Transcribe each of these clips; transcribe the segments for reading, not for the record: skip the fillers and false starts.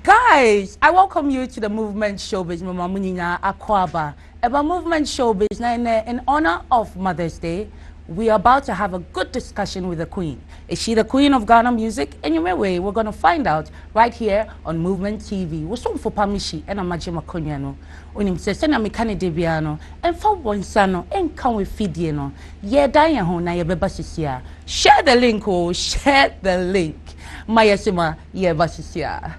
Guys, I welcome you to the Movement Showbiz. Mama Munina Akwaba. About Movement Showbiz, in honor of Mother's Day, we are about to have a good discussion with the Queen. Is she the Queen of Ghana music? Anyway, we're going to find out right here on Movement TV. We're so for Michy and Amajima Konyano. Unim says, Sena Mikani Debiano, and for one son, and come with Fidiano. Ye Diana Hona, ye bebasisia. Share the link, oh, share the link. Mayasima, ye basisia.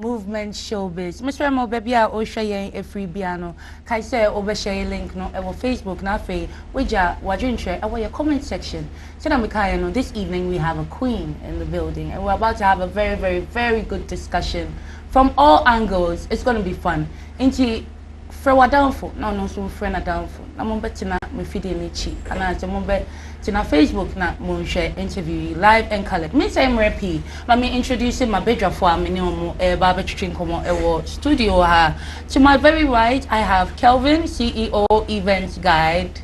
Movement Showbiz. Mr. Mo baby a o share a free piano. Kai say over share link no e Facebook na fe weja wadwintre e your comment section. So now no this evening we have a queen in the building and we're about to have a very good discussion from all angles. It's going to be fun. Inti for downfall. No so friend a downfall. Na mo betina me feeding Michy. And I mo be tina Facebook na mo share interview live and color. Me say I'm repeat. Let me introduce my bedroom for me no Baba Chinkomo ewo studio ha. To my very right I have Kelvin, CEO Events Guide.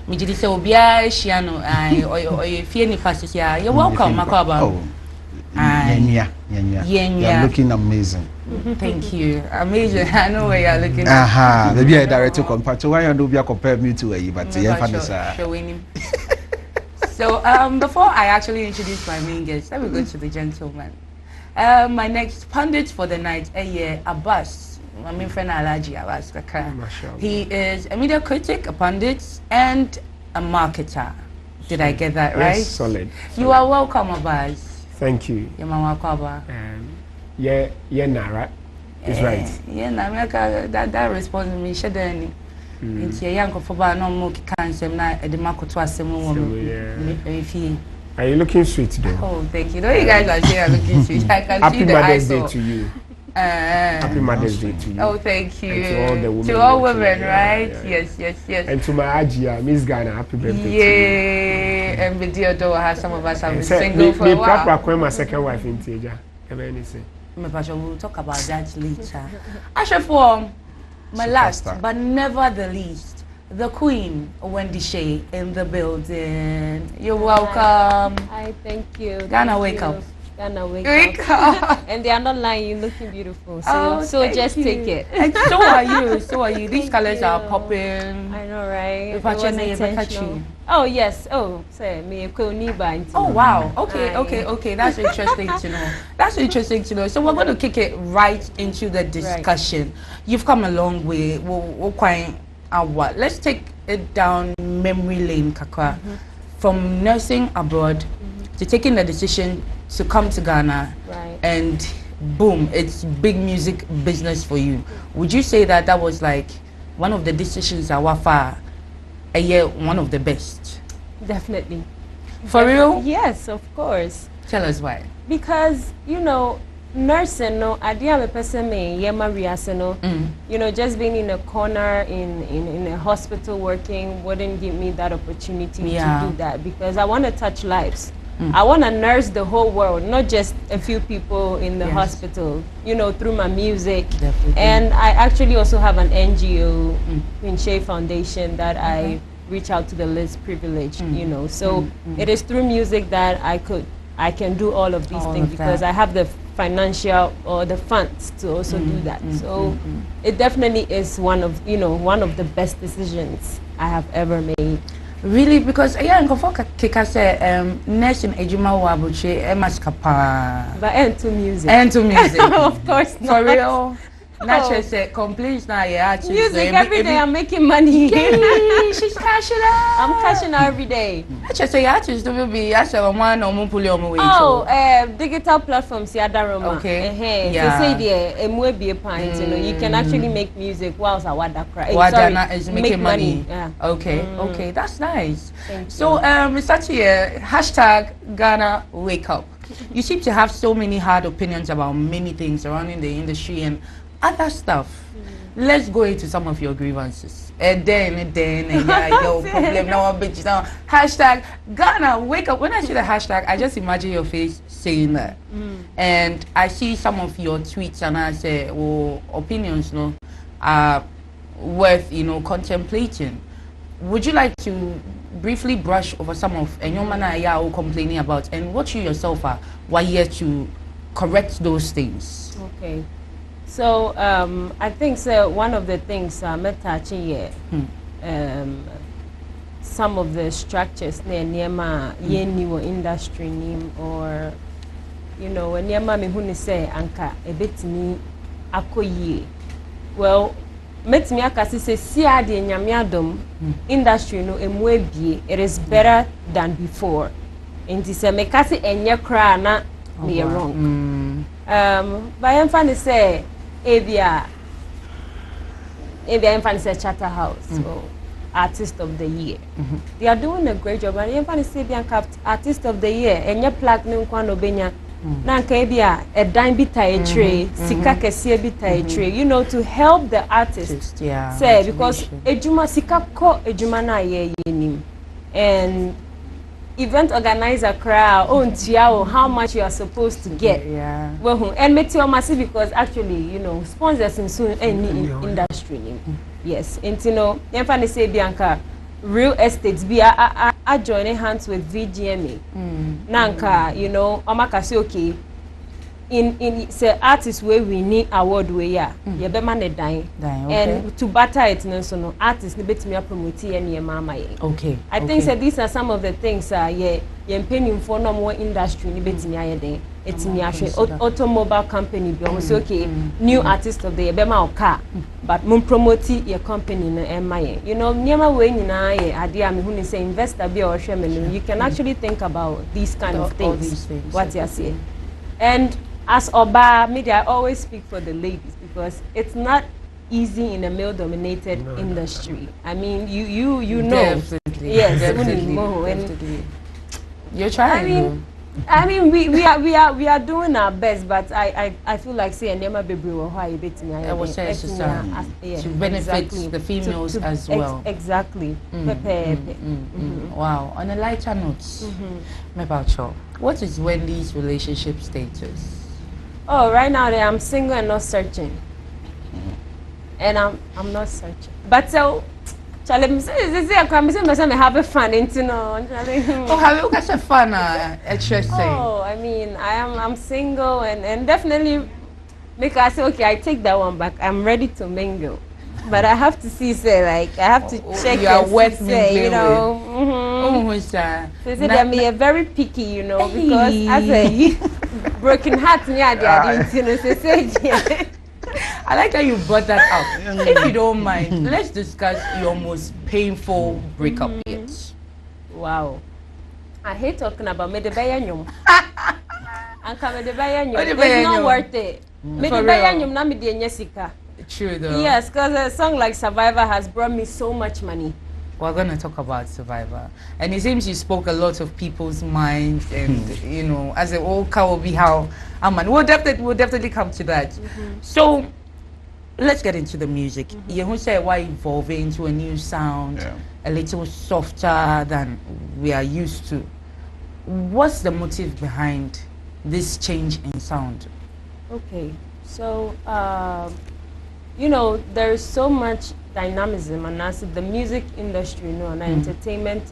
Me did say obia shiano ai oy fie ni passes ya. You're welcome Makwaba. Oh. Yeah. You're looking amazing. Thank you. Amazing. I know where you're looking. Maybe I directly compare to why you do compare me to a but showing him. So before I actually introduce my main guest, let me go to the gentleman. My next pundit for the night, Abbas. My main friend Alaji Abbas Kaka. He is a media critic, a pundit, and a marketer. Did I get that right? Yes, solid. You are welcome, Abbas. Thank you. Your mama Kwaba. Yeah, Nara. It's right. Yeah, Namaka that responds to me. Shadani. It's a young for no more cancer. Na the market to us. Are you looking sweet today? Oh, thank you. No, you guys are here looking sweet. I can see the eyes. Happy Mother's Day to you. Happy Mother's Day to you. Oh, thank you. And to all the women. To all women, right? Yes. And to my Ajia, Miss Ghana, happy birthday to you. Yeah, and with dear daughter, has some of us have been single for a while. Proper my second wife in Teja. We'll talk about that later. Actually, for my last, but never the least, the Queen, Wendy Shea, in the building. You're welcome. Hi, thank you. Ghana, wake up. Ghana, wake up. And they are not lying, you're looking beautiful. So just take it. And so are you. These colors are popping. I know, right? It was intentional. Oh, yes. Oh, say me. Oh, wow. Okay. That's interesting to know. So we're going to kick it right into the discussion. Right. You've come a long way. We're quite what? Let's take it down memory lane, Kakwa. From nursing abroad to taking the decision to come to Ghana, right. And boom, it's big music business for you. Would you say that was like one of the decisions that were far a year, one of the best? Definitely. For real? Yes, of course. Tell us why. Because, nursing, I didn't have a person, just being in a corner in a hospital working wouldn't give me that opportunity to do that, because I want to touch lives. I want to nurse the whole world, not just a few people in the hospital, through my music. Definitely. And I actually also have an NGO, Queen Shea Foundation, that I reach out to the less privileged, So it is through music that I can do all of these things, because I have the financial or the funds to also do that. So it definitely is one of the best decisions I have ever made. Really? Because kika say nation ejuma wabuche emaskapa. But and to music. Of course not. For real. Naturally say complete now music every day I'm making money. Yay, she's cashing out. I'm cashing out every day. Actually say artists do be one or mupuli or way. Oh, digital platforms Okay. Yeah. So say the you can actually make music whilst I is making money. Yeah. Okay, that's nice. Thank so Mr. Chia, hashtag Ghana Wake Up. You seem to have so many hard opinions about many things around in the industry and other stuff. Let's go into some of your grievances. And then your problem now bitch now. Hashtag Ghana Wake Up. When I see the hashtag, I just imagine your face saying that. And I see some of your tweets and I say, opinions are worth contemplating. Would you like to briefly brush over some of Enyomana complaining about, and what you yourself are here to correct those things? Okay. So I think one of the things I'm touching here, some of the structures near my industry name, or when me who say anka a bit me akoye. Well, met me akasi say siade nyamiadom industry emwebie, it is better than before. And this mekasi enye kra na me wrong. But I'm trying to say, Avia I'm trying to say Shatta House, so Artist of the Year. They are doing a great job, and I'm trying to say Bianca Artist of the Year, and your platinum kwano benya. Nanka Avia a dime bita a tray, sika kesie bita a tray, you know, to help the artist. Yeah. Say because ejuma sika ko ejuma na ye yenim, and event organizer crowd on tiao how much you are supposed to get. Yeah. Well, and meteo massive because actually, you know, sponsors in soon any industry. Yes, and you know, I'm say Bianca, real estates be I joining hands with VGMA. Nanka, you know, Amaka say okay. In say artists where we need award where you be man dying. And to batter it no artists need me promote any mama. Okay. I think that these are some of the things you're paying for no more industry ni beti me ayede. It's in automobile company be almost okay new artist of the year be ma car but mun promote your company na emaye. You know niema we nyina ye ade am hu ni say investor be or hwe me you can actually think about these kind of things. What you say. And as Oba media, I always speak for the ladies because it's not easy in a male-dominated industry. I mean, you know. Definitely. Yes, Definitely. You're trying. I mean, we are doing our best, but I feel like say Nema Baby will hire bit me. I was saying to benefit the females as well. Exactly. Wow. On a lighter note, about you. What is Wendy's relationship status? Oh, right now I'm single and not searching. And I'm not searching. But so Charlie, I have a fun, you know. Oh, have you got a fun? Oh, I mean, I'm single and definitely make I say okay, I take that one back. I'm ready to mingle. But I have to see, say, like, I have to check you are worth say, you know. They say that me a very picky, you know, because as a broken heart, I like that you brought that up. If you don't mind, let's discuss your most painful breakup yet. Wow. I hate talking about me the bayanyum. And come the bayanyum. It's not worth it. Me the bayanyum na me the nyesika. True though. Yes, because a song like Survivor has brought me so much money. We're going to talk about Survivor. And it seems you spoke a lot of people's minds and, you know, as an old cow will be how, we'll definitely come to that. So, let's get into the music. You say why evolving into a new sound, a little softer than we are used to. What's the motive behind this change in sound? Okay, so, you know, there is so much dynamism, and as the music industry, you know, and entertainment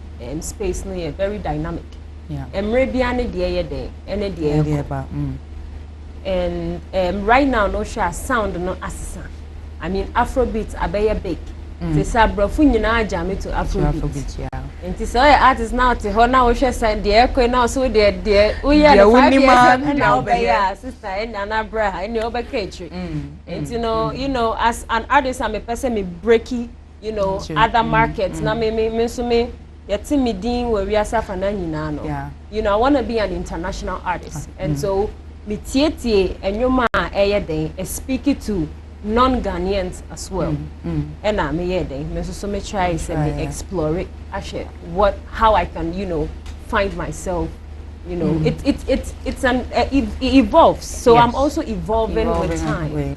space, no, very dynamic. Yeah. And right now, no share sound, no assistant. I mean, Afrobeat, abaya big. They say, bro, funyina jam to Afrobeat. Yeah. And this artist now to her now she said the echo now so the we are the 5 years and now be sister and Anabra and your catering. And you know, as an artist I'm a person me breaky, you know, other markets. Now me so me yeti me din where we are safana nyina no. Yeah. You know, I want to be an international artist. And so me tie and your ma speaking to non-Ghanaians as well. And I'm here then. So me try to explore it. Actually, how I can, you know, find myself. You know, it evolves. So I'm also evolving with time.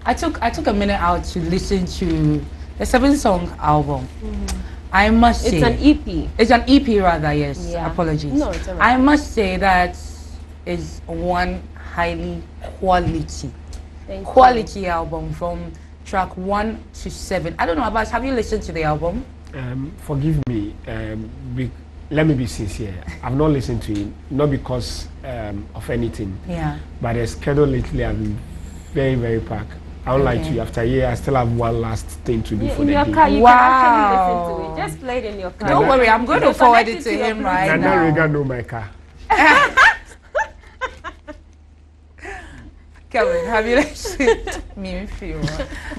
I took a minute out to listen to the 7-song album. I must say it's an EP. It's an EP rather. Yes. Yeah. Apologies. No, it's alright. I must say that is one highly quality album from track 1 to 7. I don't know about, have you listened to the album? Forgive me, let me be sincere. I've not listened to it, not because of anything. Yeah. But the schedule lately I've been very, very packed. I don't like to. After a year, I still have one last thing to do for the day. Car, you can actually listen to it. Just play it in your car. Don't worry, I'm going to forward it to him right now. Nana Rega know my car. Kevin, have you listened?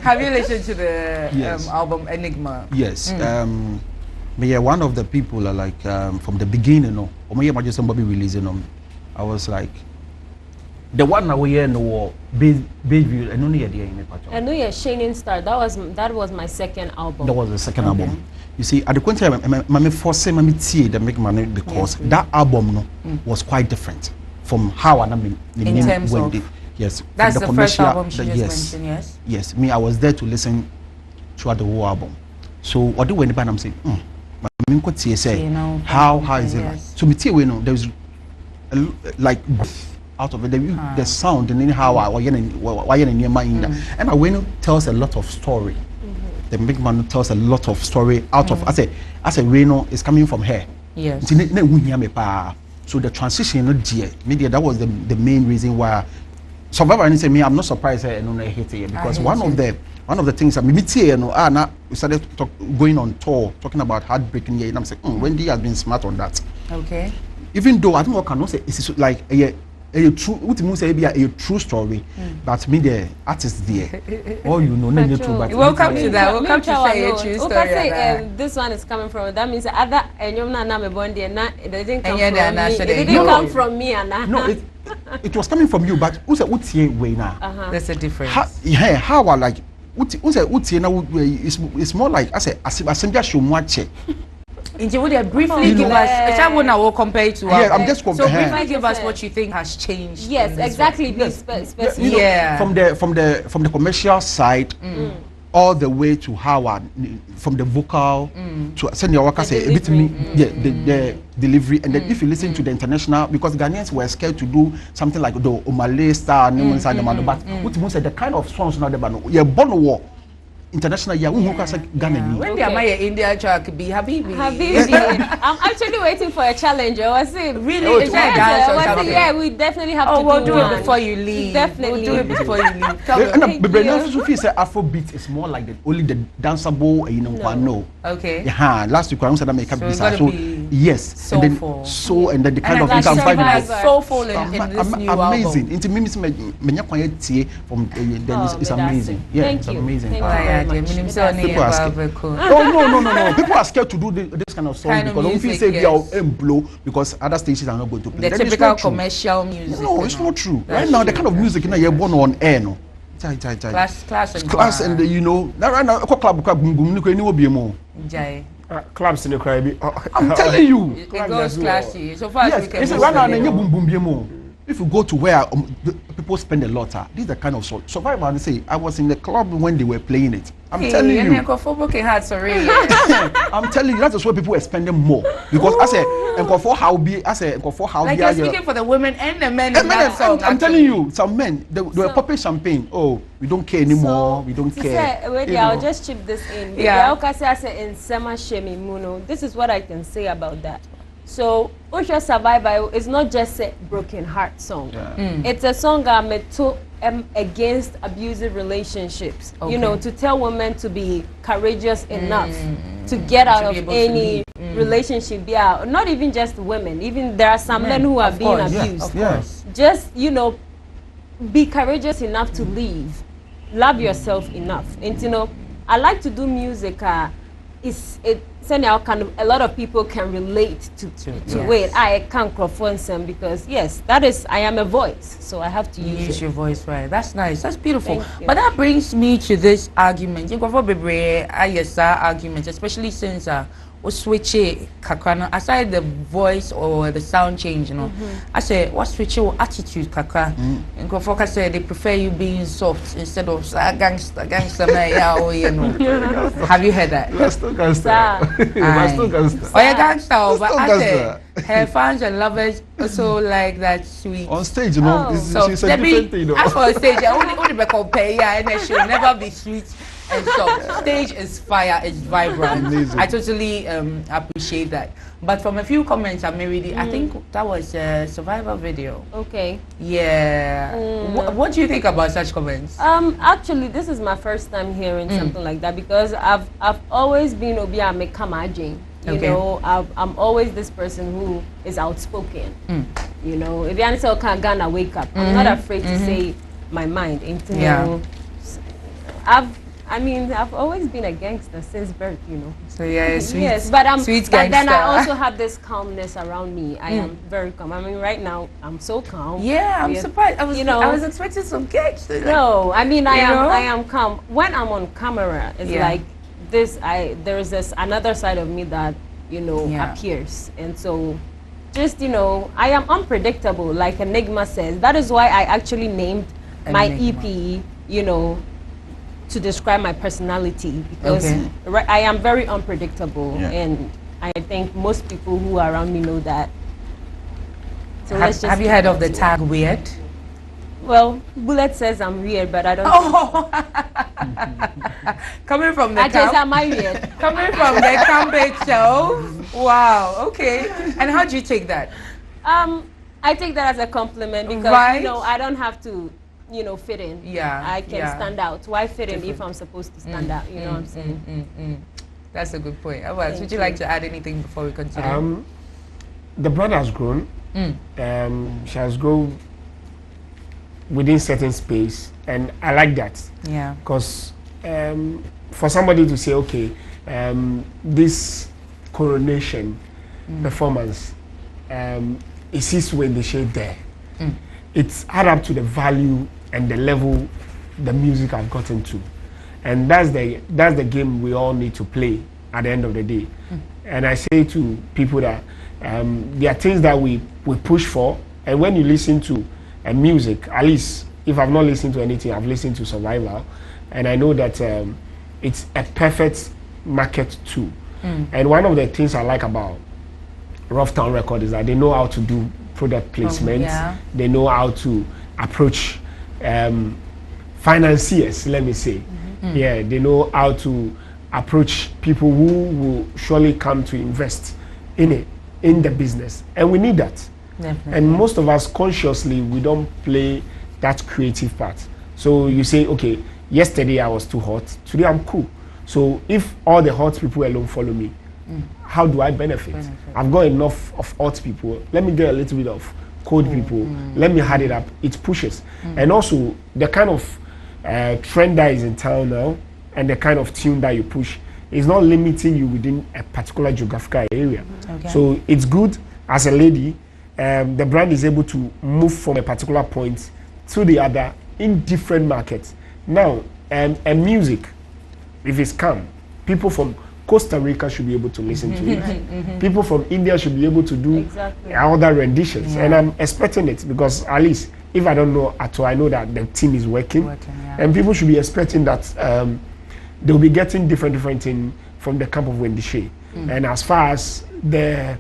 Have you listened to the album Enigma? Yes. But yeah, one of the people are like from the beginning, somebody releasing them. I was like, The one now we no Bayview, and only a day in the patch. I know you're Shining Star. That was my second album. That was the second album. You see, at the point time, my first time I see the make money because that album no was quite different from how I mean in terms of yes. That's the first album she just yes, mentioned. Yes. Yes, me I was there to listen throughout the whole album. So what do when the band I'm saying, how is it like? So me tell you know there's like out of it the sound and then how I and I when tells a lot of story. The big man tells a lot of story out of I say Reno is coming from her. Yes. So the transition media that was the main reason why Survivor and say me I'm not surprised and I hate it because one of the things that me we started going on tour talking about heartbreaking and I'm saying Wendy has been smart on that. Okay. Even though I don't know cannot say it's like a true a true story but me the artist there all you know not true but welcome to that welcome to say a true story say this one is coming from that means other and you na me born there na it didn't come from me it didn't come from me and no it was coming from you but who say utie way now there's a difference how I like who say utie na it's more like I say asemja show mu ache. Indeed, would you briefly give us a child when I will compare to I'm just comparing. So briefly give us what you think has changed. Yes, exactly. From the commercial side all the way to Howard from the vocal to send your workers a bit the delivery and then if you listen to the international because Ghanaians were scared to do something like the Omale Star but what most the kind of songs now the born war international who can say Ghana. When they are my India track be Habibi. I'm actually waiting for a challenge. Was it really? Yeah, we definitely have to we'll do it before you leave. Definitely. We'll do it before you leave. And Sufi say Afrobeat is more like only the danceable, no. Okay. Yeah, last week I said I make up this. So yes, soulful. And then the kind of you can find soulful in this new album. Amazing. It means from it's amazing. Yeah, it's amazing. No. People are scared to do this kind of song because if you say we are blow because other stations are not going to play. The typical commercial music. No, it's not true. Right now, the kind of music you're born on air, no. Class and right now club clubs in the Caribbean. I'm telling you. It goes classy. So far as we can. Right now, if you go to where people spend a lot, this is the kind of song. Survivor and say, I was in the club when they were playing it. I'm telling you. I'm telling you, that's where people are spending more. Because I say, like you're speaking for the women and the men in that song. I'm telling you, some men, they were popping champagne. Oh, we don't care anymore. We don't care. I'll just chip this in. Yeah. This is what I can say about that. So, Usha Survivor is not just a broken heart song. Yeah. It's a song I made to against abusive relationships. Okay. To tell women to be courageous enough to get out of any relationship. Yeah, not even just women. Even there are some men who are being abused. Yes. Just be courageous enough to leave. Love yourself enough. And I like to do music. A lot of people can relate to it. I can't confront them because I am a voice, so I have to use your voice, right? That's nice. That's beautiful. But that brings me to this argument. You go for argument, especially since switch it kakra aside the voice or the sound change, I say what switch your attitude kakra. And go for say they prefer you being soft instead of gangster Have you heard that? Gangster. Oh yeah, gangster. But I say her fans and lovers also like that sweet on stage. She's a different thing. As for stage, only be compare and she will never be sweet. And so stage is fire, it's vibrant. Amazing. I totally appreciate that. But from a few comments I made, I think that was a Survivor video. Okay. Yeah. What do you think about such comments? Actually, this is my first time hearing something like that because I've always been Obia Mekamajin. I'm always this person who is outspoken. If you answer Ghana, wake up. I'm not afraid to say my mind. I mean, I've always been a gangster since birth, you know. So yeah, sweet. Yes, but sweet but then I gangster. also have this calmness around me. I am very calm. I mean, right now I'm so calm. Yeah, I'm surprised. I was, you know, I was expecting some gangster. Like, no, I mean, I am calm. When I'm on camera, it's like this. There's this another side of me that, you know, appears, and so just, you know, I am unpredictable, like Enigma says. That is why I actually named my EP, you know, to describe my personality, because I am very unpredictable, and I think most people who are around me know that. So have you heard of the tag weird? Well, Bullet says I'm weird, but I don't. Coming from the am I weird? Coming from the campus show. Wow. Okay. And how do you take that? I take that as a compliment, because you know, I don't have to, you know, fit in. Yeah. I can stand out. Why fit in if I'm supposed to stand out? You know what I'm saying? That's a good point. Otherwise, would you like to add anything before we continue? The brand has grown. She has grown within certain space, and I like that. Yeah. Because for somebody to say, okay, this coronation performance, it sits with the shade there. It's add up to the value and the level the music has gotten to, and that's the game we all need to play at the end of the day. And I say to people that there are things that we push for, and when you listen to music, at least if I've not listened to anything, I've listened to Survival, and I know that it's a perfect market too. And one of the things I like about Rough Town Record is that they know how to do product placement. They know how to approach financiers, let me say. Yeah, they know how to approach people who will surely come to invest in the business, and we need that. Definitely. And most of us consciously, we don't play that creative part. So you say, okay, yesterday I was too hot, today I'm cool. So if all the hot people alone follow me, how do I benefit? I've got enough of hot people. Let me get a little bit of cold people. Let me add it up. It pushes. And also the kind of trend that is in town now, and the kind of tune that you push is not limiting you within a particular geographical area. So it's good as a lady. The brand is able to move from a particular point to the other in different markets. Now, and music, if it's calm, people from Costa Rica should be able to listen to it. People from India should be able to do other renditions. And I'm expecting it, because at least if I don't know at all, I know that the team is working. And people should be expecting that they'll be getting different things from the camp of Wendy Shea. And as far as the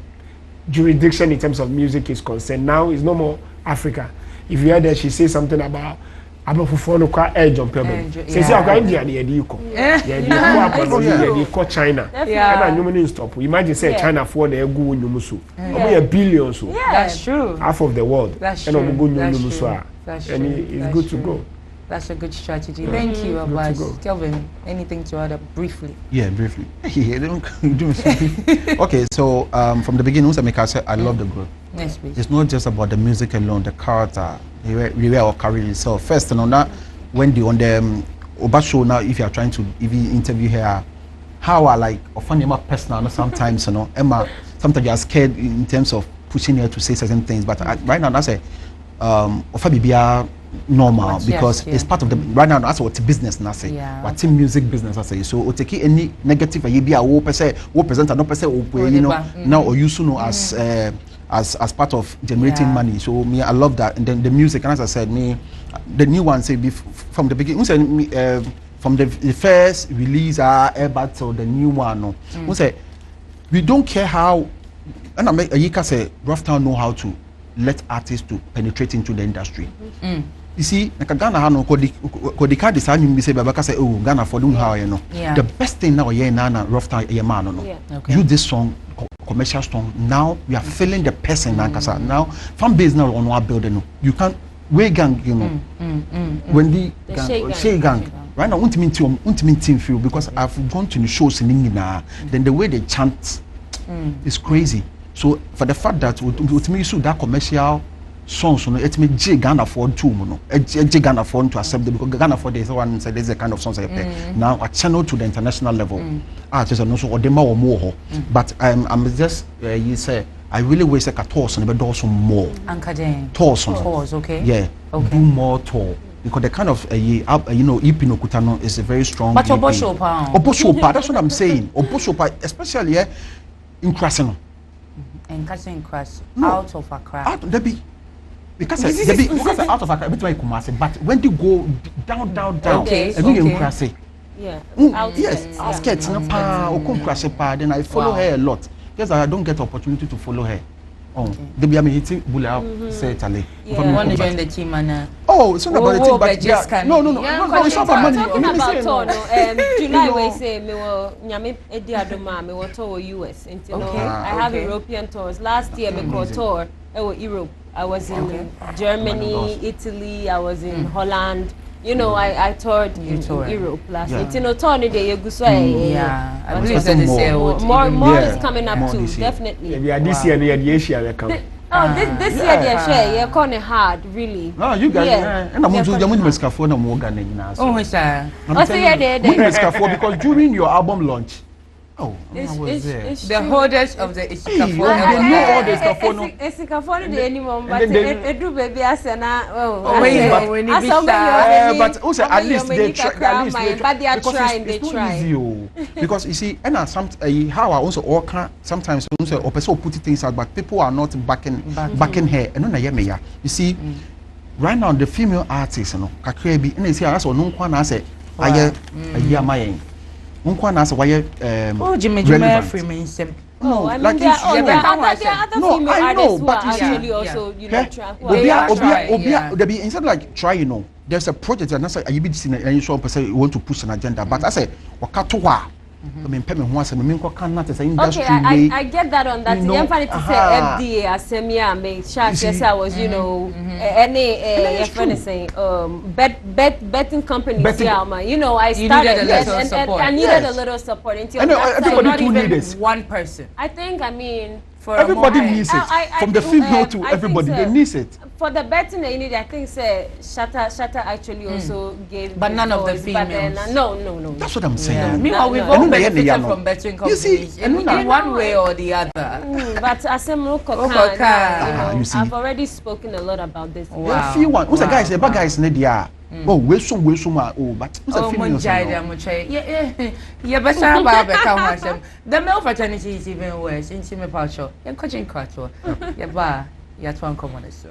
jurisdiction in terms of music is concerned, now it's no more Africa. If you heard that she say something about China. Imagine say China for the billions. That's true. Half of the world. That's true. And it's good to go. That's a good strategy. Thank you, Abbas. Kelvin, anything to add up briefly? Yeah, briefly. Okay, so from the beginning, I said I love the group. Yes, please. It's not just about the music alone, the character, we were carrying itself. First, you know, that when on the Oba show now, if you are trying to even interview her, how I like often Emma personal sometimes, you know, Emma sometimes you are scared in terms of pushing her to say certain things, but right now that's a normal, because it's part of the right now. That's what business now say. What music business I say. So take any negative be a presenter, no you know now or you know as part of generating money. So me, I love that. And then the music, and as I said, me the new one say from the beginning. From the first release, but so the new one. No, say we don't care how. And I make Ayika say Rough Town know how to let artists to penetrate into the industry. You see, like Ghana hano kodika design you say Babaka say, oh, Ghana for doing how you know. The best thing now na Rough Town man no. Use this song, commercial song. Now we are feeling the person now fan base now on our building. You can't way gang, you know. When the Shay gang. Right now, won't team feel, because I've gone to the shows in England. Then the way they chant is crazy. So for the fact that with me, so that commercial songs no it me J Ghana for two no J Ghana for to accept them because Ghana for the one said there's a kind of songs I play now a channel to the international level just no so or them or more but I'm just you say I really wish like a tours and do some more tours okay yeah do more tour because the kind of you know EP no Kutano is a very strong but Oboshopa that's what I'm saying Oboshopa especially in Krasino and catching crash out of Accra out there be because out of Accra bit Kumasi but when you go down okay and you crash yeah yes outskirts na pa okun crash pa then I follow her a lot because I don't get opportunity to follow her. They be hitting Bula say Tale. Want to join the team and it's not about the team but no, it's not about money. Talking about tour no July we say me wo nyame edi adoma me wo tour US into I have European tours last year me go tour Europe I was in Germany, Italy, I was in Holland. You know, I toured Europe last year. You know, tour day you go so yeah. I believe that this year more is coming up too, definitely. Yeah, this year the Asia will come. This year they share. You're kind of hard, really. No, you guys. And I'm going to Mescafo no more than now. Oh, sir. What's the year Mescafo because during your album launch. It's the holders of the Isikaphone. They know all the stuff. Isikaphone the anymore, but it do baby asena. But also at least they try. But they are trying. They try. Because you see, and how I also all can sometimes also person put things out, but people are not backing her. And no ya you see, right now the female artists, kakrebi, and they say that's what no one has said. Aye, aye, Unkwana say why Jimmy Freeman. No, I mean there are other female artists who are actually also they be instead like try there's a project and that's you be seen and you show person you want to push an agenda but I say wakatowa I mean pay me who say me can not say industry I get that on that you funny to say FDA asemia me yes I was any friend saying betting companies you know I started and I needed a little support until everybody too need this one person I think I mean for everybody needs it from the female to everybody they need it for the betting you need I think say Shatta actually also gave but none of the females no that's what I'm saying meanwhile we've all benefited from betting companies in one way or the other but as a I've already spoken a lot about this a few one who's a guy say bad guys need ya we some but who's a female better about the male fraternity is even worse in Simi Pacho and coaching culture yeah to uncommon so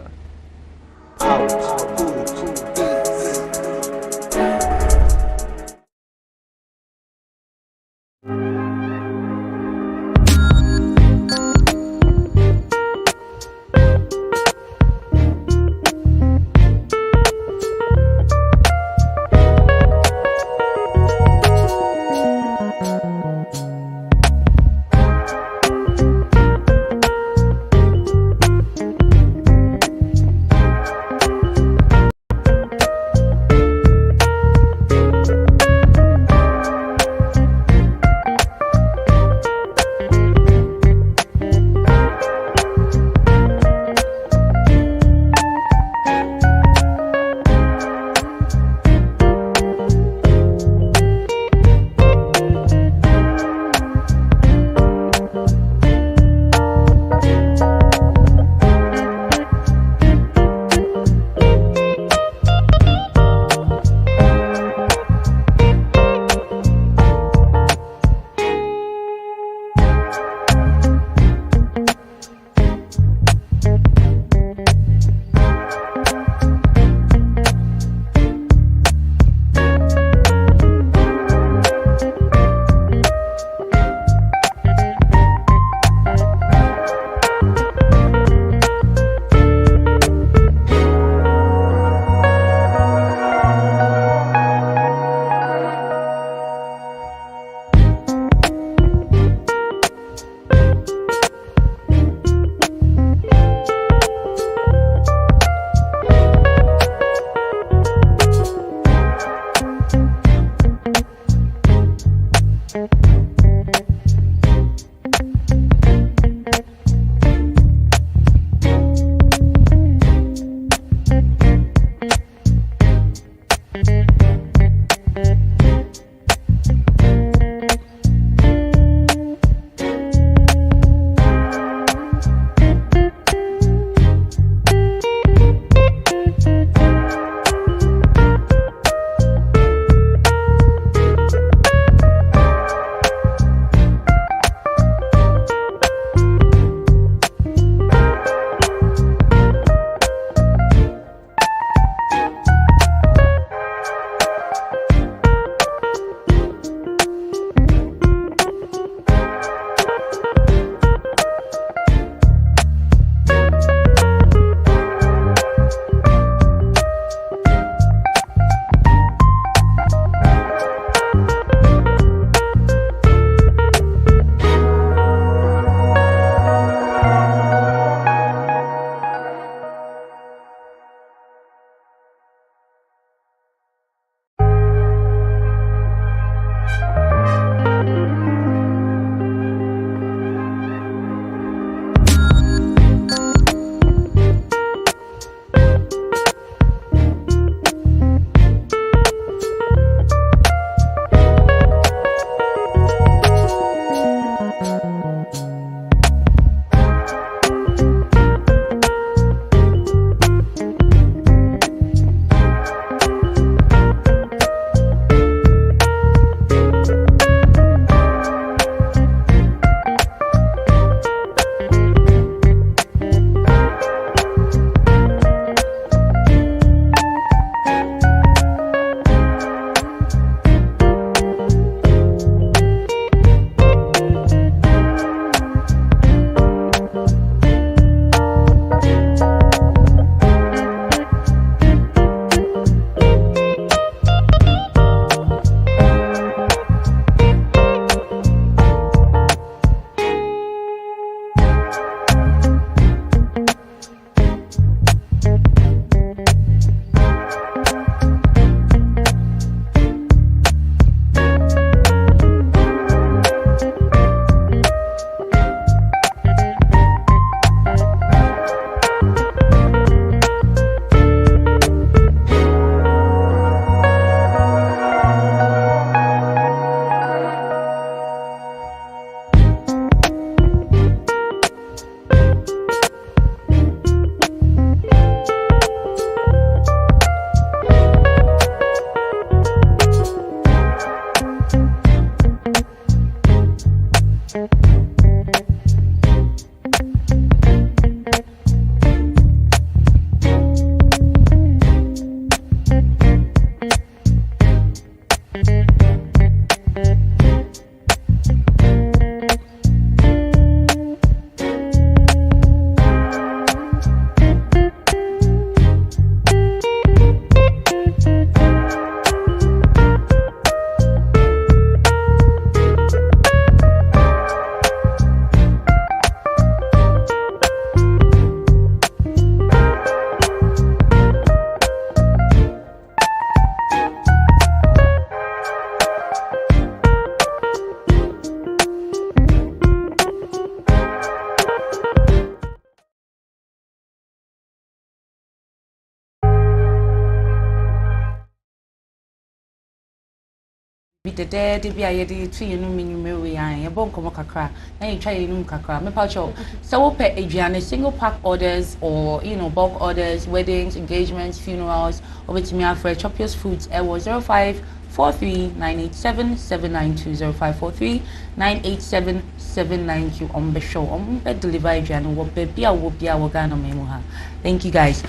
Be the dead, be I did 3 and Mary, a bonko kakra, and you try kakra, me poucho. So, pay Adriana single pack orders or bulk orders, weddings, engagements, funerals, over to me for Chopios Foods. It was 0543-987-792 0543-987-792 on the show. On bed deliver Adriana, what baby, I will be our Ghana memoha. Thank you guys.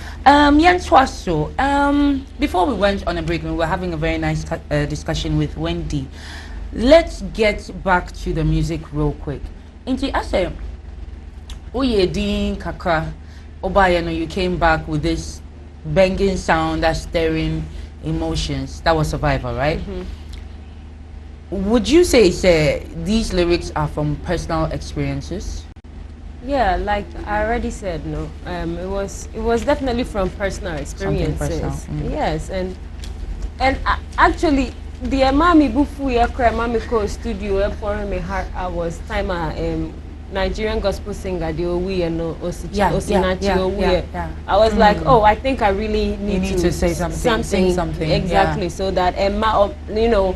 Before we went on a break, we were having a very nice discussion with Wendy. Let's get back to the music real quick. Inti, I say, Oye Dean Kakra, Obayano, you came back with this banging sound that's stirring emotions. That was Survivor, right? Would you say these lyrics are from personal experiences? Yeah, like I already said, no. It was definitely from personal experiences. Personal. Yes, and actually, the mami bufu ya kra mami ko studio for me heart I was time Nigerian gospel singer, the Owi and yeah. I was like, oh, I think I really need to say something. Sing something. Exactly, so that Emma, you know,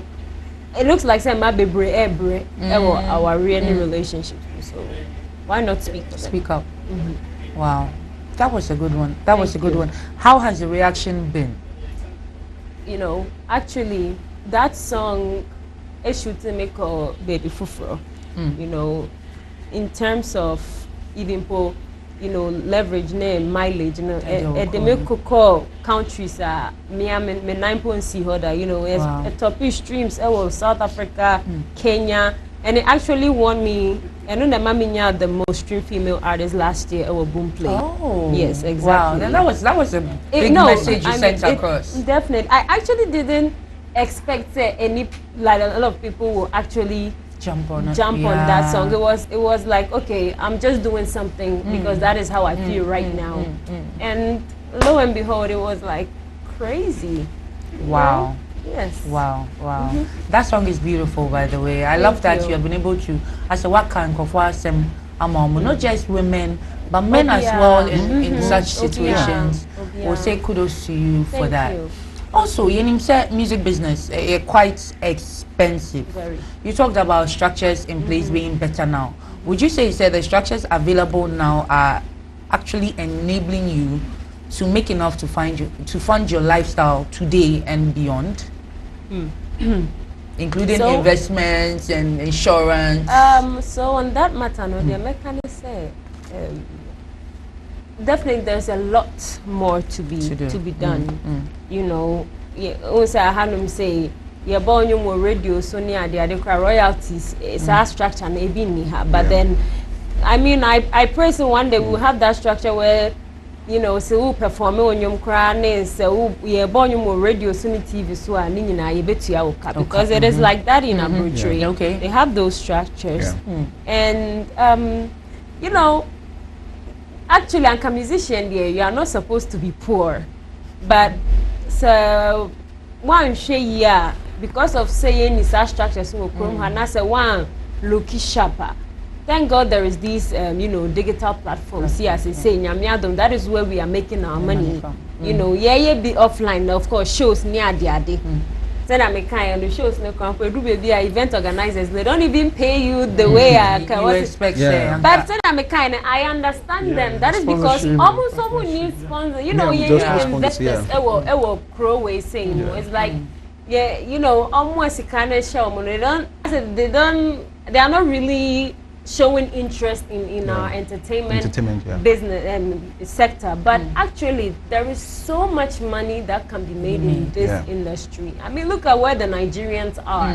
it looks like Emma Bebre our relationship. So why not speak up? Wow, that was a good one. That was a good one. How has the reaction been? You know, actually, that song is shooting me call Baby Fufro. You know, in terms of even for, you know, leverage name mileage, you know, the make call countries are me 9.0 that, you know, a top streams South Africa, Kenya, and it actually won me. And then the most streamed female artist last year our Boom Play. Oh, yes, exactly. Wow, then that was a big message you sent across. Definitely, I actually didn't expect any, like a lot of people will actually jump on that song. It was like, okay, I'm just doing something because that is how I feel right now. And lo and behold, it was like crazy. Wow. Yes. Wow. That song is beautiful, by the way. I love that you have been able to, as a what kind of not just women, but men as well in such situations. We'll say kudos to you for that. You. Also, you said music business quite expensive. Very. You talked about structures in place being better now. Would you say the structures available now are actually enabling you to make enough to fund your lifestyle today and beyond? Including investments and insurance. So on that matter, no, the mechanic say definitely there's a lot more to be done. You know, also I had them say you're born you more radio so near the royalties it's our structure and but then I mean I pray so one day we'll have that structure where, you know, so who perform on your crown, so we are born you more radio soon TV so I bet you because it is like that in Abuja. Okay. They have those structures. And you know, actually as a musician there, you are not supposed to be poor. But so one share because of saying it's our structures so and I say one lucky sharper. Thank God there is these, you know, digital platforms. Yes, it's saying that is where we are making our money. You know, be offline. Of course, shows near the Then I make kind of the shows no come. We do be event organizers. They don't even pay you the way I can expect. But then I make kind of I understand them. That is because almost someone needs sponsors. You know, investors. Ewo crow way saying it's like you know, almost kind of show. They are not really showing interest in our entertainment business sector, but actually there is so much money that can be made in this industry. I mean, look at where the Nigerians are.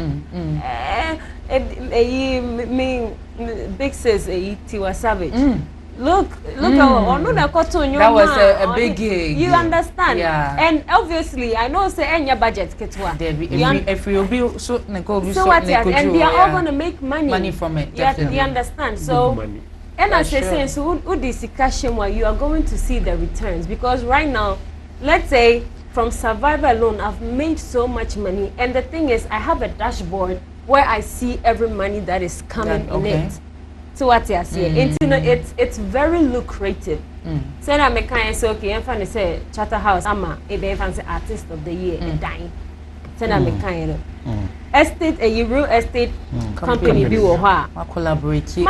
Big says Tiwa Savage. Look that was a big gig. You understand? And obviously I know say any budget ketwa. If you be so what and they are all going to make money from it. You understand? So and as I say, so this cash where you are going to see the returns, because right now, let's say from Survivor alone, I've made so much money, and the thing is, I have a dashboard where I see every money that is coming in it. So what you say? It's very lucrative. So I make kind say okay, I'm finna say Shatta House. I'm a fancy artist of the year. Dying. So I make kind estate a real estate company be wa collaborating.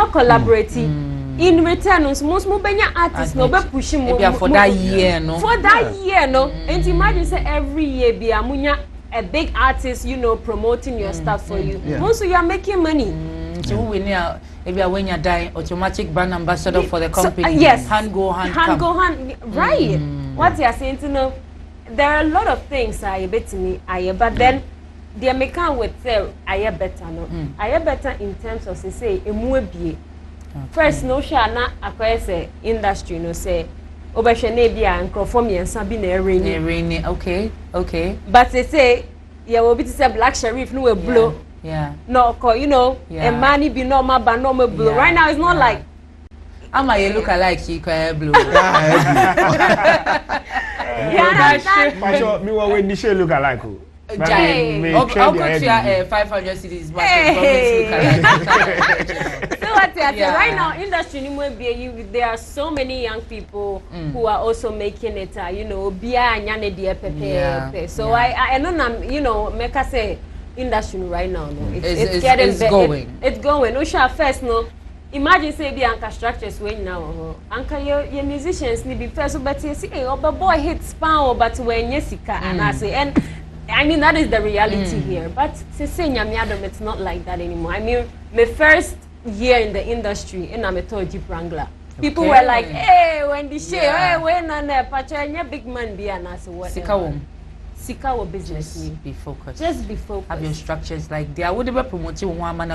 In return, most mobile artists no be pushing more for that year, no. For that year, no. And imagine say every year be a big artist, you know, promoting your stuff for you. Also, you are making money. So when you die, automatic brand ambassador for the company. So, yes. Hand go hand. Right. What you are saying to know, there are a lot of things I bet to me, but then the American would say I better no. I better in terms of say a first no share na acquire say industry no say obeshene bia and conform yensa bi na rainy. Okay. But they say yeah will be to say black sheriff no will blow. No, you know, a money be normal, but normal blue. Right now, it's not like. I'm a look alike, she can blue. Me when Nisha look alike. I'll go to 500 cities, but look alike. So what right now, industry there are so many young people who are also making it. You know, so I know you know, make us say industry right now. No, it's going. It's going. No, first no. Imagine say the anchor structures when now. Anchor your musicians need be first, but you see, oh, but boy hits pound, but when Jessica and I say and. I mean, that is the reality here. But it's not like that anymore. I mean, my first year in the industry, and I'm a Jeep Wrangler. People were like, hey, when the show, hey, when on the patch, big man be and I said, what? Sikawo business. Just be focused. Just be focused. Have your structures like they are. Would ever promote you one man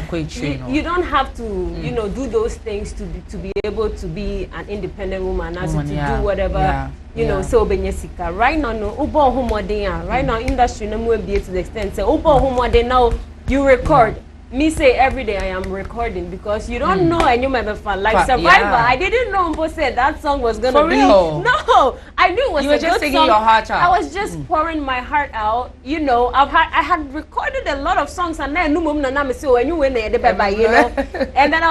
you don't have to, you know, do those things to be able to be an independent woman, as to do whatever. You know, so Benyesika. Right now, no, Ubo Humodea. Right now, industry no more be to the extent. Say Ubo Humode now you record. Me say every day I am recording because you don't know and you remember fan like Survivor. I didn't know Mbo said that song was gonna be. Real? No, I knew it was. You were just singing your heart out. I was just pouring my heart out. You know, I had recorded a lot of songs and then and then I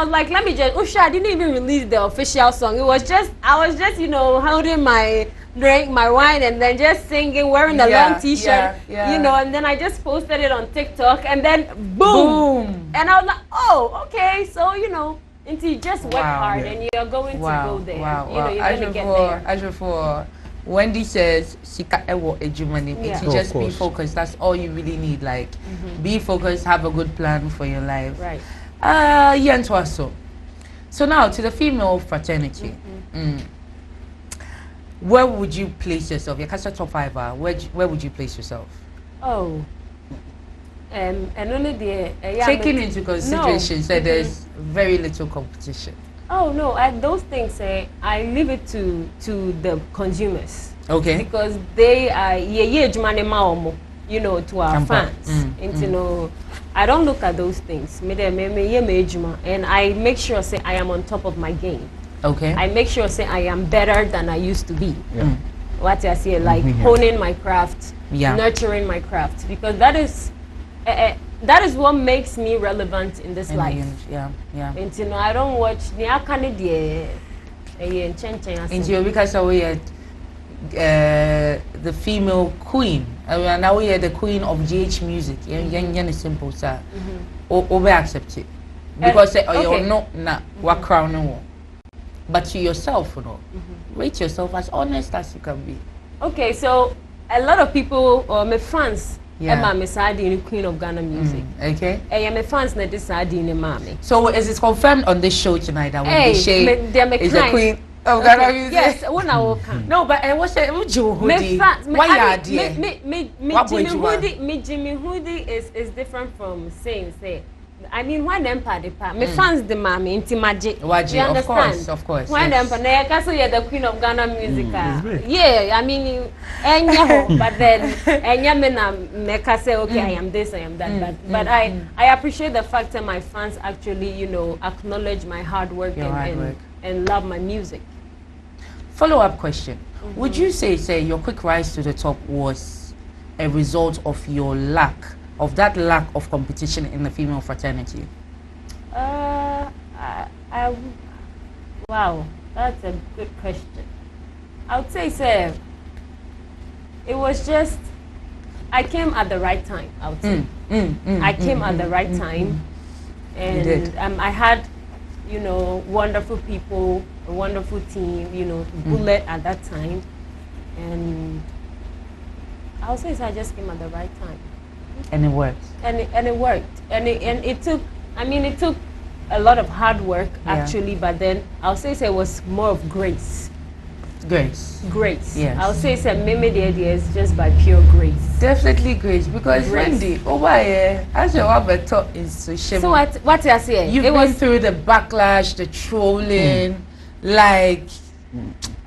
was like, let me just. Usha, I didn't even release the official song. I was just you know holding my drink, my wine, and then just singing, wearing a long t-shirt, you know, and then I just posted it on TikTok, and then boom. And I was like, oh, okay, so you know, until you just work hard and you're going to go there, you know, you're going to get there. As for Wendy says, Sika ewo ejumani, just be focused. That's all you really need. Like, be focused, have a good plan for your life. Right. So now to the female fraternity. Where would you place yourself? Your top 5. Where would you place yourself? Oh, and only the taking into consideration that there's very little competition. Oh no, those things I leave it to the consumers. Okay. Because they are you know, to our fans. And you know, I don't look at those things. And I make sure say I am on top of my game. Okay. I make sure say I am better than I used to be. What I say, like honing my craft, nurturing my craft, because that is what makes me relevant in this life. And you know, I don't watch the female queen. Now we are the queen of GH music. Simple sir. Over accept it because you're not what crown. But to yourself, you know, rate yourself as honest as you can be. Okay, so a lot of people, my fans, I'm the queen of Ghana music. Okay. My fans, not decide in mommy. So is it confirmed on this show tonight that Wendy Shay is the queen of Ghana music? Yes, when I walk. No, but I was saying, why are dear? Me Jimmy Hoodie is different from saying say. I mean, why them party pa? My fans the mommy into magic. You understand? Of course. Why them pa? Na so you're the queen of Ghana music. Yeah, I mean, but then me na make say okay, I am this, I am that. But I appreciate the fact that my fans actually, you know, acknowledge my hard work and love my music. Follow-up question: would you say your quick rise to the top was a result of your lack of competition in the female fraternity? Wow, that's a good question. I would say, it was just I came at the right time. I would say I came at the right time, and I had, you know, wonderful people, a wonderful team, you know, Bullet at that time, and I would say I just came at the right time. And it worked. And it worked. And it took, I mean, it took a lot of hard work actually, but then I'll say it was more of grace. Grace. Yes. I'll say maybe the idea is just by pure grace. Definitely grace, because Wendy, over here, as you have a talk is so shame. So what you saying? You've been through the backlash, the trolling, like.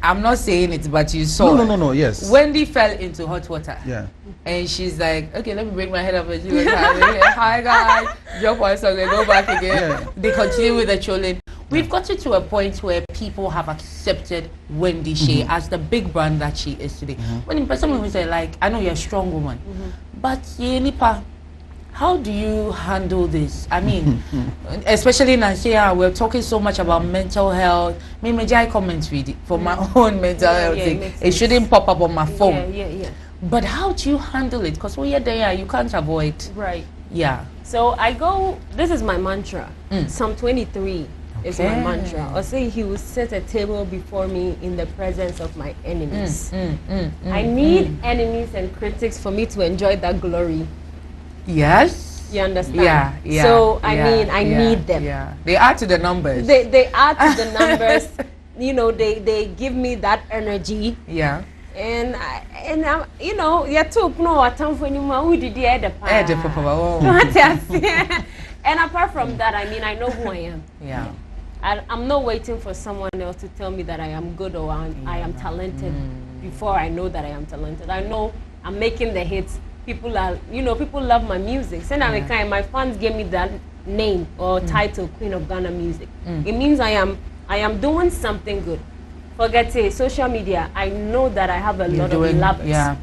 I'm not saying it, but you saw. No, yes. Wendy fell into hot water. Yeah. And she's like, okay, let me break my head up. And she was like, hi guys, drop one song and go back again. They continue with the trolling. We've gotten to a point where people have accepted Wendy Shay as the big brand that she is today. When in person we say, like, I know you're a strong woman, but How do you handle this? I mean, especially in Nigeria, we're talking so much about mental health. Me, I comment with it for my own mental health thing. It shouldn't pop up on my phone. Yeah. But how do you handle it? Because when you're there, you can't avoid. Right. Yeah. So I go, this is my mantra. Psalm 23 is my mantra. Or say he will set a table before me in the presence of my enemies. I need enemies and critics for me to enjoy that glory. Yes. You understand? Yeah. So I mean, I need them. Yeah. They add to the numbers. They add to the numbers. You know, they give me that energy. Yeah. And I'm, you know, you're too no time for anyone who did the other part. And apart from that, I mean, I know who I am. Yeah. I'm not waiting for someone else to tell me that I am good or I am talented before I know that I am talented. I know I'm making the hits. People are, you know, people love my music. So now my fans gave me that name or title, Queen of Ghana Music. It means I am doing something good. Forget it, social media. I know that I have a lot of lovers. Yeah.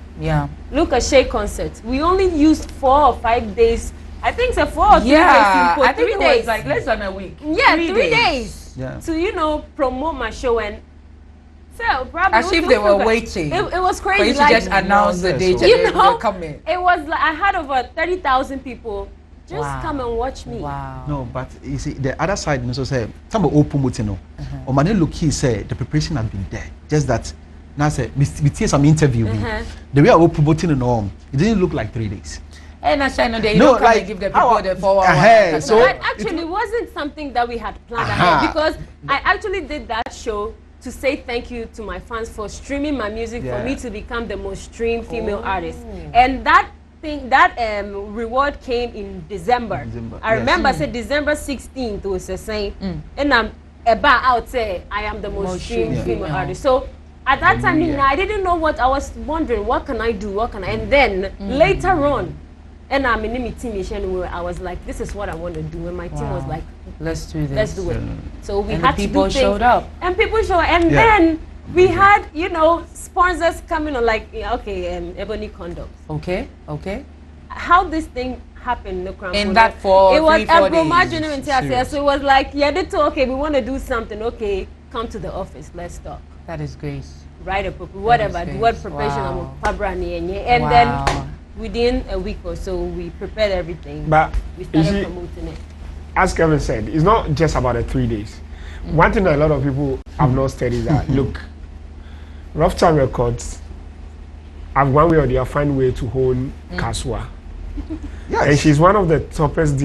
Look at Shay concerts. We only used 4 or 5 days. I think it's 4 or 3 days. I think 3 days. It was like less than a week. Yeah, 3 days. Yeah. To, you know, promote my show. And so probably as if they were waiting. It was crazy. For you to just announce the date. You know, coming. It was like I had over 30,000 people just come and watch me. Wow. No, but you see, the other side, you know, so say, some of promoting, or man, look, he said the preparation had been there. Just that, now say, we see some interview. The way I was promoting and all, it didn't look like 3 days. And I said, no, they don't come and give the people the 411. So that actually wasn't something that we had planned ahead, because I actually did that show to say thank you to my fans for streaming my music for me to become the most streamed female artist. And that reward came in December. I remember I said December 16th was the same. And I'm about out say I am the most streamed female artist. So at that time, I didn't know what I was wondering. What can I do? And then later on, and I'm in the team where I was like, this is what I want to do. And my team was like, let's do this. Let's do it. So we and had to do people showed up. And people showed up. And then we had, you know, sponsors coming on like, Ebony Condoms. Okay. How this thing happened, in that for it was 3-4 days. So it was like, we want to do something. Okay, come to the office. Let's talk. That is grace. Write a whatever, the word preparation and then within a week or so, we prepared everything. But we started promoting it. As Kevin said, it's not just about the 3 days. One thing that a lot of people have not studied is that, look, Rough Time Records have one way or the other find a way to own Kaswa. Yes. And she's one of the toppest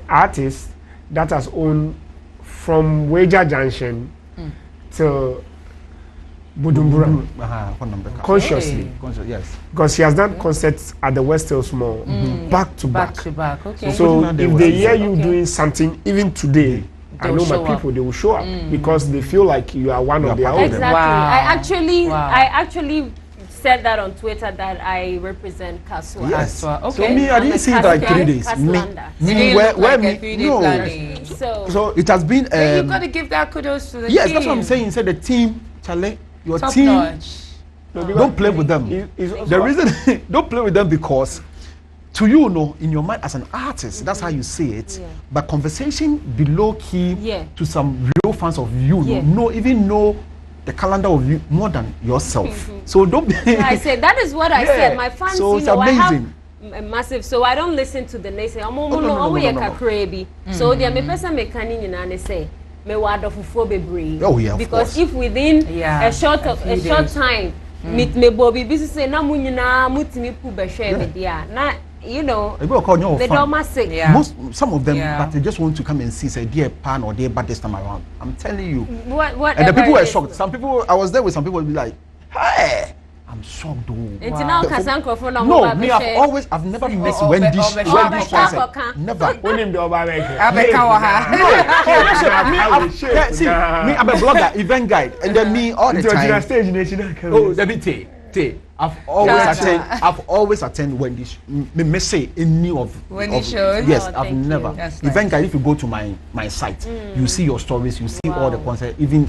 artists that has owned from Wager Junction to Bujumbura consciously. Yes. Because she has done concerts at the West Hills Mall back to back. Okay. So if they hear you doing something even today, I know my people, they will show up because they feel like you are one of their own. Exactly. Wow. I actually said that on Twitter that I represent Kaswa. Yes. Okay. So me, I didn't see it like 3 days. So it has been. You got to give that kudos to the team. Yes, that's what I'm saying. Said the team, Charlie, your top team. Notch. Don't play with them. The reason don't play with them because, to you know, in your mind as an artist, that's how you see it. Yeah. But conversation below key to some real fans of you, know the calendar of you more than yourself. So don't be. I said that is what I said. My fans, so you know, I have a massive. So I don't listen to the naysay. So there, me person me can in say. Oh yeah, because if within a short time, meet me Bobby, this say na munyina mutimi pu be share me dia na. You know, they don't say. Some of them, but they just want to come and see, say, dear pan or dear bad this time around. I'm telling you. And the people were shocked. Some people, I was there with some people would be like, hey, I'm shocked, though. No, me, I've never missed Wendy's concert. Never. See, me, I'm a blogger, event guide, and then me all the time. Oh, David I've always attended Wendy's. Me say any of Wendy's shows. Yes, I've never. Event guide. If you go to my site, you see your stories, you see all the concerts, even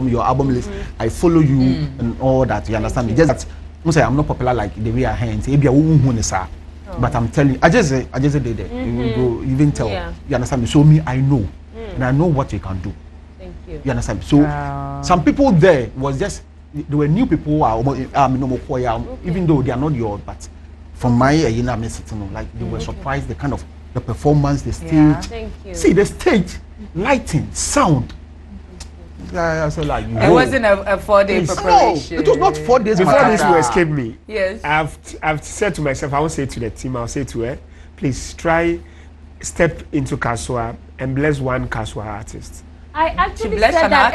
your album list. I follow you and all that. You understand me? Just that I'm not popular like the way I hand. But I'm telling you, I just did it. You will go, even tell. You understand me? So me, I know, and I know what you can do. Thank you. You understand me? So some people there was just there were new people who are even though they are not yours, but from my like they were surprised the kind of the performance, the stage. Thank you. See the stage, lighting, sound. I said like it wasn't a 4-day preparation. No, it was not 4 days. Before this will escape me. Yes. I've said to myself, I won't say to the team, I'll say to her, please try step into Kaswa and bless one Kaswa artist. I actually said that.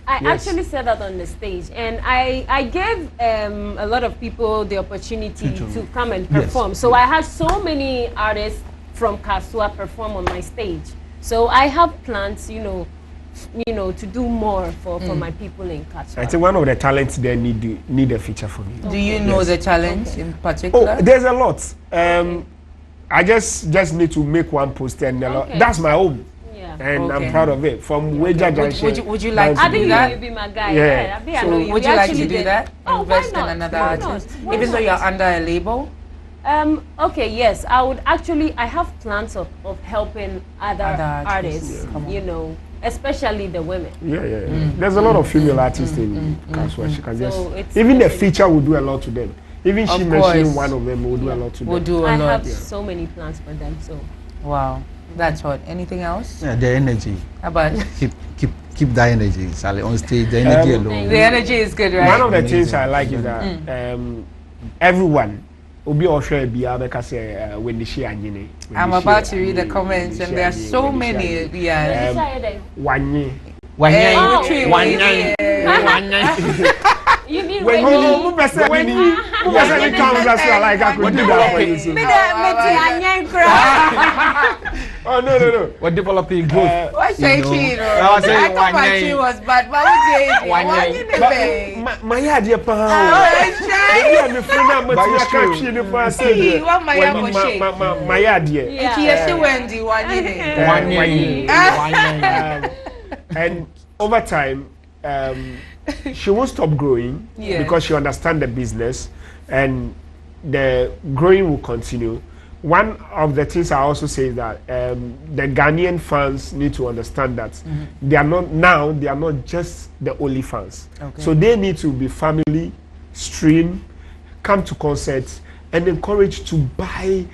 Actually said that on the stage, and I gave a lot of people the opportunity to come and perform. So I had so many artists from Kaswa perform on my stage. So I have plans, you know, to do more for my people in Kaswa. I think one of the talents there need a feature for me. Do you know the talent in particular? Oh, there's a lot. I just need to make one post and that's my own. And I'm proud of it. From Weja Junction. Would you like to do that? You be my guy. Yeah. So would you like to do that? Invest in another artist, even though you're under a label? Okay, yes. I would actually. I have plans of helping other artists. You know, especially the women. There's a lot of female artists in Kaswa. She can just even the feature will do a lot to them. Even she mentioned one of them will do a lot to them. I have so many plans for them. So wow. That's what. Anything else? Yeah, the energy. How about keep that energy, Sally, on stage. The energy alone. The energy is good, right? One of the things I like is that everyone will be also be able to say when they share. I'm about to read the comments, and there are so many. One year. You mean when you like I could do that for you. Oh no. We're developing growth. What's saying? I thought my tree was bad, but what my idea my idea. And over time, she won't stop growing because she understands the business, and the growing will continue. One of the things I also say is that the Ghanaian fans need to understand that they are not just the only fans. So they need to be family, stream, come to concerts, and encouraged to buy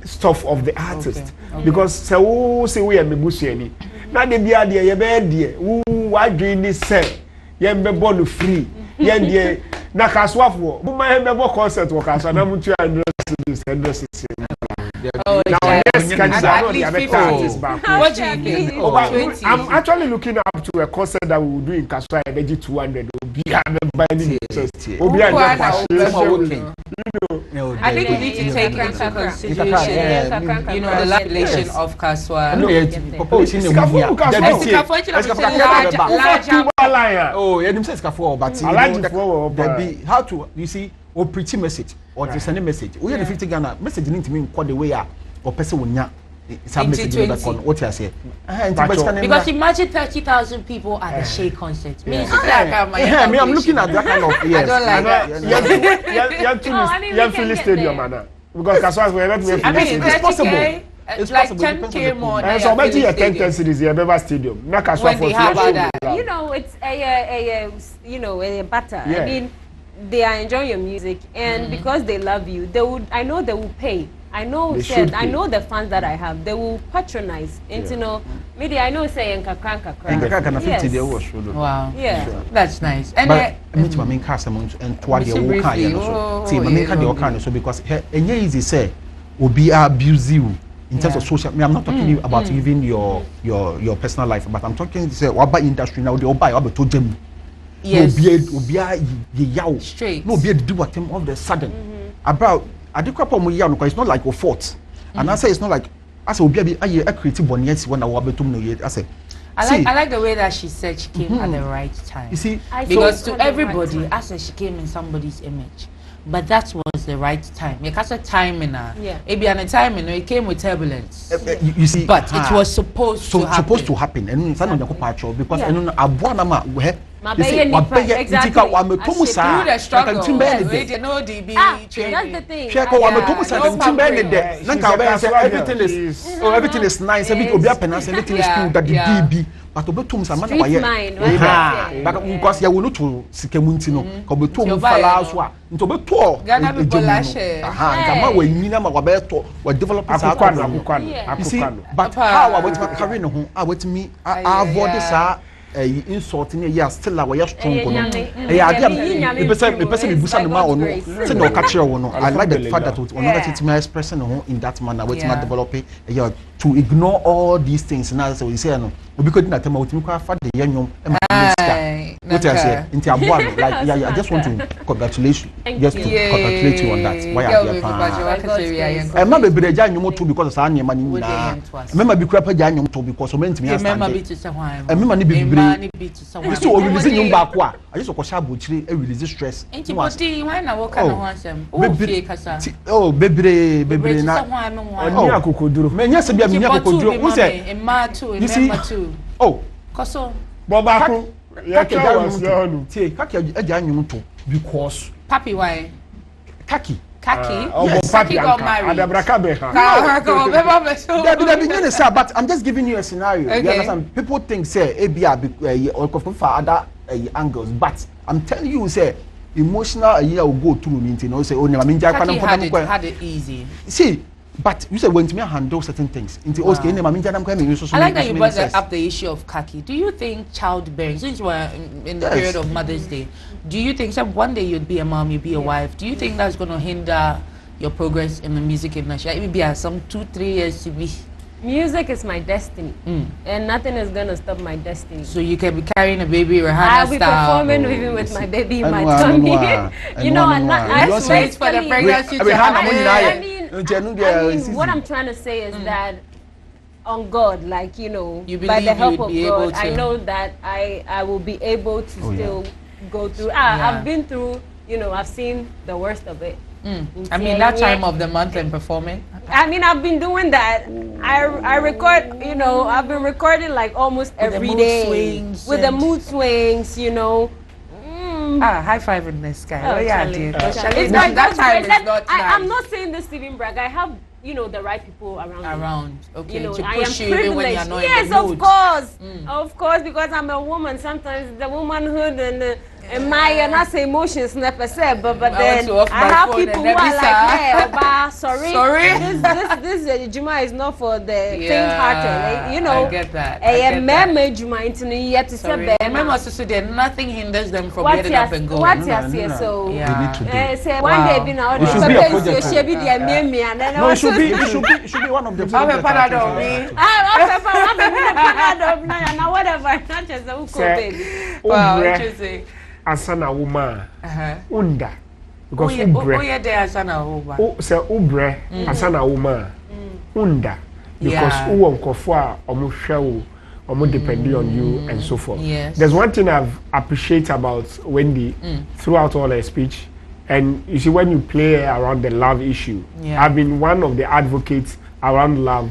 stuff of the artist. Because say we are mebusiani. Now they be there, why doing this say? Yembe born free. Yende na Kaswafo. Buma yembe concert wo Kaswa na mutu $100. Now yes, what do you think? I'm actually looking up to a concert that we will do in Kaswa Energy 200. I think we need to take into consideration, the population of Kaswa. How to, you see, or preach message or to send a message. We had 50 Ghana message into me quite the way or person will not. What I say. Because imagine 30,000 people at the Shea concert. I'm looking at that kind of. I don't like that. You have to stadium, man. Because Kaswa we're not. I mean, it's possible. It's like 10K more. And so much here 10 cities here, Beaver Stadium. Not Kaswa for that. You know, it's a butter. I mean, they are enjoying your music, and because they love you, I know they will pay. I know the fans that I have, they will patronize. And media, I know say nkakranka. Yes. Wow. Yeah. Sure. That's nice. And meet my main customer and toward the worker. See, my main customer so because and easy say will be abuse you in terms of social. I'm not talking about even your personal life, but I'm talking say what industry now they buy to them. Yes. No straight. No be do what all of a sudden about. I do because it's not like a fault, and I say it's not like I say a creative one. Yes, when I was to know I say. I like the way that she said she came at the right time. You see, because to everybody, I said she came in somebody's image, but that was the right time. Because of timing, maybe at the time, it came with turbulence. You see, but it was supposed to happen. And it's not because exactly. Through the struggle. That's the thing. Everything is nice. Everything is cool. That the but obetum sa man because ya wonu to sikamunti no ko betum fala so a nto beto kama wa nyina ma wa beto wa develop sa akokano but how I want to carry no ho I want me avoid sa insulting ya still we strong kono e person me busa no ma ono say no catch you no I like the fact that one that me expressing no in that manner we to develop to ignore all these things now so we say no obi ko dinna tema otimi kwa fa de yanyom e ma what I say inti aboa no like I just want to congratulate you on that why are you ma bebre ja anyom to because sa anyema ni nyina mema bi kura pa ja anyom to because o mentimi understand mema bi to se hwan mema ni bebre so o release nyom ba ko a I just ko sha bochire e release stress enti body why na wo ka no ho asem o fie kasa oh bebre na oni akokoduro menya se bia menya akokoduro wo se emma too oh koso bobaku kake eja anyum to because papi why kaki yes, papi got married adabraka be ha but I'm just giving you a scenario. Okay. You understand? People think say or for other angles, but I'm telling you say emotional will go through me, you know, say oh had it easy. See, but you said when to me handle certain things. I like that you brought up the issue of kaki. Do you think childbearing, since we're in the period of Mother's Day, do you think one day you'd be a mom, you'd be a wife? Do you think that's going to hinder your progress in the music industry? It would be some 2-3 years to be. Music is my destiny, and nothing is gonna stop my destiny. So you can be carrying a baby, Rihanna I'll be style. performing even with my baby in my tummy. You know, and I wait for the pregnancy. I mean, what I'm trying to say is that on God, like, you know, by the help of God, I know that I will be able to still go through. I've been through, you know, I've seen the worst of it. I mean, that time of the month and performing. I mean, I've been doing that. I record, you know, I've been recording like almost every day with the mood swings, you know. High five in the sky. Oh, yeah, dude. It's not that time. Is not I'm not saying this to even brag. I have, you know, the right people around. Okay. You know, to I push am you privileged. even when you're not yes, in the mood. Of course, because I'm a woman. Sometimes the womanhood and my emotions never said, but then I have people who are like, hey, Oba, sorry. This Juma is not for the faint-hearted. You know, I get that. Nothing hinders them from getting up and going. What you say? So one day, you know, it should be one of the whatever. Asana woman unda because ubre there asana woman say ubre asana woman unda because who nkofo a omo hwe wo omo depend on you and so forth. There's one thing I've appreciate about Wendy throughout all her speech, and you see when you play around the love issue, I've been one of the advocates around love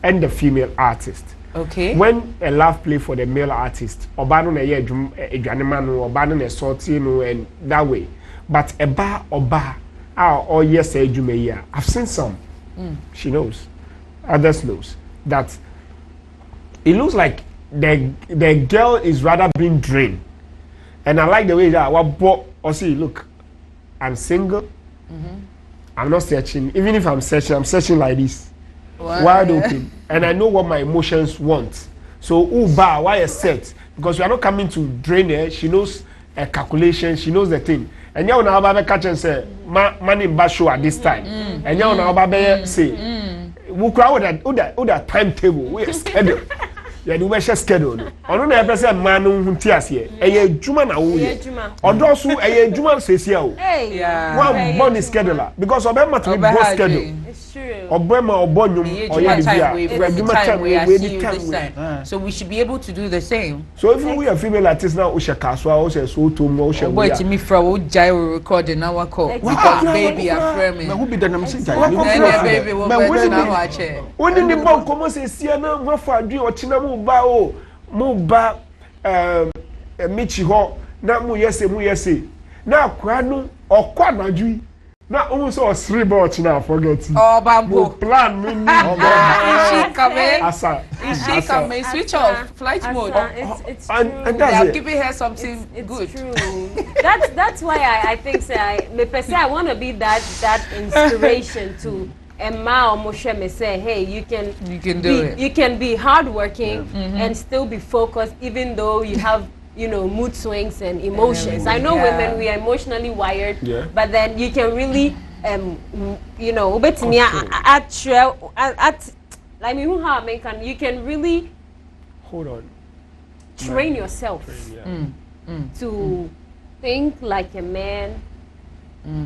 and the female artist. Okay. When a love play for the male artist, Obano na ye edwanemanu, Obano na sorti no, and that way. But Oba, or yes, Jumeya. I've seen some. She knows. Others knows that it looks like the girl is rather being drained. And I like the way that or see, look, I'm single. I'm not searching. Even if I'm searching like this. Wide open. And I know what my emotions want. So Uba, why a set? Because we are not coming to drain her. She knows a calculation, she knows the thing. And now I'll catch and say, money basho at this time. And now I'll say, we crowd that timetable, we are schedule. Yeah, the way she schedule. I don't know if I man who tears here. A Juma na uye. Or those who a Juma says here. One money scheduler. Because of them to be schedule. It's true. Or Brema or Bonum or time. So we should be able to do the same. So if we are female artists now, we should cast our so to motion. Boy, to me, from gyro recording our call. Because baby, I'm framing. Who be the name? Baby, when in the bank, come and say, Siena, what for a dream or Chinamu bao, Muba, Michy ho na mu yese na kwa no okwa nadwi na almost 3 bots now forget oh bambo plan me is she coming asa is she coming switch off flight mode it's and that's I'm giving her something it's good true. that's why I think say I want to be that inspiration to Emma or Moshe me say, hey, you can do it. You can be hardworking and still be focused, even though you have, you know, mood swings and emotions. I know women, we are emotionally wired, but then you can really, you know, but like me, you can really hold on, train yourself to think like a man.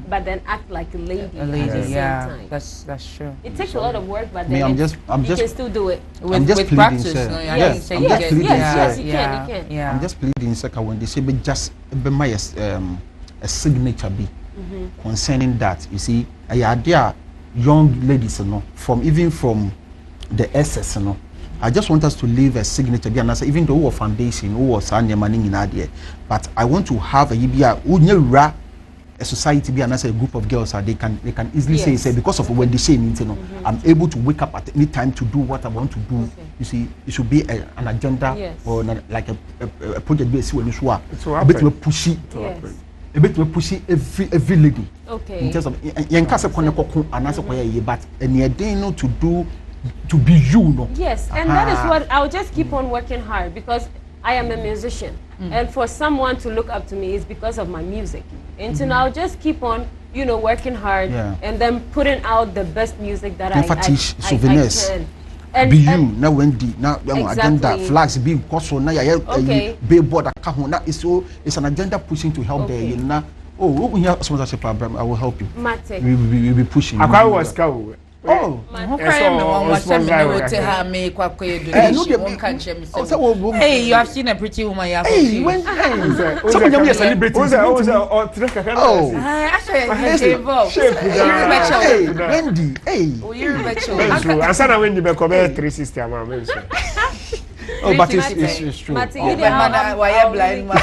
But then act like a lady. At the same time. That's true. It takes a lot of work, but then you can still do it with practice. Yes, you can. I'm just pleading, second when they say, but just be my a signature be concerning that. You see, there young ladies, you know, from the SS, you know. I just want us to leave a signature, even though we are foundation, we are money in idea, but I want to have a society be a group of girls they can easily say because of when they say anything, you know, I'm able to wake up at any time to do what I want to do. You see, it should be an agenda or like a project based when you a bit more pushy, a bit more pushy every lady. In terms of but to be you, no. Yes, and that is what I'll just keep on working hard because I am a musician, and for someone to look up to me is because of my music. And so I'll just keep on, you know, working hard and then putting out the best music that I can. And be you now Wendy now agenda flags be because now billboard account now it's an agenda pushing to help the you know. Oh, we have sponsorship program. I will help you. We will be pushing. Oh, hey, you have seen a pretty woman. Hey, when somebody celebrating. Wendy, hey. I said when you become 360 amount. Oh, but it's true. Why blind man?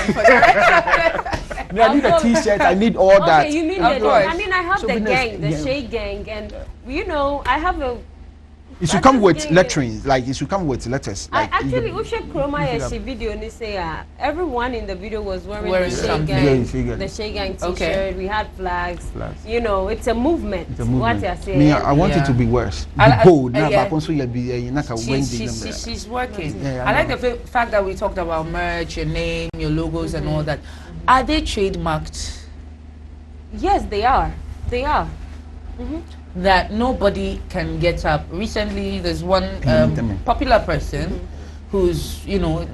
I need a T-shirt. I need all that. Okay, you need it. I mean, I have the gang, the Shay gang, and you know, I have a. It should come with lettering, like it should come with letters. Like actually, Usha Kroma video, and say everyone in the video was wearing the Shay gang, the Shay gang T-shirt. We had flags. You know, it's a movement. It's a movement. What I say. Me, I want it to be worse. Bold. She's working. I like the fact that we talked about merch, your name, your logos, and all that. Are they trademarked? Yes, they are. They are. That nobody can get up. Recently, there's one popular person who's, you know,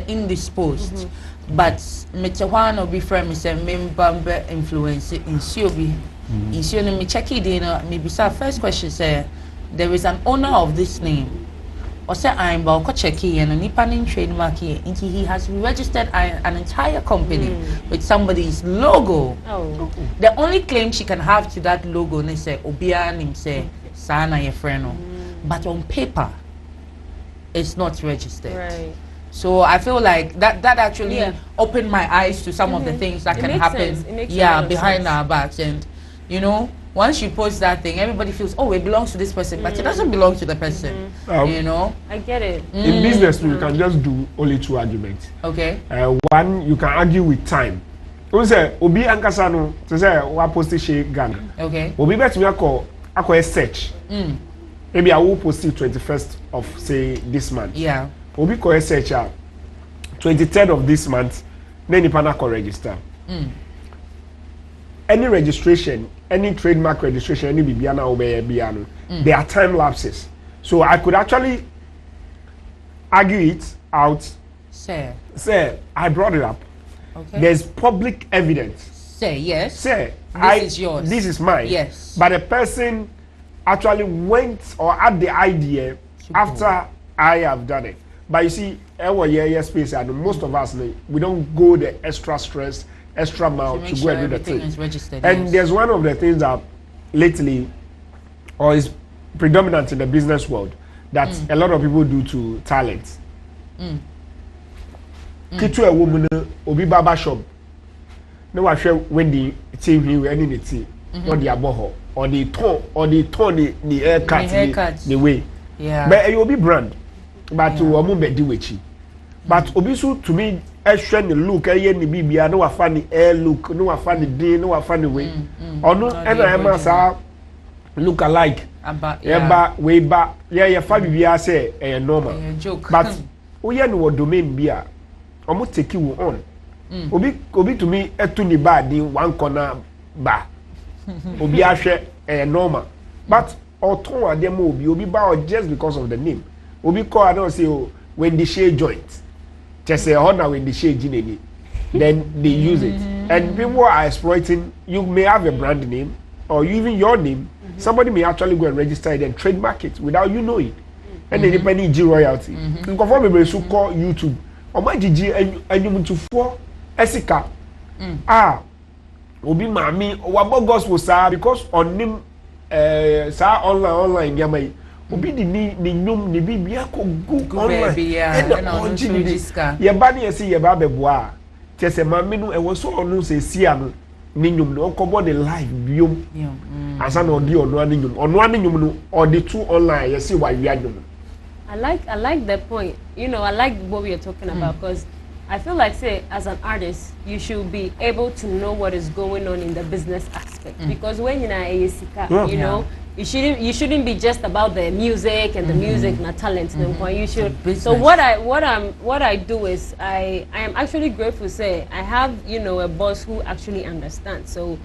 indisposed, but Mechawan or befriend me say member influence in Showbiz. In Showbiz, me check it in. Maybe first question say there is an owner of this name. Or say I'm about checking and a trademark here. He has registered an entire company with somebody's logo. The only claim she can have to that logo is say Obianim say Sana your friend. But on paper, it's not registered. Right. So I feel like that actually opened my eyes to some of the things that can happen behind our backs. And you know, once you post that thing, everybody feels, oh, it belongs to this person, but it doesn't belong to the person. You know? I get it. In business, you can just do only 2 arguments. Okay. One, you can argue with time. You say, Obi Ankasano, to say, what post she gang. Okay. Obi bet me a search. Maybe I will post it 21st of, say, this month. Yeah. Obi ko search 23rd of this month, then you can register. Any registration, any trademark registration, any bibiana or biano, there are time lapses. So I could actually argue it out. Say, I brought it up. Okay. There's public evidence. Say, yes. Say, this is yours. This is mine. Yes. But the person actually went or had the idea after I have done it. But you see, space, and most of us, we don't go the extra stress, extra mile to go and do the thing. And there's one of the things that lately, or is predominant in the business world, that a lot of people do to talent. Kitu a woman obi barber shop. No wa hwe when the team here any the tea. Or the aboho or the tone the haircut the way. Yeah. But you be brand. But to omo be di wechi. But obi so to me ehwe ne look eye ne bibia no wa fa ne air look no wa fa ne din no wa fa ne way. Ono na e ma sa look alike. Yeah, way back. Yeah, fa bibia say e normal. But oye no wo domain bia omo take you on. Obi to me etu ni ba din one corner ba. Obi ahwe normal. But oton adem obi ba just because of the name. Obi call I don't say when the shade joint. Just say honor when the shade gineni. Then they use it. And people are exploiting. You may have a brand name or even your name. Somebody may actually go and register it and trademark it without you knowing. And then depending G royalty. You conform me so call YouTube. Or my GG and you to for Esika. Obi mami wabo gospel sa because on him sa online yamai. Obi di ni nyum ni bibia ko go online. And on Jiska. Ye ba ni esi ye ba beboa. Tese mami no e wo so onu se sia no ni nyum no kobo the live biom. Asa na odi onu ani nyum. Onu ani nyum no odi two online ye se wa wi anyum. I like that point. You know, I like what we are talking about because I feel like, say, as an artist, you should be able to know what is going on in the business aspect. Because when you're you know, you shouldn't be just about the music and the music and the talent. You should. So what I do is I am actually grateful to say I have, you know, a boss who actually understands. So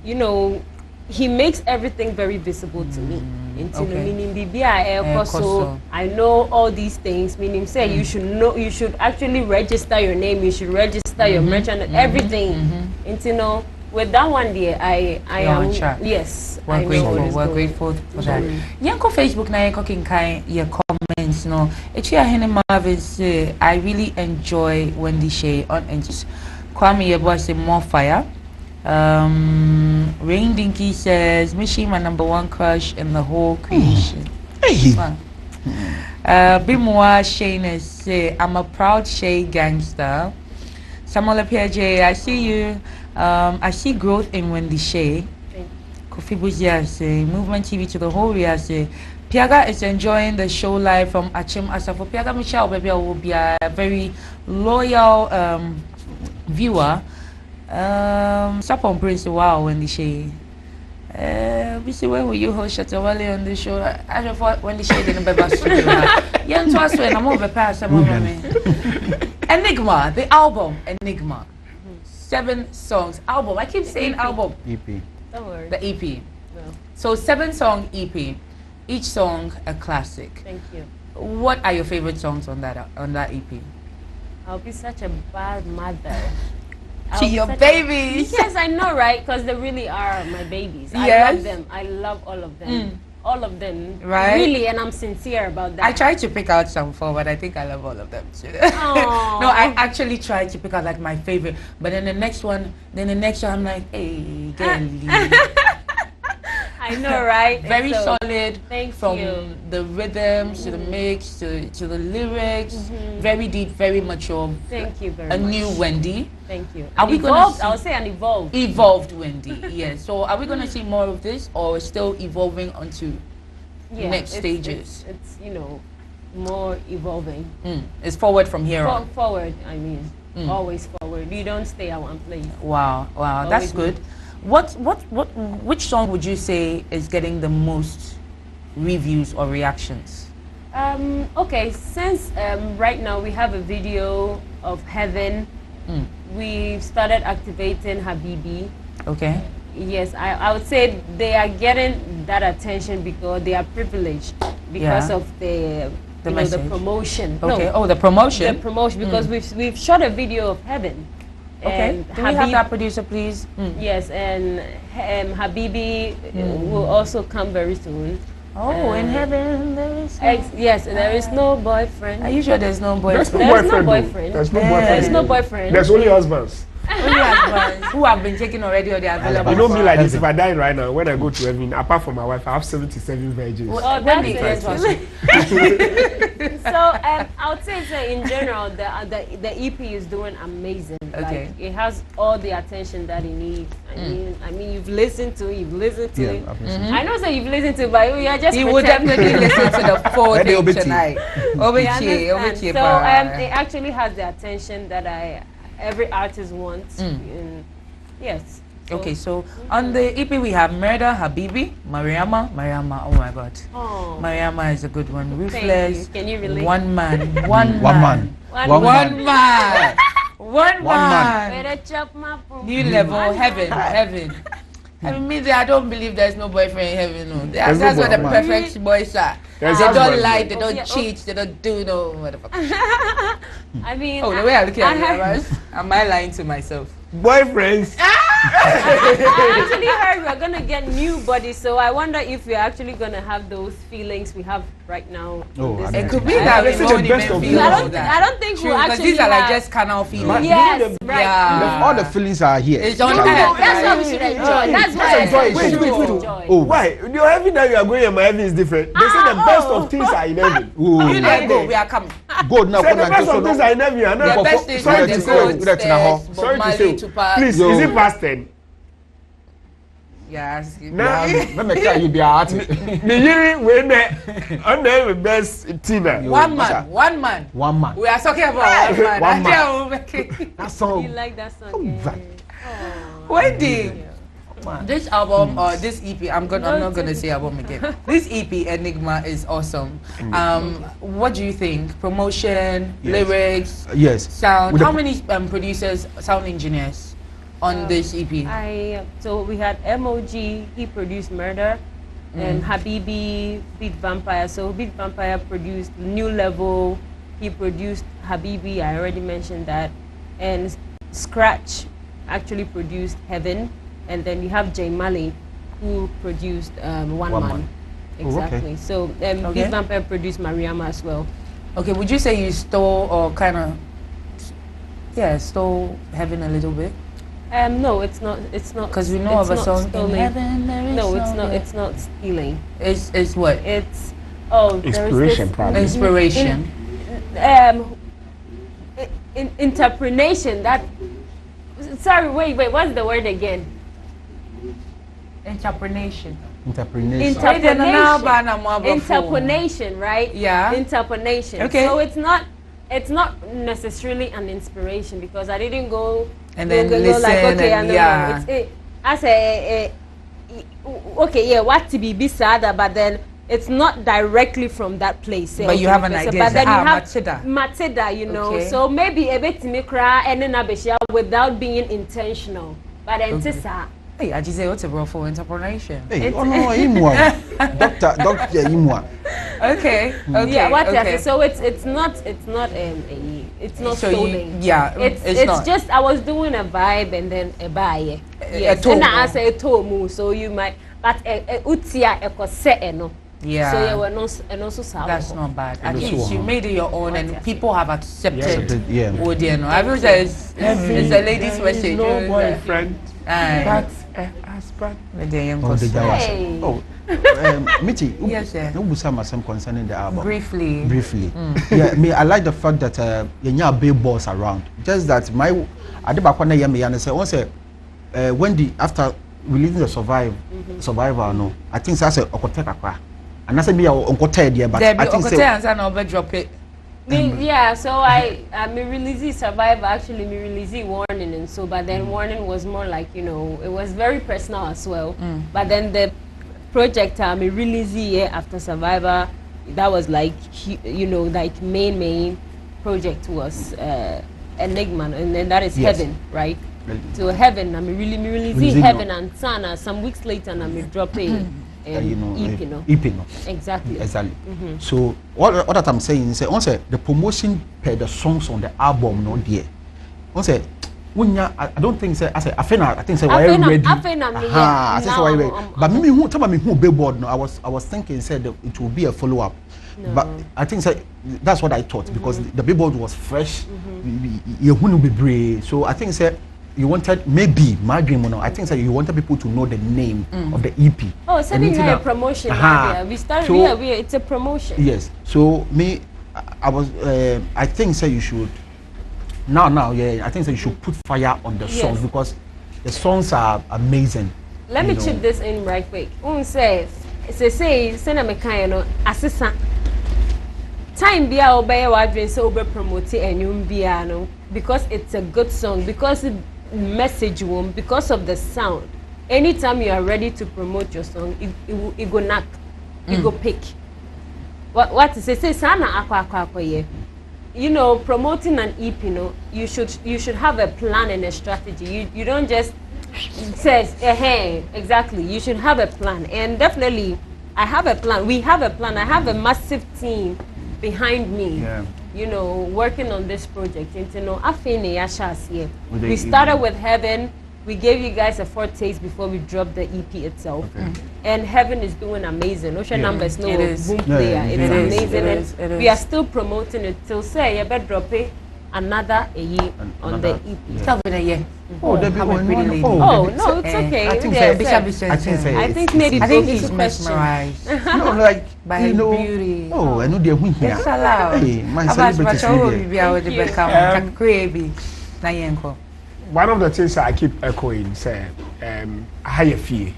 you know, he makes everything very visible to me. Meaning I know all these things, meaning say you should actually register your name, you should register your merchant, everything. You know, with that one day I am yes. We're grateful for that. Yanko Facebook na yako kinkai your comments no. Echi ahene Marvins I really enjoy Wendy Shay on and just Kwame your boy say more fire. Rain Dinky says, Michy, my #1 crush in the whole creation. Bimwa Shane say, I'm a proud Shay gangster. Samuel PJ, I see you. I see growth in Wendy Shay. Kofi Buzia say, Movement TV to the whole area say, Piaga is enjoying the show live from Achim Asafo. Piaga Michelle, baby, will be a very loyal viewer. Sapon Prince, wow, Wendy Shay. We see when will you host Shatta on the show? I thought Wendy Shay didn't be young to us when I'm over past Enigma, the album, Enigma. 7 songs album. I keep saying album. EP. Don't worry. The EP. No. So 7-song EP. Each song a classic. Thank you. What are your favorite songs on that EP? I'll be such a bad mother. To your babies. Yes, I know, right? Because they really are my babies. Yes. I love them. I love all of them. All of them. Right? Really, and I'm sincere about that. I tried to pick out some 4, but I think I love all of them too. No, I actually tried to pick out like my favorite. But then the next one, I'm like, hey, girlie. I know, right? Very so, solid from the rhythms to the mix to the lyrics. Very deep, very mature. Thank you very much. A new Wendy. Thank you. Are we evolved? I'll say an evolved. Evolved Wendy. Yes. So are we going to see more of this, or still evolving onto next stages? It's you know more evolving. It's forward from here on. Forward. I mean, always forward. You don't stay at one place. Wow. Wow. That's good. Which song would you say is getting the most reviews or reactions? Okay, since right now we have a video of Heaven, we've started activating Habibi. Okay. Yes, I would say they are getting that attention because they are privileged because of the promotion. Okay. No, the promotion. The promotion because we've shot a video of Heaven. Okay, can we have that producer, please? Yes, and Habibi will also come very soon. Oh, in Heaven there is yes, there is no boyfriend. Are you sure there's no boyfriend? There's no boyfriend. There's no boyfriend. There's only husbands. Only husbands who have been taken already or they are available. You know me like this. If I die right now, when I go to heaven, apart from my wife, I have 77 virgins. Oh, that's interesting. So I would say in general, the EP is doing amazing. Okay. Like, it has all the attention that it needs. I mean, you've listened to it. I know, so you've listened to it, but you are just. You would definitely listen to the full thing tonight. So it actually has the attention that every artist wants. Yes. So, okay, so on the EP we have Murder, Habibi, Mariama, oh my God. Oh. Mariama is a good one. Ruthless. Can you relate? One man. New level, heaven. I mean, I don't believe there's no boyfriend in heaven. No. That's what the perfect boys are. They don't lie, they don't cheat, they don't do no motherfucker. I mean, the way I look at it, am I lying to myself? Boyfriends. I actually heard we're gonna get new bodies, so I wonder if we're actually gonna have those feelings we have right now. It could be that we won't even feel that. I don't think we'll actually. Because these are like just carnal feelings. Yes, right. Yeah. All the feelings are here. It's on that's why we should enjoy. That's why we should enjoy. Oh, why? Your heaven that you are going and my heaven is different. They say the best of things are in heaven. You let go, we are coming. Go now. Say the best of things are in heaven. The best is when they go upstairs, sorry to say. Please, is it past 10? Yes. Now, let me tell you, be a the year when the best team. One man. We are talking about one man. That song. You like that song? Wendy, this album or this EP, I'm not gonna say album again. This EP Enigma is awesome. What do you think? Promotion, lyrics, sound. How many producers, sound engineers on this EP? So we had MOG, he produced Murder, and Habibi, Beat Vampire. So Beat Vampire produced New Level, he produced Habibi, I already mentioned that, and Scratch actually produced Heaven, and then you have Jay Malley who produced One Man. Exactly. Okay. So Beat Vampire produced Mariama as well. Okay, would you say you stole or kind of stole Heaven a little bit? No, it's not. It's not. Because we know of a song stealing. In Heaven there is no, it's not. It's not stealing. It's what? It's inspiration, probably. Inspiration. Interpretation. That. Sorry. Wait. What's the word again? Interpretation. Interpretation, right? Yeah. Interpretation. Okay. So it's not necessarily an inspiration because I didn't go and then listen like, okay, and what to be sad, but then it's not directly from that place. But you have an idea. But then you have Matida, you know. Okay. So maybe a bit me cry and then without being intentional. But then hey, I just say what's a bro for interpretation? Hey, Doctor Imwa. Okay. Yeah, what so it's not stolen. It's not. Just I was doing a vibe and then a buy. Yes. And I say a tomu, so you might but utia no. Yeah. So yeah, we're not that's not bad. At least you made it your own and people have accepted. Yeah. Oh dear, no. I feel that it's a lady's message. No boyfriend. But husband. Michy, yes, sir. No some concerning the album. Briefly. Yeah, I like the fact that you have billboards around. Just that I did back when I say Wendy after releasing the Survivor, no, I think that's a Okotekakwa. And that's me Okote, but I think say drop it. Yeah, so I released Survivor, actually me released Warning, and so but then Warning was more like, you know, it was very personal as well. But then the project me released after Survivor, that was like, you know, like main project was Enigma, and then that is Heaven, right? So Heaven, me released Heaven and Sana. Some weeks later, me drop it. EP. Exactly. So what that I'm saying is, once the promotion per the songs on the album, no dear. Once I don't think I think we're ready. I think we're ready. But me who billboard. No, I was thinking said it will be a follow up. No. But I think that's what I thought because the billboard was fresh. You wouldn't be brave. So I think you wanted maybe my dream, I think that you wanted people to know the name of the EP. Oh, sending a promotion. We started here. It's a promotion. Yes. So me, I was. I think that you should. Now, yeah. I think that you should put fire on the songs because the songs are amazing. Let me chip this in right quick. Say, send a mechanic assistant. Time be our bay wadrin so be promote and you piano because it's a good song, because it message won, because of the sound. Anytime you are ready to promote your song, it go knock, it go pick. What is it? Say sana aqua ye. You know, promoting an EP, you should have a plan and a strategy. You don't just say hey, exactly. You should have a plan, and definitely I have a plan. We have a plan. I have a massive team behind me, you know, working on this project. And we started with Heaven. We gave you guys a foretaste before we dropped the EP itself. And Heaven is doing amazing. Ocean numbers, no boom player. It's amazing. And we are still promoting it till say you better drop it another a year on the EP. Stop in a year. Oh, no, it's okay. I think maybe he's mesmerized. No, like by his beauty. Oh, I know they're winning here. It's allowed. Hey, my celebrity one of the things I keep echoing say higher fee.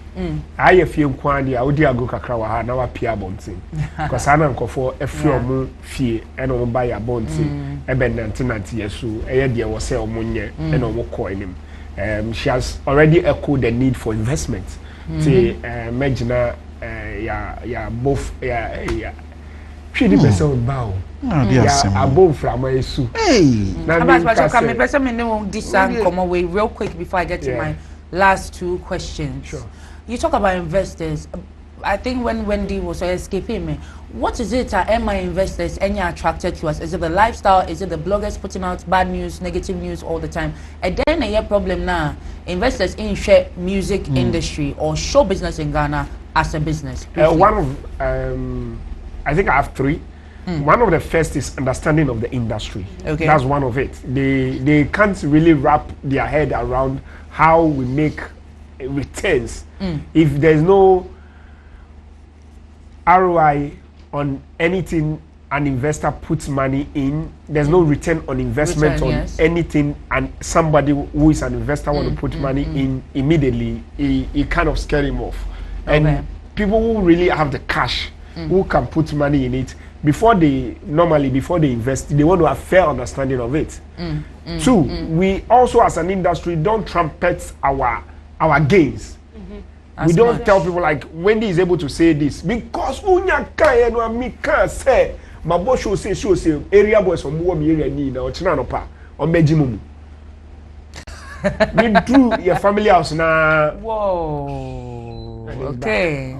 Higher fee kwandi audi ago kakra wa ha na wa pia bontin. Because ana nkofo efro fee and on buy a bontin ebe 1990 yesu eye de wo say omonye and on ko enim. She has already echoed the need for investment. See imagine ya both ya she the person bow. Above from my soup. Hey, real quick before I get to my last two questions. Sure. You talk about investors. I think when Wendy was escaping me, what is it that my investors any attracted to us? Is it the lifestyle? Is it the bloggers putting out bad news, negative news all the time? And then a problem now, investors in share music industry or show business in Ghana as a business. One of I think I have three. One of the first is understanding of the industry. Okay. That's one of it. They can't really wrap their head around how we make returns. If there's no ROI on anything an investor puts money in, there's no return on investment anything, and somebody who is an investor want to put money in immediately, it kind of scare him off. And people who really have the cash, who can put money in it, before they invest, they want to have fair understanding of it. Two, we also as an industry don't trumpet our gains. We don't tell people like Wendy is able to say this because unya kaya no mi can say my boss show say area boys from wo mi area ni na o china no pa o meji mumu. Me do your family house na. Whoa. Okay.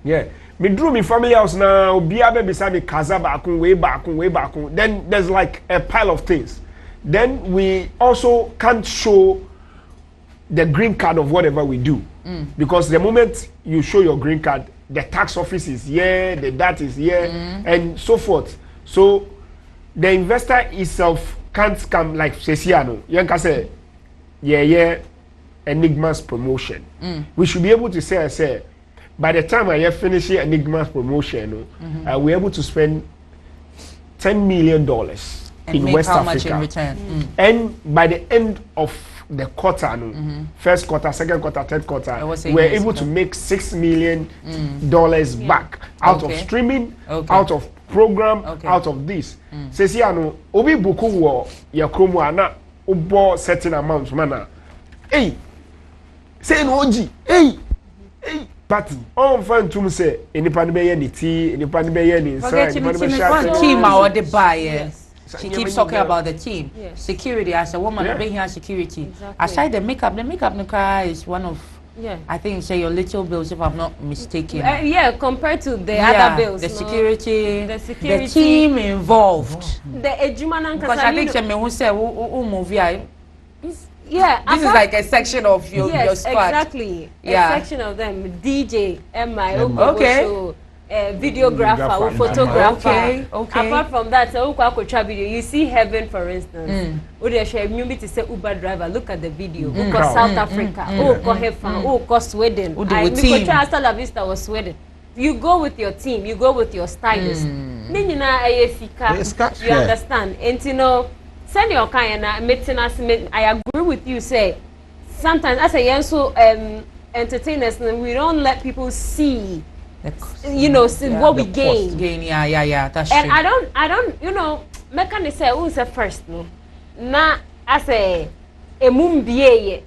Yeah. Me drew me family house now, be able beside me kaza bakun, way back. Then there's like a pile of things. Then we also can't show the green card of whatever we do. Because the moment you show your green card, the tax office is here, the that is here, and so forth. So the investor itself can't come like Ceciano. You can say, Enigma's promotion. We should be able to say, by the time I finish Enigma's promotion, we're able to spend $10 million in West Africa. Much in return? And by the end of the quarter, first quarter, second quarter, third quarter, we're able to make $6 million back out of streaming, out of program, out of this. Ceciano, obi buku wo ya kromo ana obo certain amount mana. Hey, say no oji. Hey. But on fun to say anyone be any tea, anyone be any team or the buyer. She keeps talking about the team. Security, as a woman, being here security. Exactly. Aside the makeup is one of, I think, say your little bills, if I'm not mistaken. Compared to the other bills. The security, the team involved. Because I think someone who said, movie. This is like a section of your squad. Exactly. A section of them. DJ, MI, videographer or photographer. Okay. Apart from that, video, you see Heaven, for instance. To say Uber driver, look at the video. South Africa. Sweden. Hasta La Vista was Sweden. You go with your team, you go with your stylist. You understand? And send your kind I agree with you, say sometimes as a young entertainers, we don't let people see what we gain. Yeah, that's and true. I don't, mechanic say who's the first no. Na as a mumbiye.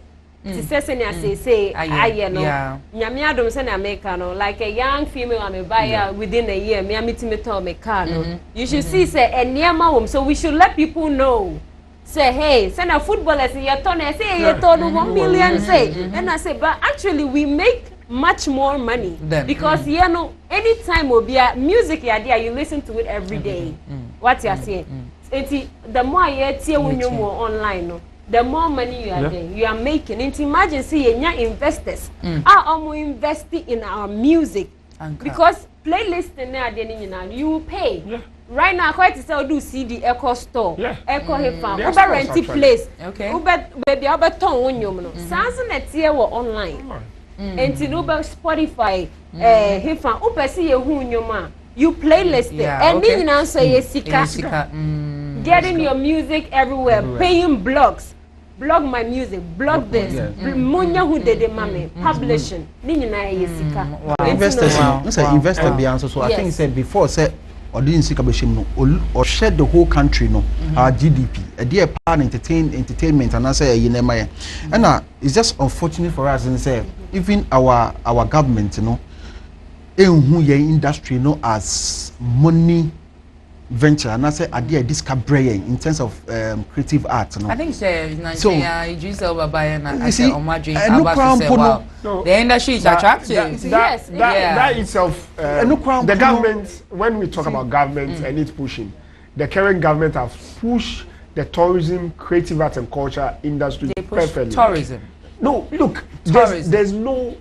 Say Nyame adom say na America no, like a young female I'm a buyer within a year, me meet me to me car no. You should see say a so we should let people know. Say hey, send a footballer say your turn say you turn 1 million say. And I say but actually we make much more money because anytime will be a music idea you listen to it every day. What you are saying? The more you hear when you more online no, the more money you are you are making. And imagine see investors are investing in our music because playlist you will pay. Right now, quite to sell do CD Echo Store, Echo Hip-Hop, Uber renty place. Uber baby Uber ton no. Samsung net here were online. And Uber Spotify, Hip-Hop, Uber see you playlist it. And then you say sika. Getting your music everywhere, paying blogs. Blog my music, blog this. Munya who did the mame, publishing. Investors, investor be answer. So I think said before said or didn't see or shed the whole country no our GDP. A dear plan entertainment and I say and it's just unfortunate for us and say even our government industry as money venture and I say idea this in terms of creative art. No? I think so the industry is attractive. That itself the government, when we talk about government and it's pushing, the current government have pushed the tourism, creative art and culture industry perfectly. Tourism. No, look, there's no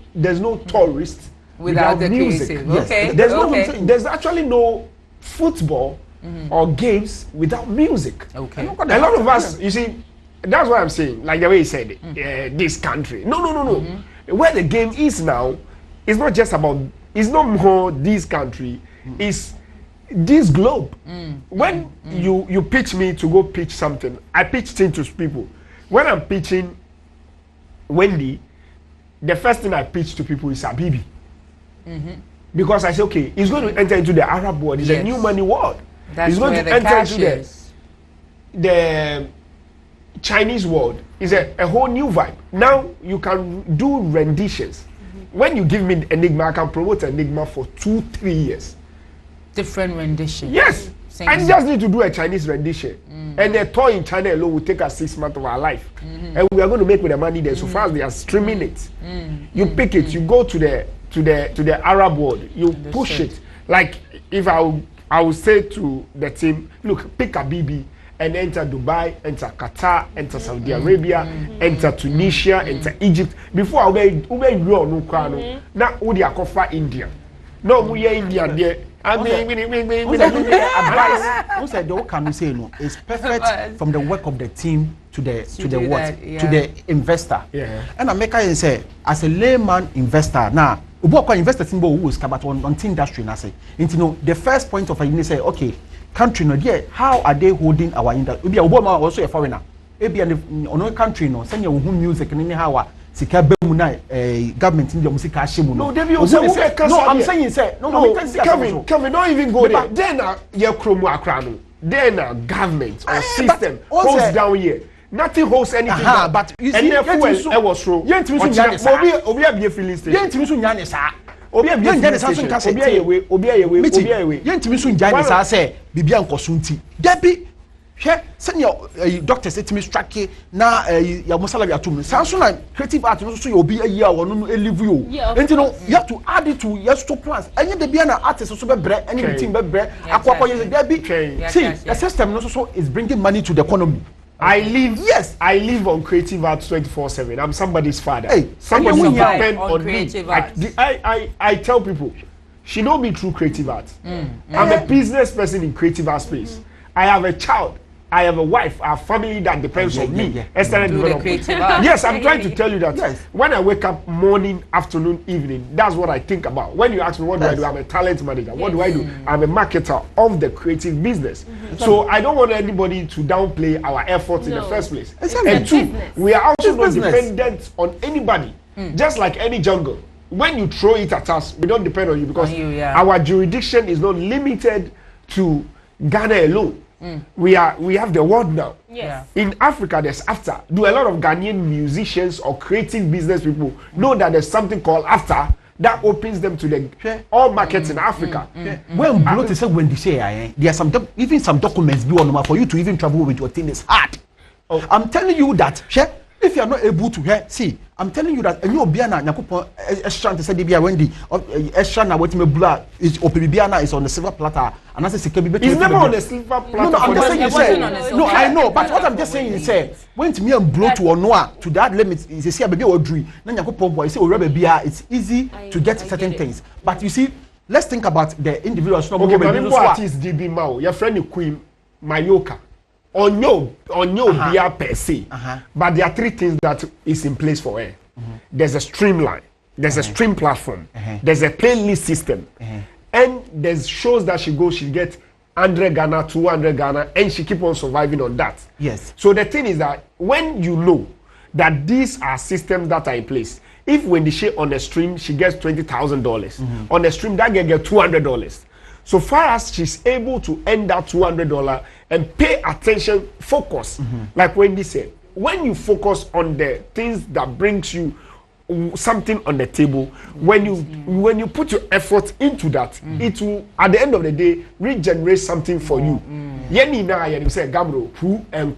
tourist without the music. Okay. There's actually no football or games without music. Okay. A lot of us, you see, that's what I'm saying. Like the way he said it, this country. No. Where the game is now, it's not just about. It's not more this country. It's this globe. When you pitch me to go pitch something, I pitch things to people. When I'm pitching Wendy, the first thing I pitch to people is Habibi. Because I say, okay, it's going to enter into the Arab world. It's a new money world. That's it's going to enter into the Chinese world. It's a whole new vibe. Now you can do renditions. When you give me Enigma, I can promote Enigma for 2-3 years. Different renditions. Yes. I just need to do a Chinese rendition. And the tour in China alone will take us 6 months of our life. And we are going to make with the money there. So far as they are streaming it, you pick it, you go to the Arab world, you push it. Like if I will say to the team, look, pick Habibi and enter Dubai, enter Qatar, enter Saudi Arabia, enter Tunisia, enter Egypt. Before I will now we are cover India. No, we are India there. I mean, advice. Said what can we say? No, it's perfect from the work of the team to the investor. And I make I say as a layman investor now. Investor who is but on industry na say. The first point of a say okay, country no there. How are they holding our industry? Maybe also a foreigner. Maybe on country no send your music and how sika bemu na government in the music ashemu no. No, I'm saying say no. Kevin, don't even go there. Then your chromo akra no. Then government or system holds down here. Nothing holds anything down. But you see, I was true. Obi a filling station. Yentimi so nyane sa. Obi a filling station. Obi a we. Yentimi so nyane sa say bibia nkoso nti. Debi hwe senior doctor say timi strike na ya musala ya tum. Sanso na creative art no so obi ayi a wono live you. You have to add it to your stop plans. Enye de bia na artist so be bre, any team be bre. Akwa ye debi. See, the system no so is bringing money to the economy. I live on creative art 24/7. I'm somebody's father. Hey, somebody depend on me. I tell people, she know me through creative art. I'm a business person in creative art space. I have a child. I have a wife, a family that depends on me. Yes, I'm trying to tell you that when I wake up morning, afternoon, evening, that's what I think about. When you ask me what do I do, I'm a talent manager. What do I do? I'm a marketer of the creative business. So I don't want anybody to downplay our efforts in the first place. And two, we are also not dependent on anybody. Just like any jungle. When you throw it at us, we don't depend on you because our jurisdiction is not limited to Ghana alone. We have the world now. In Africa, there's after. Do a lot of Ghanaian musicians or creative business people know that there's something called after that opens them to the all markets in Africa? When Blote said when they say there are some even some documents be on for you to even travel with your thing is hard. I'm telling you that if you are not able to see, I'm telling you that you biana nyakopon extra to say bia when the extra na wetin me bula is opibiana is on the silver platter and I say be better. It's never on the silver platter. No, I'm just saying no, I know, but what I'm just saying is when to me and blow to or to that limit is say baby or dream na nyakopon boy say o bia it's easy to get certain things. But you see, let's think about the individuals. Okay, but artist DB Mao, your friend the Queen Mayoka. On your beer per se, but there are three things that is in place for her. There's a streamline, there's a stream platform, there's a playlist system, and there's shows that she gets 100 Ghana, 200 Ghana, and she keep on surviving on that. Yes. So the thing is that when you know that these are systems that are in place, if when the share on the stream she gets $20,000 on the stream, that girl get $200. So far as she's able to earn that $200 and pay attention, focus, like Wendy said, when you focus on the things that brings you something on the table, when you put your effort into that, it will at the end of the day regenerate something for you. You say Gamro, who and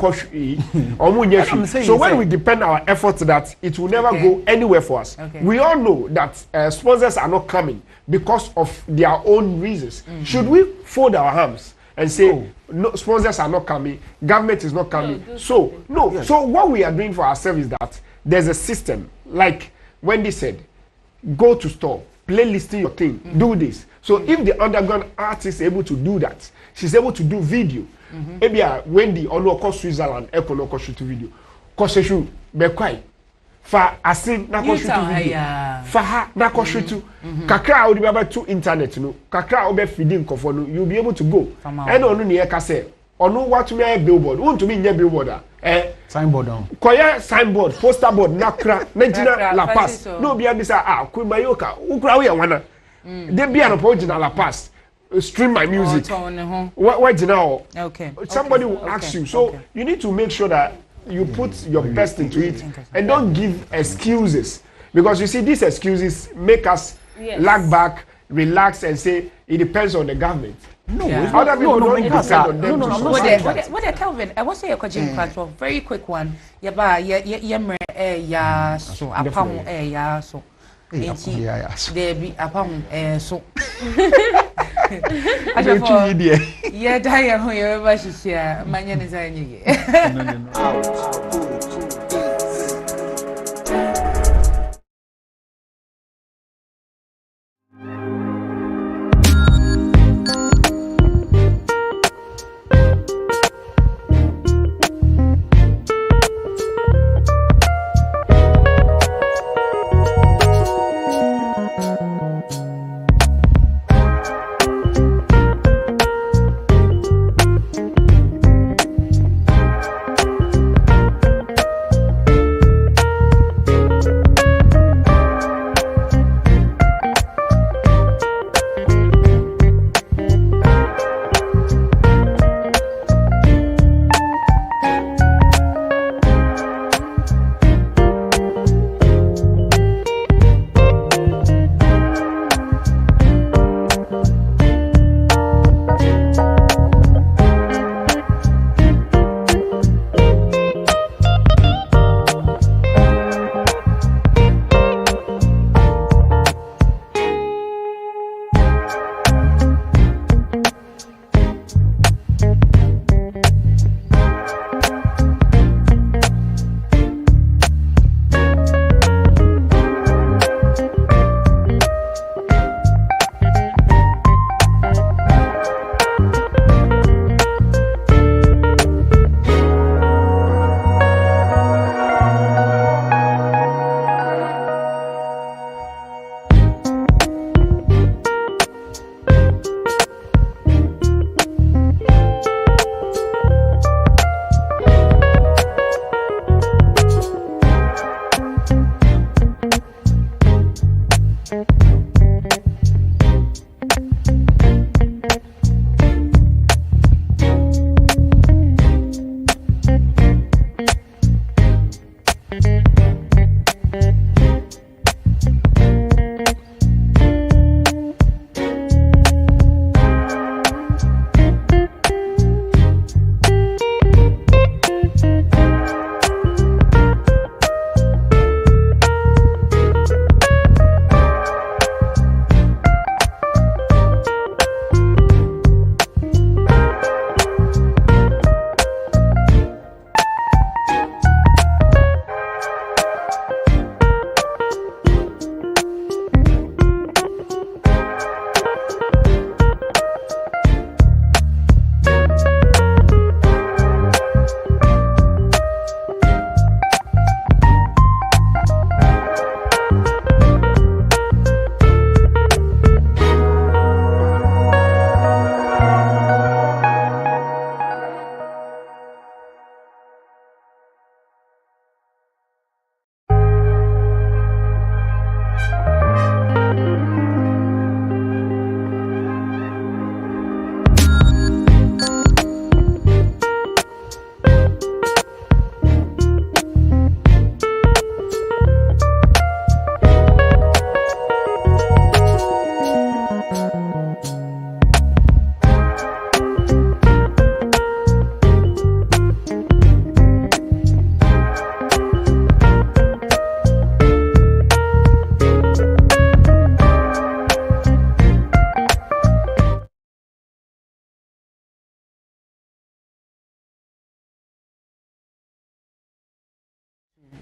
so when we depend our efforts that it will never go anywhere for us. We all know that sponsors are not coming because of their own reasons. Should we fold our arms and say no, sponsors are not coming, government is not coming? So what we are doing for ourselves is that there's a system, like Wendy said, go to store, playlisting your thing, do this. So if the underground artist is able to do that, she's able to do video. Maybe Wendy or no cost Switzerland, Echo no cost shoot video. Cost shoot, be quiet. Fa asin na cost shoot video. Fa ha na cost shoot. Kakra will be able to internet no. Kakra will be feeding kofo no. You'll be able to go. And onu ni eka say. Onu what me a billboard. Want to me nye billboard signboard down. Koya signboard, poster board, nakra, Nigeria La Paz. No be able say Queen Mayoka. Ukra we wana. They be an original La Paz. Stream my music. What now? Okay. Somebody will ask you. So you need to make sure that you put your best into it and don't give excuses. Because you see, these excuses make us lag back, relax, and say it depends on the government. No, other people don't depend on them. What Kelvin, I want to say a question platform. Very quick one. So apam so. There be apam so. Yeah, die who you ever share. My name is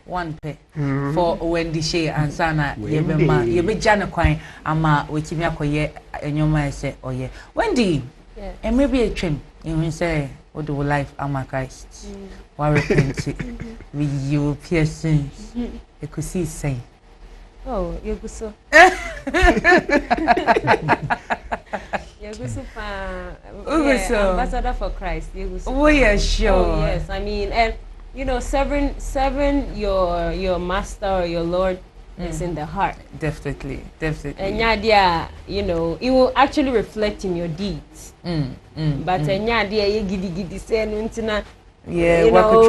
one pay for Wendy Shay and Sana yebe jana kwai ama wetimi akoye enyoma ese oye Wendy and maybe a trim you say what do life ama Christ wa repent with you piercings you could see say oh you go so ambassador for Christ. Oh yeah, sure. Oh, yes, I mean, and you know, serving your master or your Lord is in the heart. Definitely. And yeah, you know, it will actually reflect in your deeds. But yeah, you gidi say nuntina. Yeah, you know,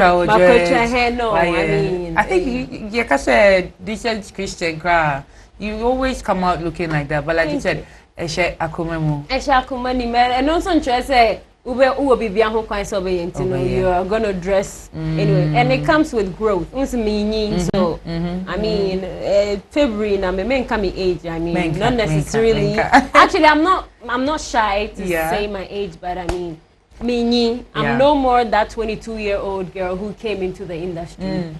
no, I mean, I think you can say decent Christian cry. You always come out looking like that, but like you said. Eshe akumani mer and also say ube be bian ho kwan so be you know you are going to dress anyway and it comes with growth so I mean February na me come age I mean not necessarily actually I'm not shy to say my age but I mean I'm no more that 22-year-old girl who came into the industry.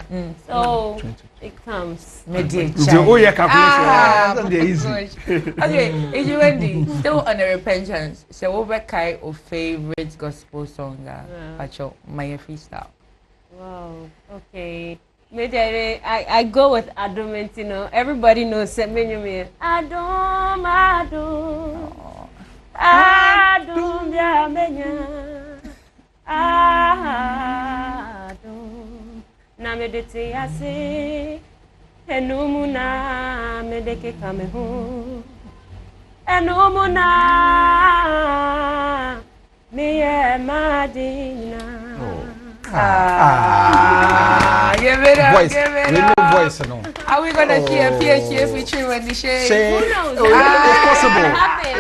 So it comes. Okay, is you Wendy still on the repentance? So what kind of favorite gospel song my freestyle? Wow. Okay. Maybe I go with Adom, you know. Everybody knows me. Adom. Adom ya menya Adom na medete ase enumu na medeke kamehu enumu na miye madina give it up, voice. give it we up. No voice, no. Are we gonna hear PHA featuring Wendy Shay? Who knows? It's possible.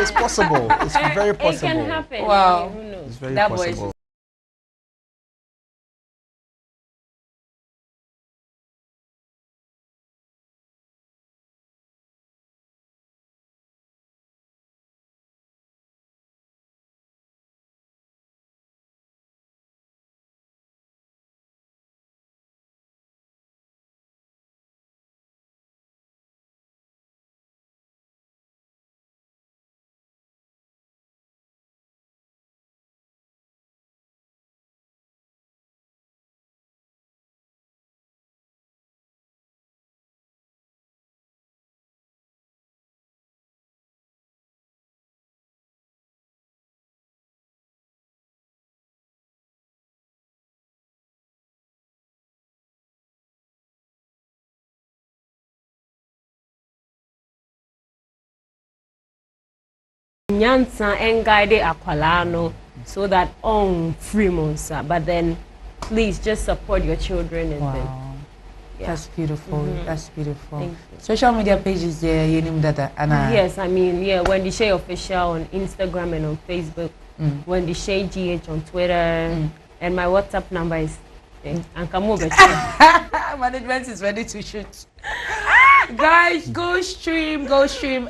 It's possible. It's very possible. It can happen. Wow. Who knows? It's very That possible. voice. Nyansa engide akwalano so that on free monsa but then please just support your children and then That's beautiful. That's beautiful. Social media pages there, yes, I mean, Wendy Shay Official on Instagram and on Facebook. Wendy Shay GH on Twitter. And my WhatsApp number is management is ready to shoot. Guys, go stream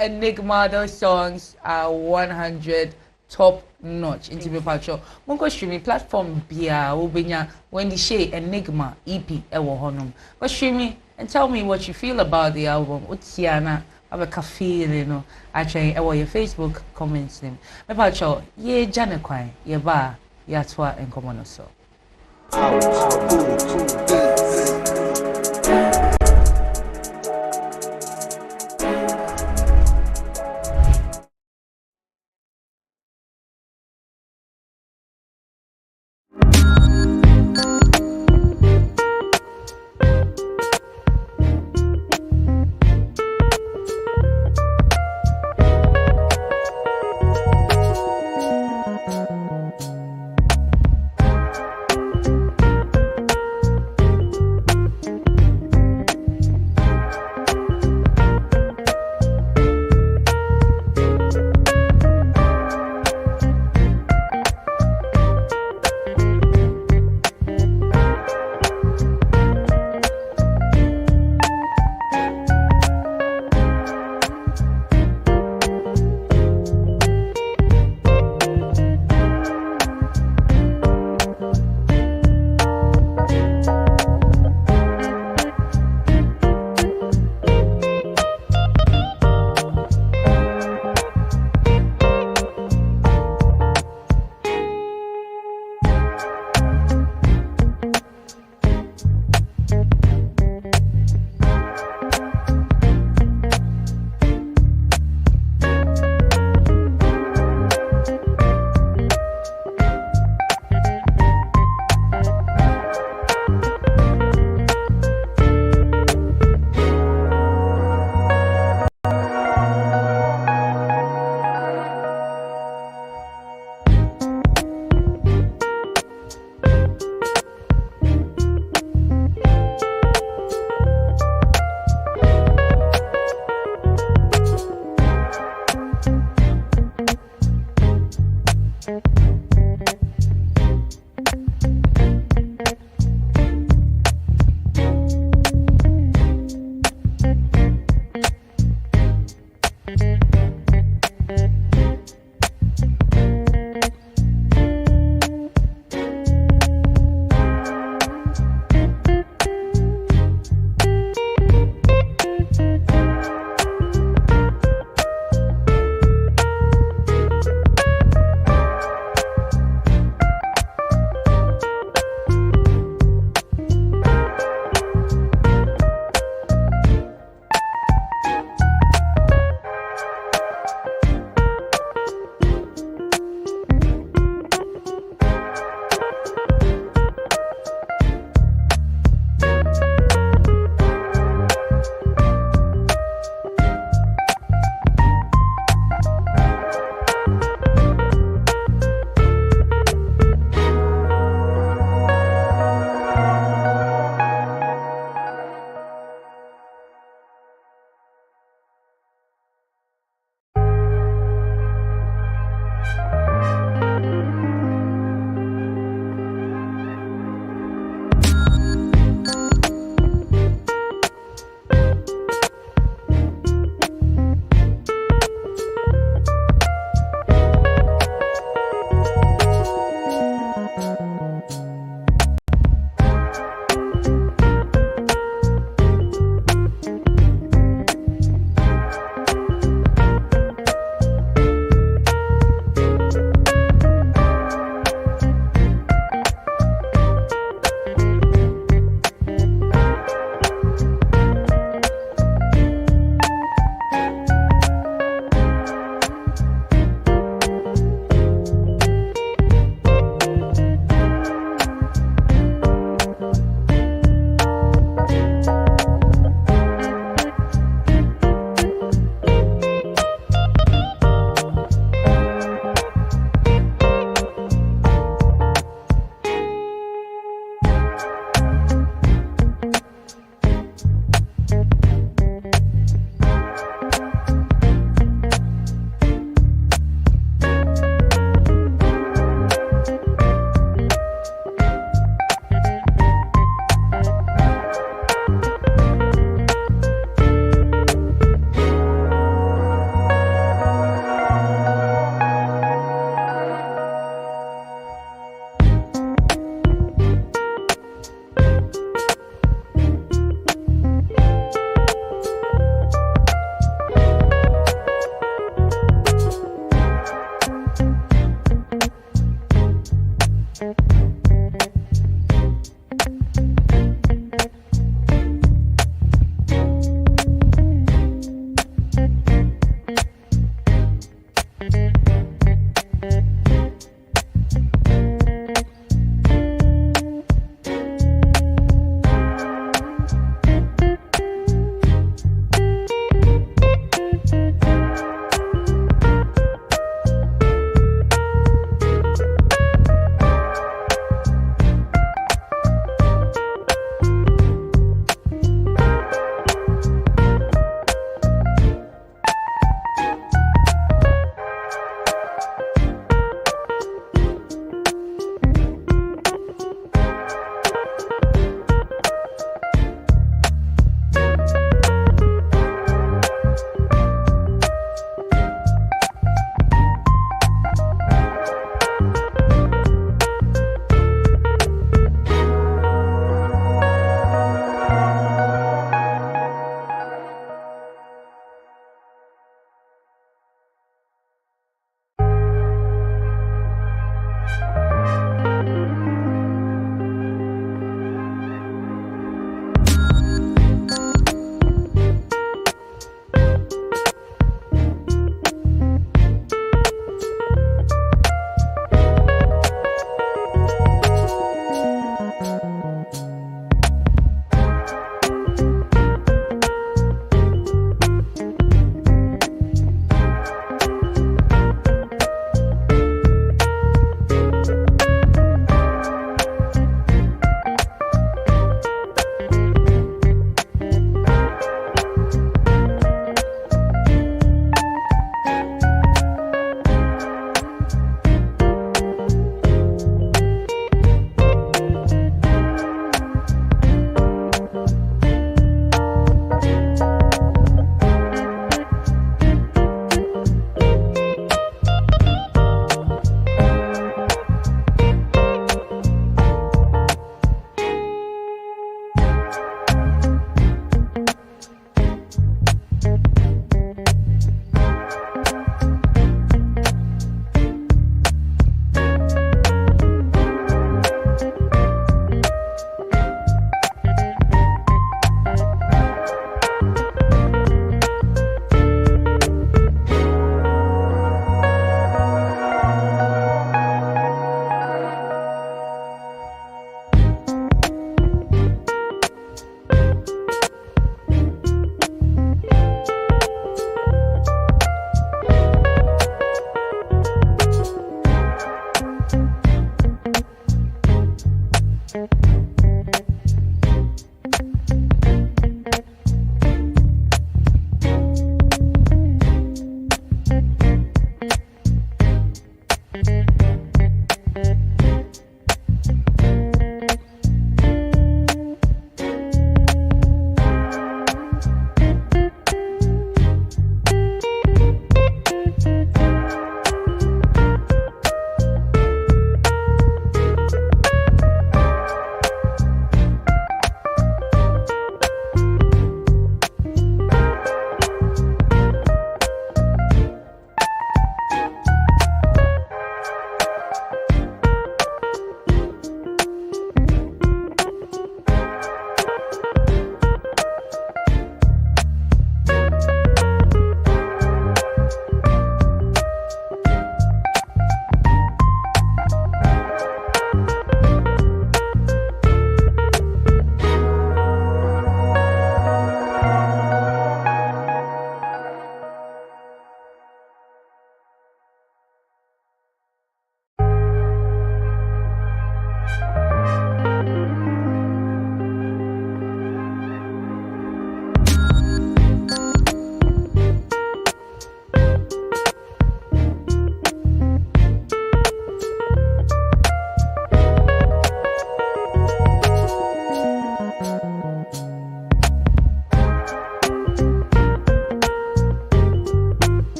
Enigma. Those songs are 100 top notch into the patcho. Go streaming platform Bia Ubinya Wendy Shay Enigma EP Ewo Honum. Go streaming and tell me what you feel about the album. Utiana have a cafe, you know. Actually, Ewo your Facebook comments them. Me patcho ye jana kwai ye ba ya twa en komono so.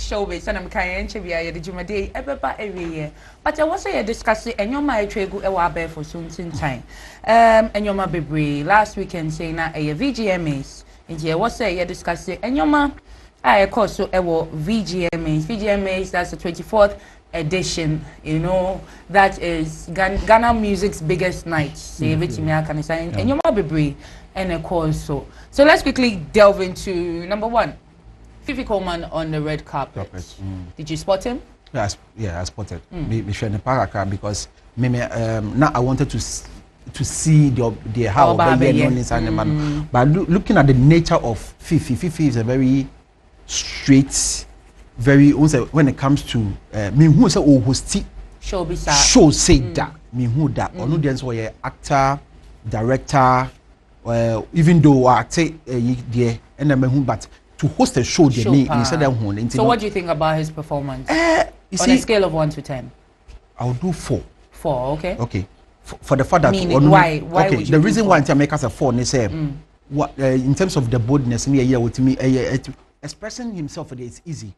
Showbiz and I'm kind of via the Jumade, every year. But I was discussing and your my tregu ewa for soon time. And your ma be last weekend saying a VGMAs. And here was discussing and your ma I call so ewo VGMAs, that's the 24th edition, you know, that is Ghana music's biggest night. Say everything I can say and your ma be and a call so. So let's quickly delve into number one. Fifi Coleman on the red carpet. Did you spot him? Yes, I spotted. Me share the paraka because now I wanted to see the how man. But looking at the nature of Fifi is a very straight, very when it comes to me who say host show say that me who that or no dance where actor, director, even though I say there and who but to host a show, so what do you think about his performance? On a scale of 1 to 10? I'll do 4. 4, okay. Okay. For the fact that why okay, the reason why I make us a 4 is what in terms of the boldness with me expressing himself is easy.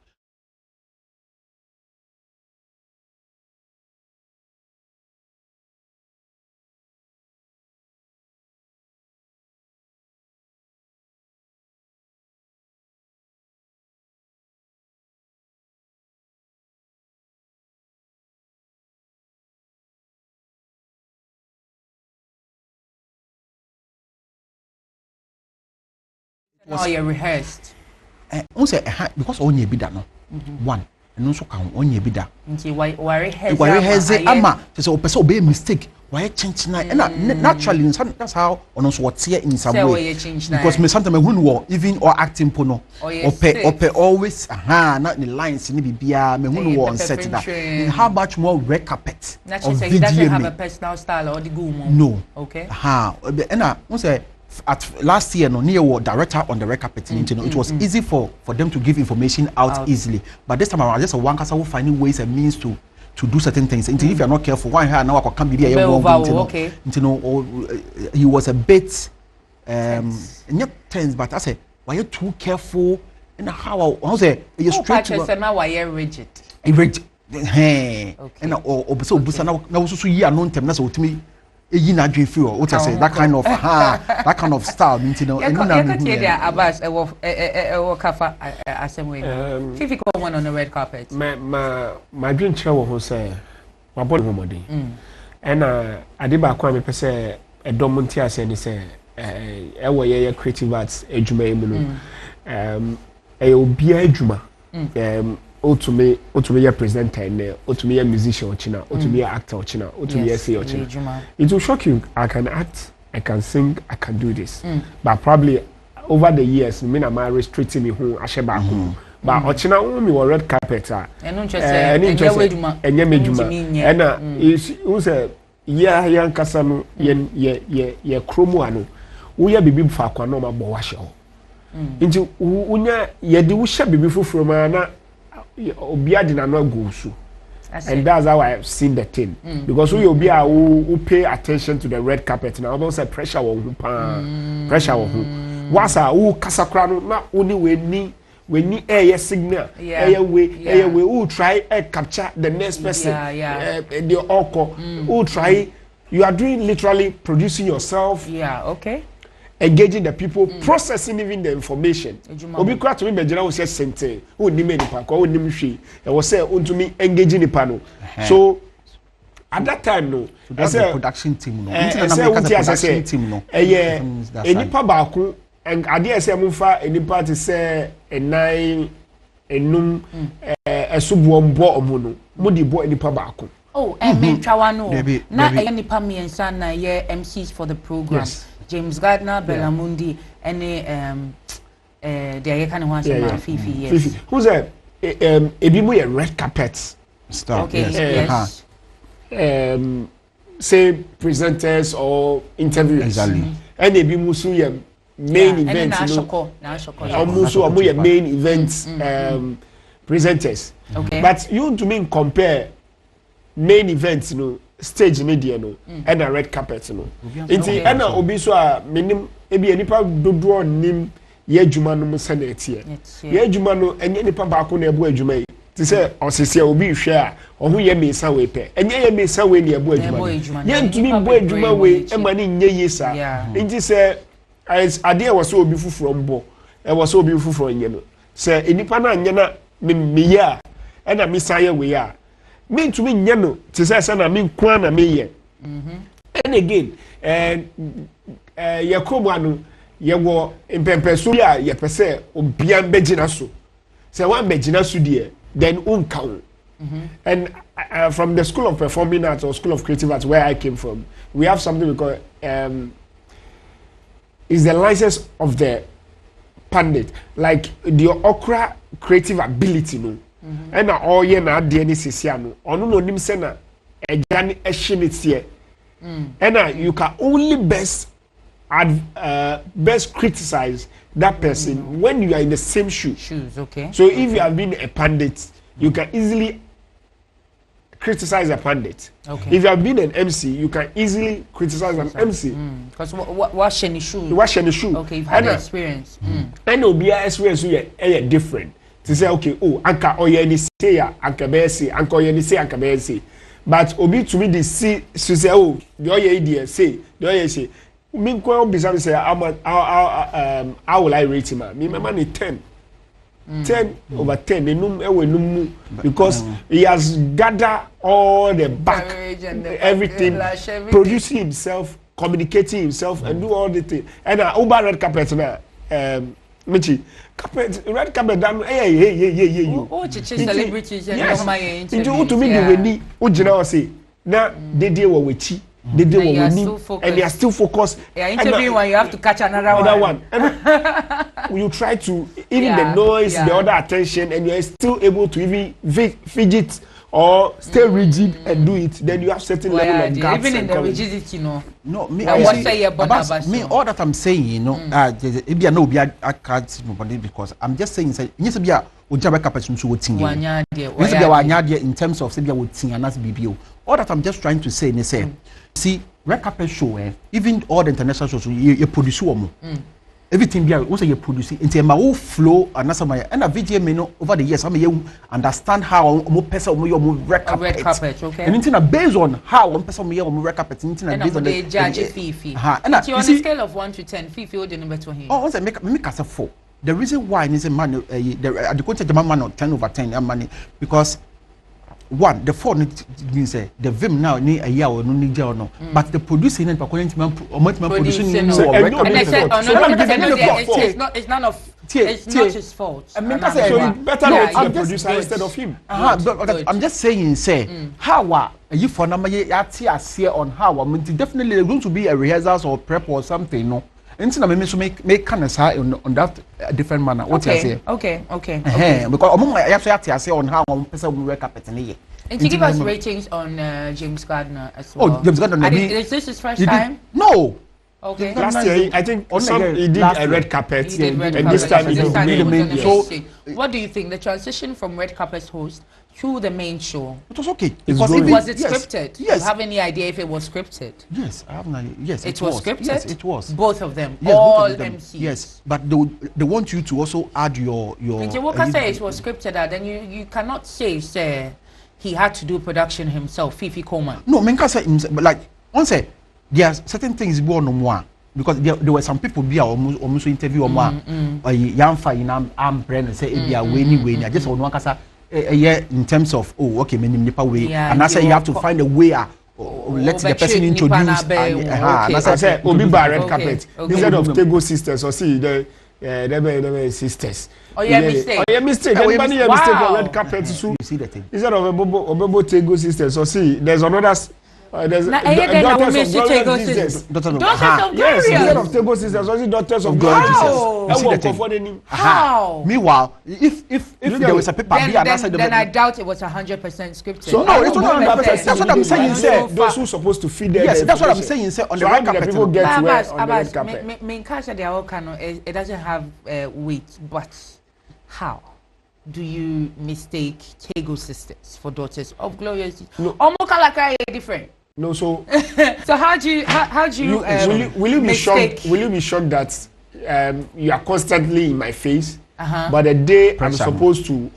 You rehearsed. Because only be that no. One. And also can only be that. Why rehearse ama so person obey mistake. Why change na? And naturally that's how on also what's here in some way. Because me sometimes when even or acting pono or always not in the lines in bibia me when on set that. How much more red carpet? Naturally, he doesn't have a personal style or the gumo. No. Okay. And I say at last year no near director on the red carpet it was easy for them to give information out easily, but this time around just a one cast finding ways and means to to do certain things. Until if you're not careful, one here now I can be okay. He was a bit not tense, but I say, why you too careful? And how I say you straight to now why you rigid. Rigid. Hey. And so now so you are known to so to me. What I say, that kind of that kind of style, you know. You can tell there Abbas kafa assembly. Fifi come on the red carpet. My dream chair who say my body homody. And I did back when I say a domontia say ni say ye creative arts ejuma emu obi ejuma ultimately a presenter and ultimately a musician ochina ultimately an actor ochina ultimately a singer ochina. It will shock you. I can act, I can sing, I can do this, but probably over the years me na my restricting me who asheba who but ochina me red carpet enye is who say yan kasa no ye kromo ano wo ya bibi fa kwa no ma bo wa hye ho nti unya ye de wo hye bibi foforo ma na obiadi na no go so. And that's how I have seen the thing. Because we who pay attention to the red carpet now, don't say pressure on pressure on what's who kasakra na only we need air signal air way who try capture the next person the oko who try you are doing literally producing yourself engaging the people, processing even the information. Obi kwa to me bejina wo say sente wo ni many pa ko wo ni mhwe e wo say unto me engaging the panel. So at that time no I say production team no production team no enipa ba ko and ade say mfa enipa te say enai enum esubuo mbo omo no mo di bo enipa ba ko. Oh, and me twa no na enipa miensa na ye MCs for the program. Yes. James Gardner, Bellamundi, and the kind of one Fifi, yes. Who's a ebimu a red carpet star? Okay, yes. Say presenters or interviewers. Exactly. And ebimu su ye main events. Almost main events presenters. Okay. But you to me compare main events, stage media no and a red carpet no enti and obi so a menim ebi enipa dodo nim ye adwuma no senate ye adwuma no enye nipa ba ko na ebu adwuma yi ti se osese obi hwe a ohu ye mesa we pe enye ye mesa we na ebu adwuma ye ntumi bu adwuma we e ma ni nye yesa enti se ade was obi fufuro mbo e was obi fufuro nye no se enipa na anye na me ye a e na mesa ye we a me to me nyano to say na me kwa na me ye and again yakobo anu ye wo impempeso ya ye pese obia begina so say one begina so there then unka and from the School of Performing Arts or School of Creative Arts where I came from, we have something we call is the license of the pandit, like the okra creative ability no. And all ye na de ni sisiano ono no nim se na eja ni ehye ne tie and you can only best criticize that person when you are in the same shoes. Okay. So if you have been a pandit, you can easily criticize a pandit. Okay. If you have been an MC, you can easily criticize an MC. Because wash any shoe. Wash any shoe. Okay, you've had the experience. And no be experience you different. To say okay, oh, anka oye ni say ya, anka besi, anka oye ni say anka besi. But obi to me the see to say oh, the oye idea say, the oye say, me ko obi say how will I rate him? Me my man 10. 10 over 10 enum because he has gathered all the back everything, producing himself, communicating himself and do all the thing. And over red carpet now Michy carpet red carpet down celebrities and my interview to me the weni ojina o say na dey wo wechi and they are still focused. Interviewing when you have to catch another one. You try to even the noise, the other attention, and you are still able to even fidget or stay rigid and do it, then you have certain level of gaps. Even in the rigidity, you know. No, me, all that I'm saying, you know, if you know, I can't see nobody because I'm just saying, say, yes, be a ujaba capacity to what thing. In terms of say be a what thing and that's BBO. All that I'm just trying to say, is say, see, red carpet show, even all the international shows, you produce one. Everything be also you produce into my whole flow and that's my and a video me know over the years I may understand how more person more red carpet okay and into based on how one person more red carpet into based on the judge Fifi and on a scale of 1 to 10 Fifi the number to him once I make as a 4 the reason why is a man the content man on 10 over 10 money because one the 4 means the vim now ni a year or no need or no but the producing and producing it's none of it's not his fault. I mean, so you better not the producer instead of him. But I'm just saying, say, how you for number here on how I'm definitely going to be a rehearsals or prep or something, no. And so make kind of on that different manner. What you say? Okay. Because I have to say on how one person will wake up at an and to give us ratings on James Gardner as well. Oh, James Gardner. Is this his first time? No. Okay. Last year, I think he did a red carpet, and this time he did the main. So, what do you think? The transition from red carpet host to the main show. It was okay. Was it scripted? Yes. You have any idea if it was scripted? Yes, I have an idea. Yes, it was scripted. Yes, it was. Both of them. Yes, all both of them. MCs. Yes, but they want you to also add your. If you say it was scripted, then you cannot say he had to do production himself. Fifi Coleman. No, Menka say himself, but like once there are certain things go on more. Because there were some people be almost interview or young fine I'm brand and say if you are winning I just want one kasa in terms of okay many nipa way and I say you have to find a way let the person introduce and I say obi bar red carpet instead of Tego sisters or see the sisters mistake anybody mistake on red carpet so you see the thing instead of obobo Tego sisters or see there's another there's daughters of Glory Jesus. Daughters of Glory. Yes, instead of Tego sisters, also daughters of Glory Jesus. How? Meanwhile, if there was a paper then I doubt it was 100% scripted. So no, it's not 100%. That's what I'm saying. Those who supposed to feed them. Yes, that's what I'm saying. Say on the red carpet. People get to wear on the red carpet. Main culture they are all kind of it doesn't have weight, but how? Do you mistake Tego sisters for daughters of Glory? No. Omokalaka is different. No, so so how do you will you be shocked? Will you be shocked that you are constantly in my face? But the day I'm supposed to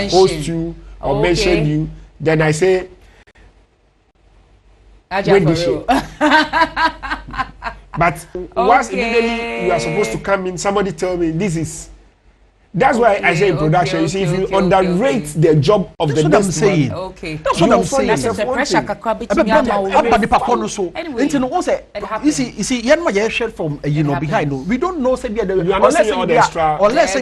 host you or mention you, then I say, wait this year. But once immediately you are supposed to come in, somebody tell me this is. That's why I say in production, you see, if you underrate the job of the next man, that's what I'm saying. That's the pressure. Anyway, you see, from behind. We don't know. You are not saying all the extra. Unless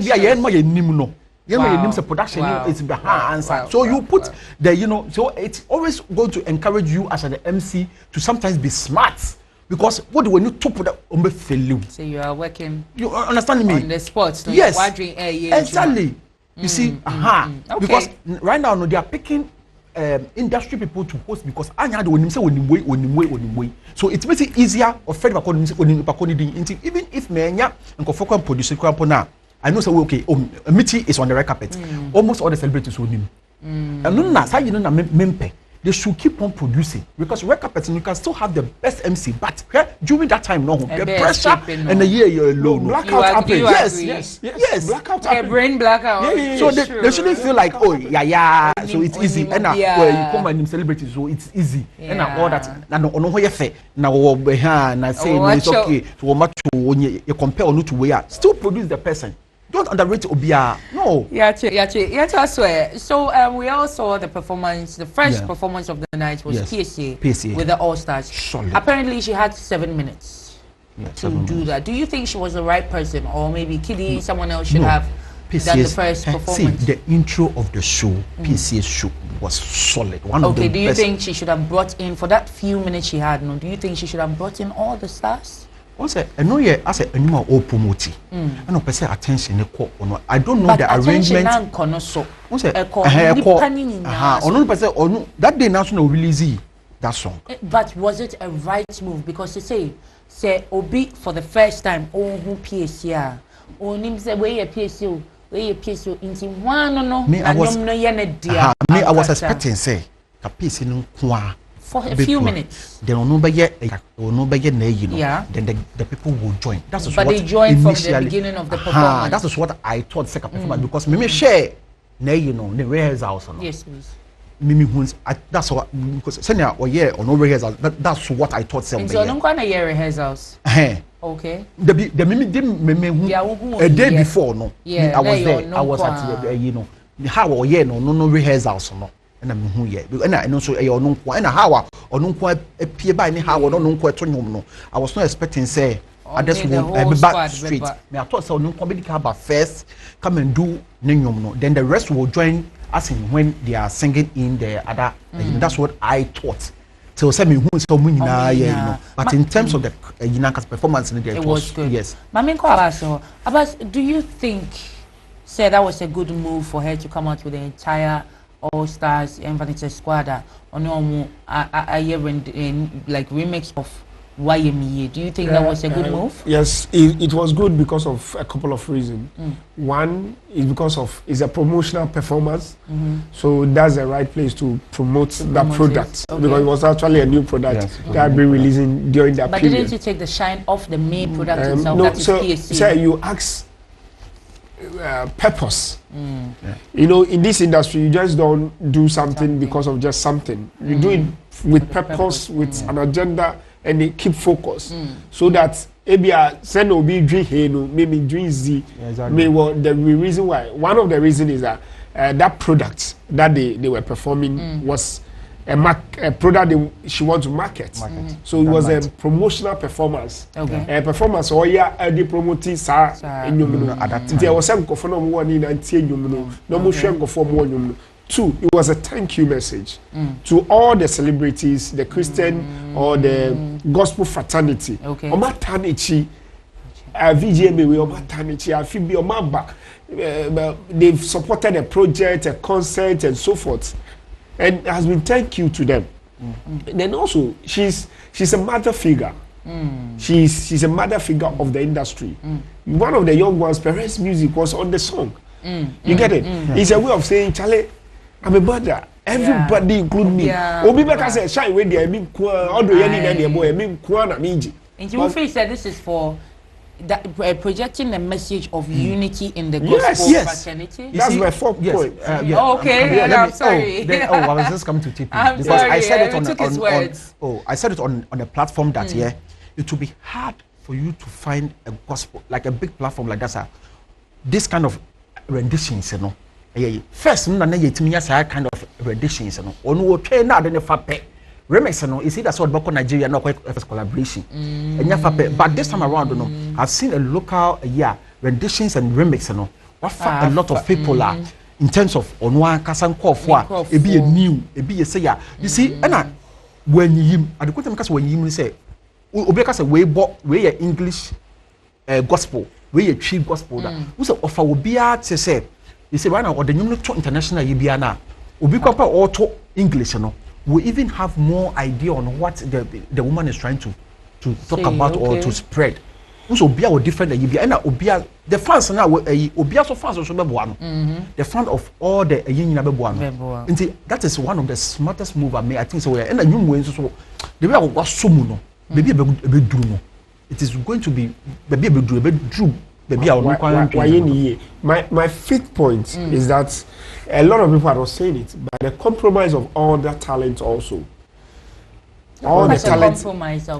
production is behind. So you put the so it's always going to encourage you as an MC to sometimes be smart. Because what do when you top of that fail? So you are working. You understand me? On the sports. So yes. Exactly. You see, okay. Because right now they are picking industry people to host because I know when say when way. So it makes it easier or fair even if menya and confirm producer now. I know say okay. Michy is on the red carpet. Almost all the celebrities will him. And no na say mempe. They should keep on producing because red carpet you can still have the best MC, but during that time, no, the pressure and the year you're alone. Blackout happens. Yes. Blackout happens. Brain blackout. So they shouldn't feel like so it's easy. And now you come and celebrity, so it's easy. And now all that. Now no how you fair. Now I say it's okay. So much you compare or not to where still produce the person. Don't underrate Obia. No. Yeah, I swear. So we all saw the performance. The first performance of the night was PSA with the All Stars. Solid. Apparently, she had 7 minutes to do that. Do you think she was the right person, or maybe Kiddy, someone else should have done the first performance? See, the intro of the show, PSA's show, was solid. Do you think she should have brought in for that few minutes she had? No, do you think she should have brought in all the stars? say no yeah as a animal or promote and no person attention I don't know but the arrangement say that day national release that song. But was it a right move? Because you say Obi for the first time who PSC or nim say where PSC into one no me I was expecting say a piece in for a few minutes. Then no be then the people will join. That's but what they joined from the beginning of the performance. That is what I thought second performance because me share the rehearsals. Yes, please. That's what because senior or no rehearsals. That's what I thought. So don't go on a year rehearsals. Okay. The me a day before no. Yeah, I was there. I was at how no rehearsals no. And I'm here. And I know so a no and a how or no quite appear by any how or no quite no. I was not expecting say I just want be back straight. Me I thought so no comedy car first come and do no. Then the rest will join us in when they are singing in the other. That's what I thought. So say me who so many but in terms of the performance in it was good. Yes. But do you think say that was a good move for her to come out with the entire All Stars and Vanessa Squad or no like remix of YME? Do you think that was a good move? Yes, it was good because of a couple of reasons. One is because of it's a promotional performance, so that's the right place to promote that product because it was actually a new product that I've been releasing during that period. But didn't you take the shine off the main product itself? No, that is so PSC? You ask purpose. You know, in this industry, you just don't do something because of just something. You do it with purpose, with an agenda, and they keep focus. So that maybe send will be drink maybe drink Z. Maybe the reason why one of the reasons is that that product that they were performing was a product she wants to market. So it was a promotional performance. A performance or they promoting sa there was some performance one in no. Two, it was a thank you message to all the celebrities, the Christian or the gospel fraternity. Omatanichi, VGMA, Omatanichi, Afibi, Omaba. They've supported a project, a concert, and so forth. And it has been thank you to them. Then also, she's a mother figure. She's a mother figure of the industry. One of the young ones, Perez Music was on the song. You get it? It's a way of saying, Charlie, I'm a mother. Everybody include me. Obi Beka said, "Shine with the I mean, all the any boy, I mean, Kwana Miji." And you said this is for that projecting the message of unity in the gospel fraternity. That's my fourth point. I'm sorry. I was just coming to TP because sorry, I said it on I said it on a platform that it will be hard for you to find a gospel like a big platform like that. This kind of renditions, you know. First, no, kind of renditions, you know. Onu okay na de ne fape. Remix, you know. You see that's what Boko Nigeria no quite collaboration. But this time around, you know, I've seen a local renditions and remix, you know. What a lot of people are in terms of onwa kasan kofwa. It be a new, it be a say you see, and when you at the time when you say, Obeka say we English gospel, we cheap gospel that. We say offer will be to say. You see, right now, or the new international Yibiana, we compare auto English, you know, we even have more idea on what the woman is trying to talk about or to spread. So, Obia will different than Yibia, and Obia, the fans now, Obia so fans also the fan of all the Yin and that is one of the smartest move I made. I think so. And the new way, so the way I was so muno, maybe a bit drumo. It is going to be maybe a bit drew. My fifth point is that a lot of people are not saying it, but the compromise of all that talent also. All the talent.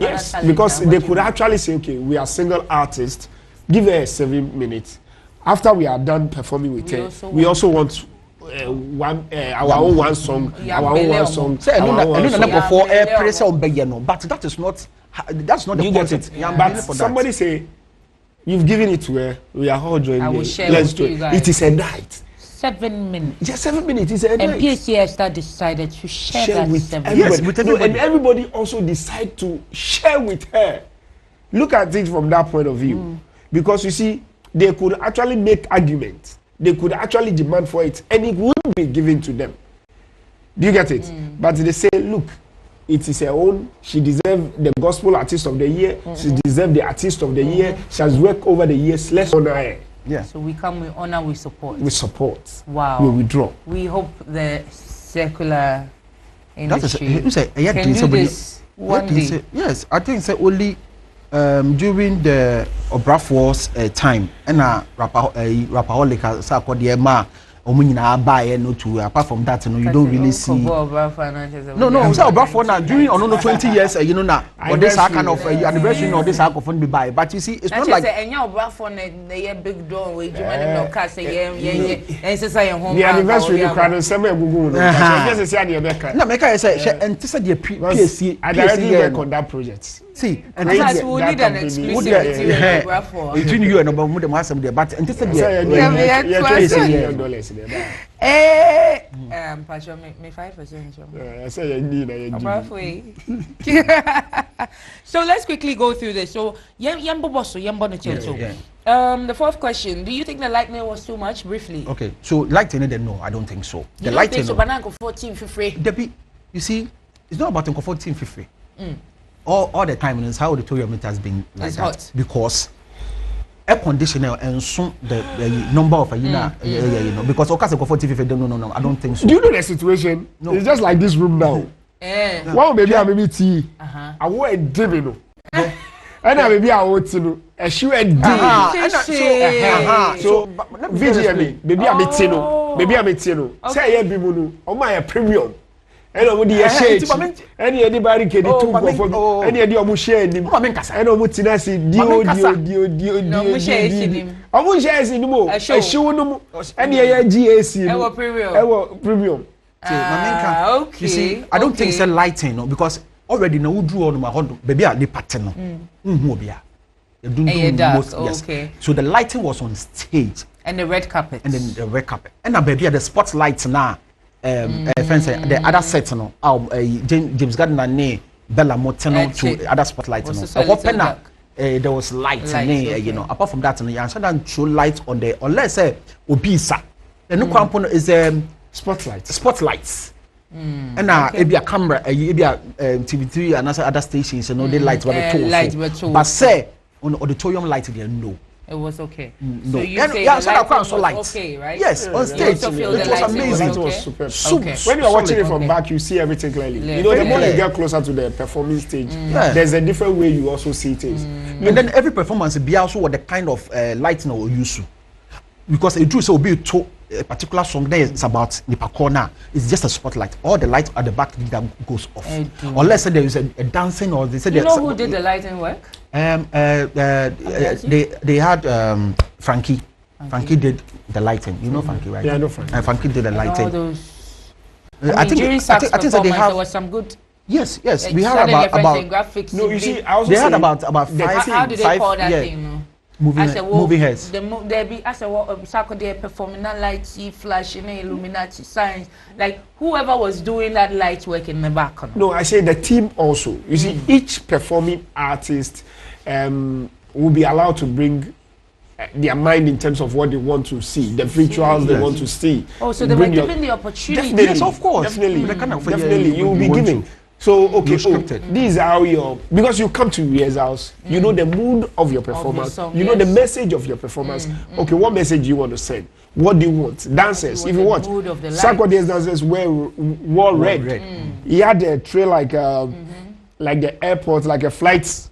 Yes, because they could actually say, okay, we are single artists, give her 7 minutes. After we are done performing with her, we also want our own one song, but that is not the concept. But somebody say, you've given it to her. We are all joining. Let's do it. It is a night. 7 minutes. Just 7 minutes. It's a night. And PSC decided to share that with 7 minutes. Yes, with everybody. And everybody also decide to share with her. Look at it from that point of view. Because you see, they could actually make arguments. They could actually demand for it, and it would be given to them. Do you get it? But they say, look, it is her own. She deserves the gospel artist of the year. She deserves the artist of the year. She has worked over the years. Let's honor her. Yeah. So we come with honor, we support. We support. Wow. We withdraw. We hope the secular industry can do this one day. Yes, I think it's only during the Obrafor's time, and rapaholic sa called the Emma. No to apart from that, you know, you don't really see. No, I'm saying Obrafor now during 20 years, you know now. But this kind of anniversary or this kind of fun be buy. But you see, it's not like. And now Obrafor they big door with you and no car say and say home. The anniversary you can send me Google. Just say any Becca. No, make I say and this is the PSC. I directly work on that project. See, and we need an exclusivity between you and Obama, them have some there. But and this is the Passion me 5%. I say you need So let's quickly go through this. So the fourth question, do you think the lightning was too much? Briefly. Okay, so lightning then no, I don't think so. The lightning so banana 14 50. You see, it's not about 14 50. All the time, and how the auditorium it has been like that hot. Because air conditioner and soon the number of you know because okay, 14 50 no, I don't think so. Do you know the situation? No. It's just like this room now. Well, maybe I maybe tea. I want a dimino. And I maybe I want to a shoe a dim. So VGM, maybe I'm a maybe I'm a tino. Say I be mono. Oh my premium. And over the shade, anybody can do for any of you share him. I know what Tinasi, dio. I won't share in the more. I show no any GAC, premium. Okay. You see, I don't think it's a lighting, no, because already no drew on my home, baby, I did pattern. Okay. So the lighting was on stage. And the red carpet. And then the red carpet. And now, baby, the spotlights now. The other set no James Gardner ne Bella Moteno to other spotlight no there was light you know apart from that no you shouldn't show light on the unless obisa the no kwampo is spotlights and now it be a camera it be a TV3 and other stations you know they lights were the tools but say on auditorium light they no. It was okay. No. So you say the light was okay, right? Yes, on stage. It was amazing. It was super. When you are watching it from back, you see everything clearly. You know, the more you get closer to the performing stage, there's a different way you also see things. And then every performance be also what the kind of lighting we use to. Because it do so be to a particular song there is about Nipa corner. It's just a spotlight. All the lights at the back that goes off. Unless there is a dancing or they said you know who did the lighting work? They had Frankie. Frankie did the lighting. You know Frankie, right? Yeah, I know Frankie. Frankie did the lighting. All those, I think that they have. There was some good. Yes. We had about graphics. No, you see, I also they had about five. How do they call that thing? Moving heads. There be as a Saturday performing that light, flashing, Illuminati signs. Like whoever was doing that light work in the back. No, I say the team also. You see, each performing artist will be allowed to bring their mind in terms of what they want to see, the visuals they want to see. Oh, so they were given the opportunity. Yes, of course. Definitely, you will be given. So okay, this is how because you come to rehearsals, you know the mood of your performance, you know the message of your performance. Okay, what message you want to send? What do you want? Dancers, if you want. Saturdays dancers wore red. He had a tray like the airport, like a flight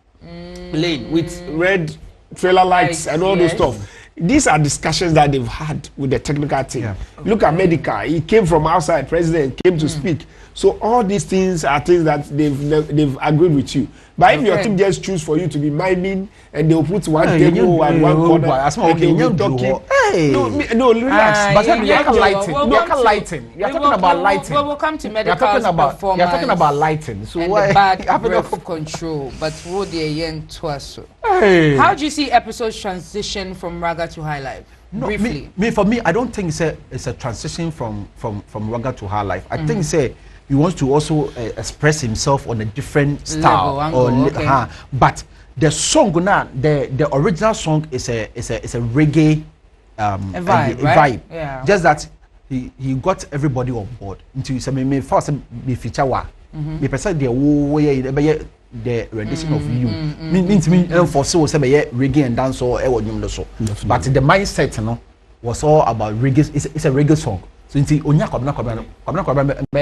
lane with red trailer lights and all those stuff. These are discussions that they've had with the technical team. Look at Medica. He came from outside. President came to speak. So all these things are things that they've agreed with you. But if your team just choose for you to be miming and they'll put one table and one corner and they'll be talking. No, relax. But you're not lighting. You're talking about lighting. We'll come to medical performance. You're talking about lighting. So and why? The bad breath control. But what they yen twice. How do you see episodes transition from Raga to High Life? Briefly. For me, I don't think it's a transition from Raga to High Life. I think he wants to also express himself on a different style. But the song now, the original song is a reggae vibe. Yeah. Just that he got everybody on board. Into some me first me feature wa. Me person the the rendition of you. Means me for so say reggae and dance or but the mindset was all about reggae. It's a reggae song. So into onya kwabna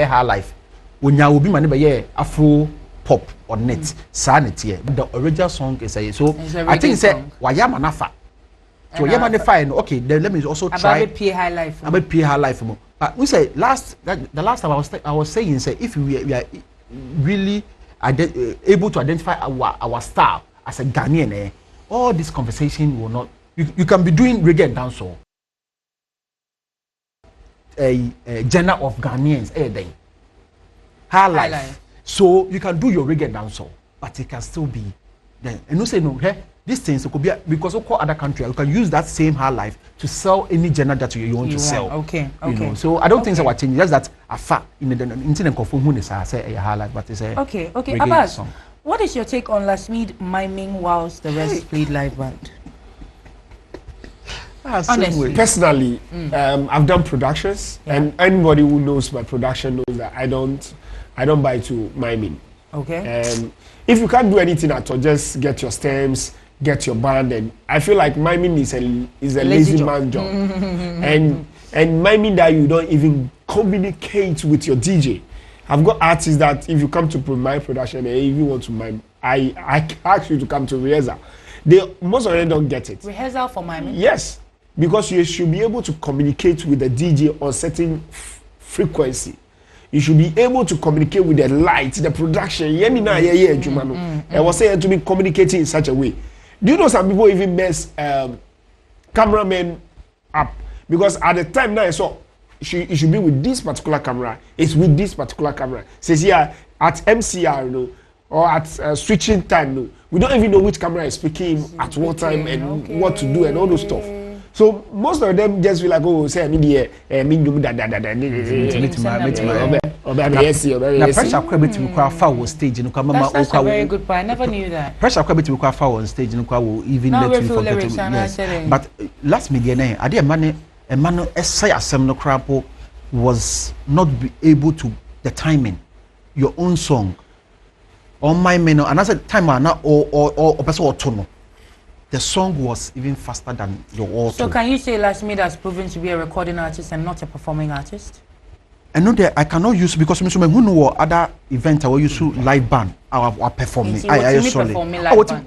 high life. Onya obi mane be afro pop or net sanity. The original song is a so I think say wayama nafa. So yama fine. Okay, then let me also try about P high life. About P high life. But we say the last time I was saying say if we are really able to identify our style as a Ghanaian, all this conversation will not. You can be doing reggae and dancehall. A genre of Ghanaians, high life. So you can do your reggae and dancehall, but it can still be then. And you say no, hey, these things could be because of other countries. You can use that same high life to sell any genre that you want to sell. Okay. You know? So I don't think so. What change? Just that a fact in the internet confirm who is say a high life, but it's a okay. Abbas, what is your take on Lasmid miming whilst the rest played live band? Honestly, personally, I've done productions, and anybody who knows my production knows that I don't buy to miming. Okay. If you can't do anything at all, just get your stems, get your band, and I feel like miming is a lazy man job, and miming that you don't even communicate with your DJ. I've got artists that if you come to my production and if you want to mime, I ask you to come to rehearsal. Most of them don't get it. Rehearsal for miming? Yes, because you should be able to communicate with the DJ on certain frequency. You should be able to communicate with the light, the production. I was saying to be communicating in such a way. Do you know some people even mess cameramen up? Because at the time now I saw it should be with this particular camera. It's with this particular camera. Says here at MCR, or at switching time, we don't even know which camera is speaking at what time and what to do and all those stuff. So most of them just feel like, oh, say I mean the pressure quite be quite far on stage. That's a very good point. I never knew that. Pressure quite be quite far on stage. Will even let you forget to. Yes. But last media, I did a man essay assembly crap was not be able to the timing. Your own song on my menu, and as a timer now or person or tone. The song was even faster than your auto. So can you say Lasmid has proven to be a recording artist and not a performing artist? I know that I cannot use because who know other events I will use live band or performing. I sorry.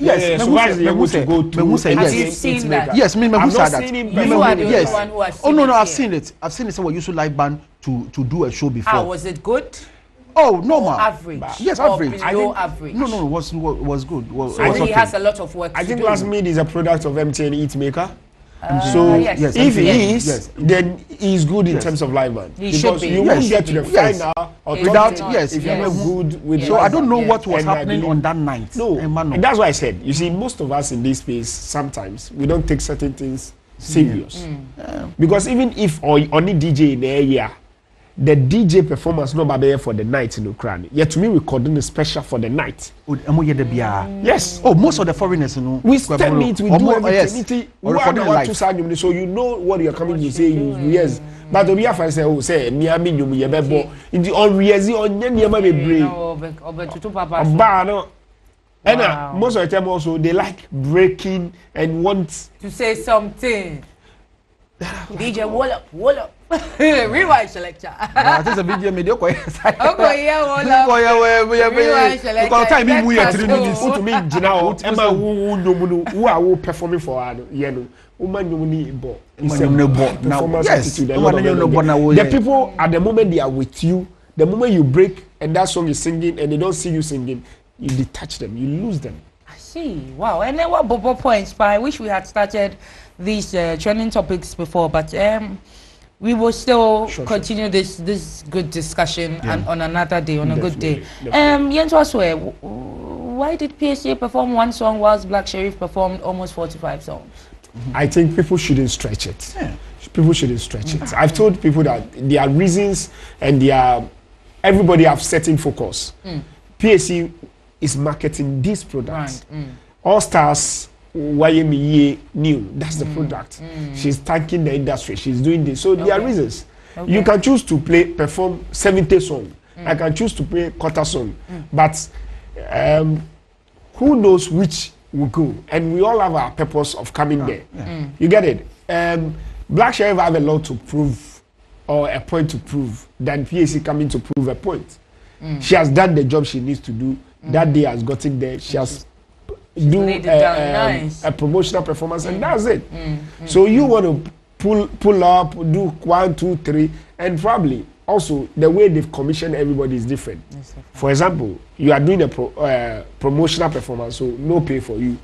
Yes, have you seen that? Yes, me who said that. You are the only one who has seen it. Oh no, I've seen it. I've seen it. So we used to live band to do a show before. Was it good? Oh, normal. Average. Yes, average. Below average. No, it was good. So he has a lot of work. I think Lasmid is a product of MTN Eatmaker. Yes, if he is, then he's good in terms of live band. He should be. You won't get to the final or without if you're not good with. So I don't know what was happening on that night. No, that's why I said. You see, most of us in this space sometimes we don't take certain things serious because even if only DJ in the area. The DJ performance no be for the night in Ukraine. Yet to me recording a special for the night. Yes. Oh, most of the foreigners, we stand it, we do everything. So you know what you're coming to say. Yes. But the real say, oh, say, me and you, you bebo. In the all reason on any of my brain. And most of the time also they like breaking and want to say something. DJ, wall up. Rewind selector. I think the video mediocre. Okay, yeah, rewind selector. Because time we are 3 minutes. To me, Gina, Emma, who are performing for the people at the moment they are with you, the moment you break and that song is singing and they don't see you singing, you detach them, you lose them. I see. Wow. And then what Bobo points, I wish we had started these trending topics before, but we will still continue this good discussion and on another day, on a good day. Jens Waswe, why did PSA perform one song whilst Black Sherif performed almost 45 songs? I think people shouldn't stretch it. People shouldn't stretch it. I've told people that there are reasons and everybody have certain focus. PSA is marketing these products. All Stars YME new. That's the product. She's thanking the industry. She's doing this. So there are reasons. Okay. You can choose to perform 70 songs. I can choose to play quarter song. But who knows which will go? And we all have our purpose of coming there. You get it? Black Sheriff have a lot to prove or a point to prove than PAC coming to prove a point. She has done the job she needs to do. That day has gotten there. She has do a promotional performance and that's it. So you want to pull up, do 1, 2, 3, and probably also the way they've commissioned everybody is different. For example, you are doing a promotional performance, so no pay for you.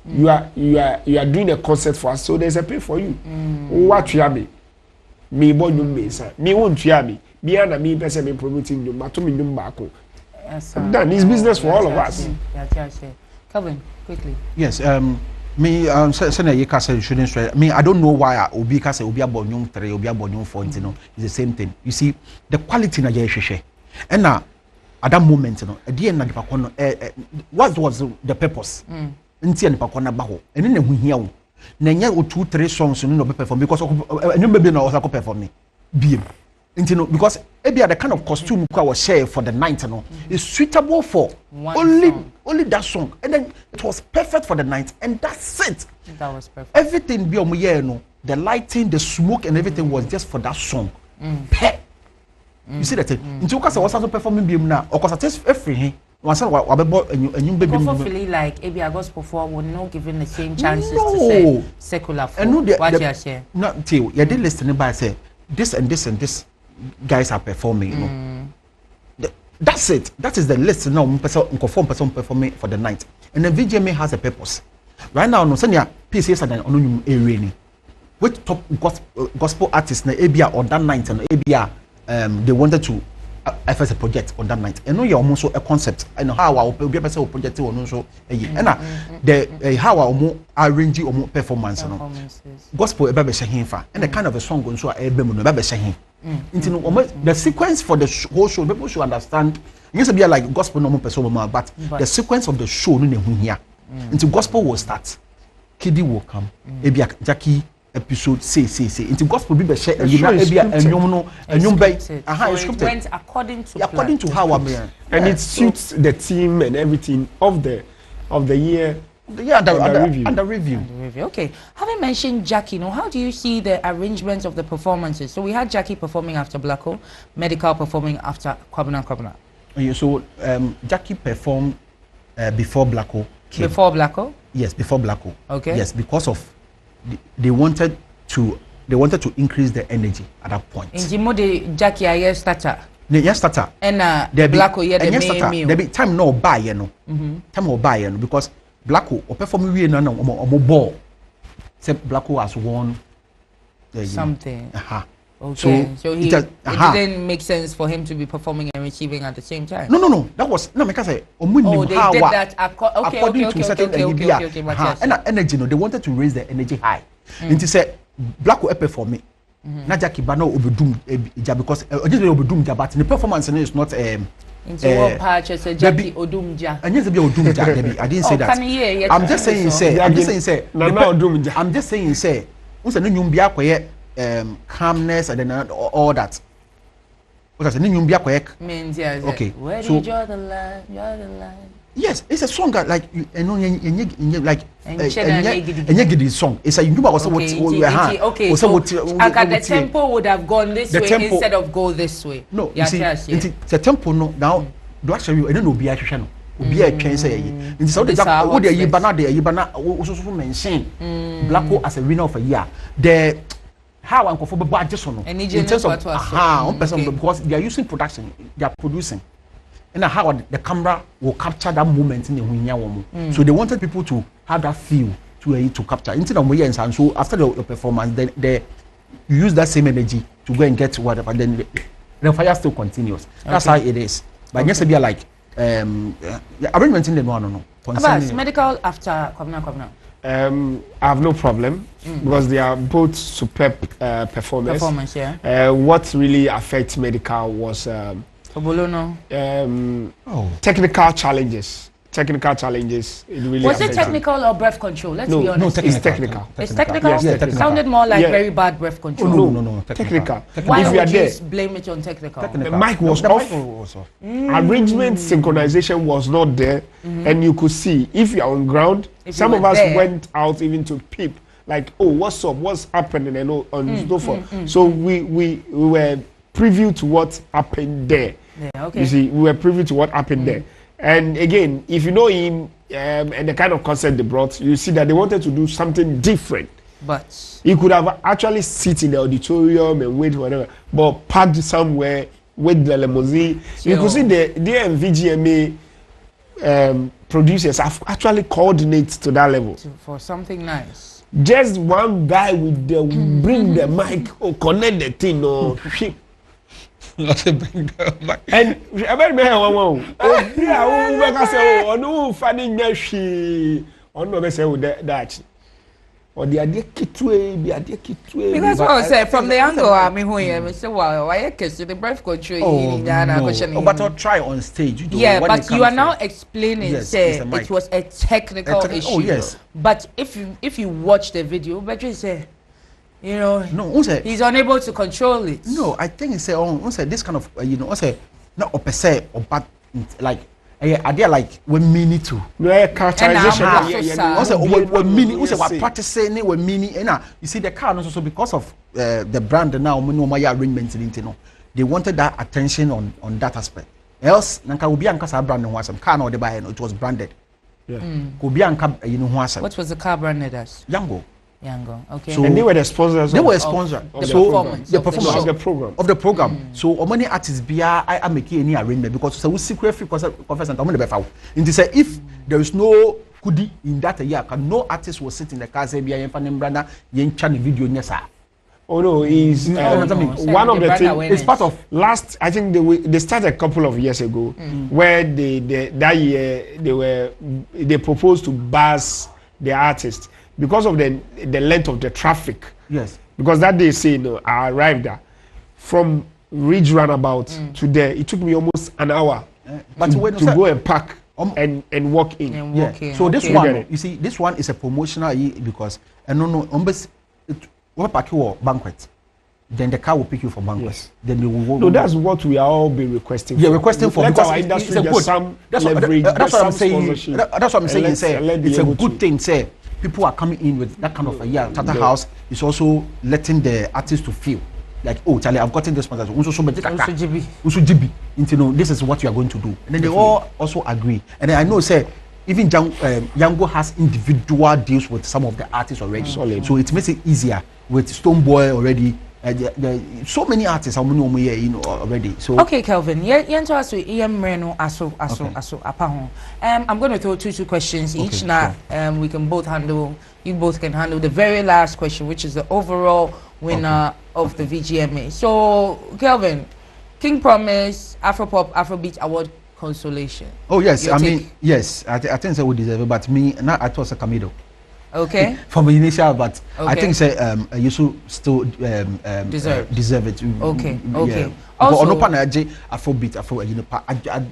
You are doing a concert for us, so there's a pay for you. What you have me born you me sir. Me won't you me. Me and me person me promoting you. Matomi you back. Done. It's business for all of us. Kevin, quickly. Yes. Me say you say shouldn't stress. Me I don't know why Obi ka say Obi abonyum 3, Obi abonyum 4, you know. It's the same thing. You see the quality na je hwehwe. And now at that moment, you know, at the end na nipa kono what was the purpose? Nti nipa kono ba ho. Eno na hu hia wo. Na nya 2, 3 songs no perform because eno maybe na was perform me. Biem. You know, because the kind of costume I was share for the night, you know, is suitable for only that song, and then it was perfect for the night, and that's it. That was perfect. Everything be you know, the lighting, the smoke, and everything was just for that song. You see that thing? Until because I was also performing be now, or because I just every once I feel like I gospel for will not given the same chances to say secular. And what you share? Not till you did listening by say this and this and this. Guys are performing, you know. That's it. That is the list now. Person performing for the night, and then VGMA has a purpose. Right now, no senior PCS and on area. Which top gospel artists na ABR on that night and ABR they wanted to FS a project on that night. And no, you're almost a concept. I know how I will be able to project on also. And the how I will arrange your performance. Gospel a baby shahin fa, and the kind of a song on so a baby shahin. The sequence for the whole show, people should understand. It used to be like gospel normal person, but the sequence of the show no here. Until gospel will start, Kiddy will come, Jackie episode say. Until gospel be share, and it went according to how I'm here, and it suits the team and everything of the year. Under review. Okay. Having mentioned Jackie, how do you see the arrangement of the performances? So we had Jackie performing after Blacko, Medical performing after Kwabena. So Jackie performed before Blacko came. Before Blacko? Yes, before Blacko. Okay. Yes, because of they wanted to increase the energy at that point. In Jimo de Jackie I starter. Yes, starter. And Blacko yeah the main. There be time no buy Time no buy because Blacko or performing we no ball. Say Blacko has won something. Okay. So it didn't make sense for him to be performing and receiving at the same time. No. That was no because they did that according to certain and energy. No, they wanted to raise the energy high. And he said Blacko perform me. Na Jackie Bano obedum because obedum but the performance is not into what patch as a Jackie Odumja. And yes, I didn't say that. I'm just saying say who's a new biya calmness and then all that. Because a new biya means yes. Okay. Where do you draw the line? Yes, it's a song that like like a song. It's a the tempo would have gone this way instead of go this way. No, you see, the tempo no now. Do actually, I don't know. Be a channel. Be a can say. In so the also mention Blacko as a winner of a year. The how uncomfortable budget on in terms of because they are using production, they are producing. And how the camera will capture that moment in the winya. So they wanted people to have that feel to capture. Instead of and so after the performance, then they use that same energy to go and get whatever. Then the fire still continues. That's how it is. But yes, be like arrangement in the no. Medical after Kwabena. I have no problem because they are both superb performers. What really affects Medical was technical challenges. technical challenges. It really was it technical or breath control? Let's be honest. No, it's technical. It's technical? Yes, technical. It sounded more like very bad breath control. Oh, no, technical. Why would you blame it on technical? The mic was off. Arrangement synchronization was not there. And you could see, if you're on ground, some of us went out even to peep. Like, oh, what's up? What's happening? And so forth. So we were privy to what happened there. Yeah, okay. You see, we were privy to what happened there. And again, if you know him and the kind of concept they brought, you see that they wanted to do something different. But he could have actually sit in the auditorium and wait whatever, but parked somewhere with the limousine. You could see the VGMA producers have actually coordinated to that level. For something nice. Just one guy with the bring the mic or connect the thing or ship. And I bet me one no funny nyashi on no be say that or the idea kitwe because what I said from the angle I mean who you say wow why case the breath control but I'll try on stage but you are now explaining say it was a technical issue. Oh yes, but if you watch the video but you say you know, he's unable to control it. No, I think it's this kind of not opposite or bad like idea like when mini too. No characterization. When mini, what practicing when mini, and you see the car also because of the brand now, my arrangements they wanted that attention on that aspect. Else, nanka ubi anka brand was some car no they buy it was branded. Yeah. What was the car branded as? Yango, okay. So, and they were the sponsors. They were sponsors. The performance of the program. So, many artists be I make any arrangement because so we secret free concert and I'm the in say if there is no kudi in that year, no artist will sit in the car say be a fan brand yen channel video nyesa. Oh no, is one of the things. It's part of last. I think they started a couple of years ago, where that year they proposed to buzz the artist. Because of the length of the traffic. Yes. Because that day, say, I arrived there. From Ridge Roundabout to there, it took me almost an hour to go and park and walk in. So this one, you see, this one is a promotional because banquet. Then the car will pick you for banquet. Yes. Then we will. No, that's what we are all be requesting. Yeah, requesting for because our industry there's some leverage. That's what I'm saying. That's what I'm saying. It's a good thing. Say. People are coming in with that kind of Shatta House is also letting the artist to feel like, oh, Charlie, I've gotten this much. This is what you are going to do. And then they all also agree. And then I know, say, even Yango has individual deals with some of the artists already. So it makes it easier with Stonebwoy already. So many artists are already. So okay, Kelvin. I'm going to throw two questions each. Now, we can both handle. You both can handle the very last question, which is the overall winner of the VGMA. So, Kelvin, King Promise Afropop Afrobeat Award consolation. Oh yes, I mean yes. I think they would deserve it, but me, now I thought a Camido. Okay. From the initial, but I think say you should still deserve it. Okay. Okay. Yeah. Also, Afrobeat,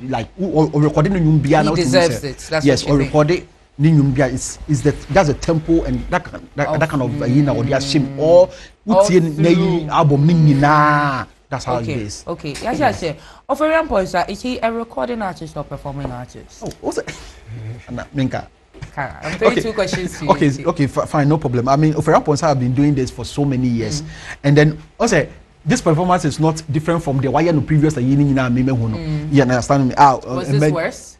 like recording the he deserves it. That's yes, or recording is that that's a tempo and that kind of or the shame or album that's how it is. Okay. Yes. Offering points, is he a recording artist or performing artist? Oh, what's it? Minka. I'm throwing two questions to you. Okay, fine, no problem. I mean, Oferampons have been doing this for so many years, and then also this performance is not different from the one you previous year. You understand me? Was this worse?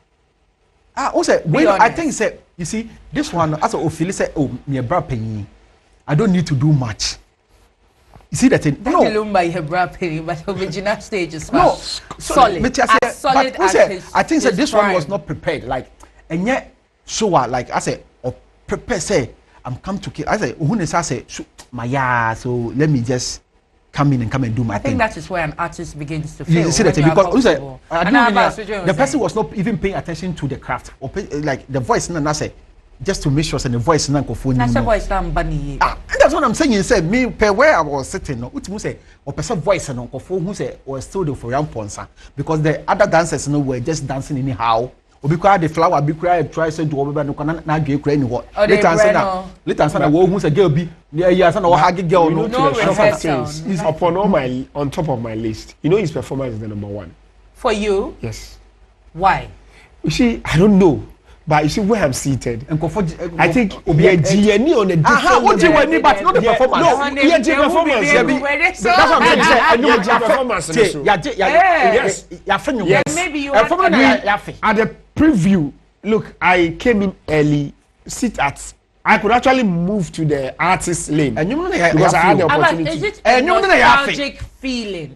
Also, I think say you see this one as Ophelia said, oh, me bra penny, I don't need to do much. You see that thing? No. But original stage is solid. Solid. I think that this one was not prepared. Like, and yet. So like I say, or prepare say I'm come to kill. I say, I say, so let me just come in and do my thing. I think that is where an artist begins to fail. You see that because the person was not even paying attention to the craft or like the voice. And I say, just to make sure the voice and voice that's what I'm saying. You said me where I was sitting. No, say or person voice and who say or still the for young ponsa because the other dancers were just dancing anyhow. obi kwa the flower bi kwa try say do obi no kana na adwe kura ni ho later say na wo hu say girl bi ya say na wo hage girl no is upon on top of my list. You know his performance is the number 1 for you. Yes. Why? You see, I don't know, but you see where I'm seated, I think obi a GNE on a different what you want but not the performance. No, yeah, the performance. That's what I'm saying. I know the performance. Yes. Maybe you are at the preview. Look, I came in early. I could actually move to the artist lane because I had the opportunity. Is it a nostalgic feeling?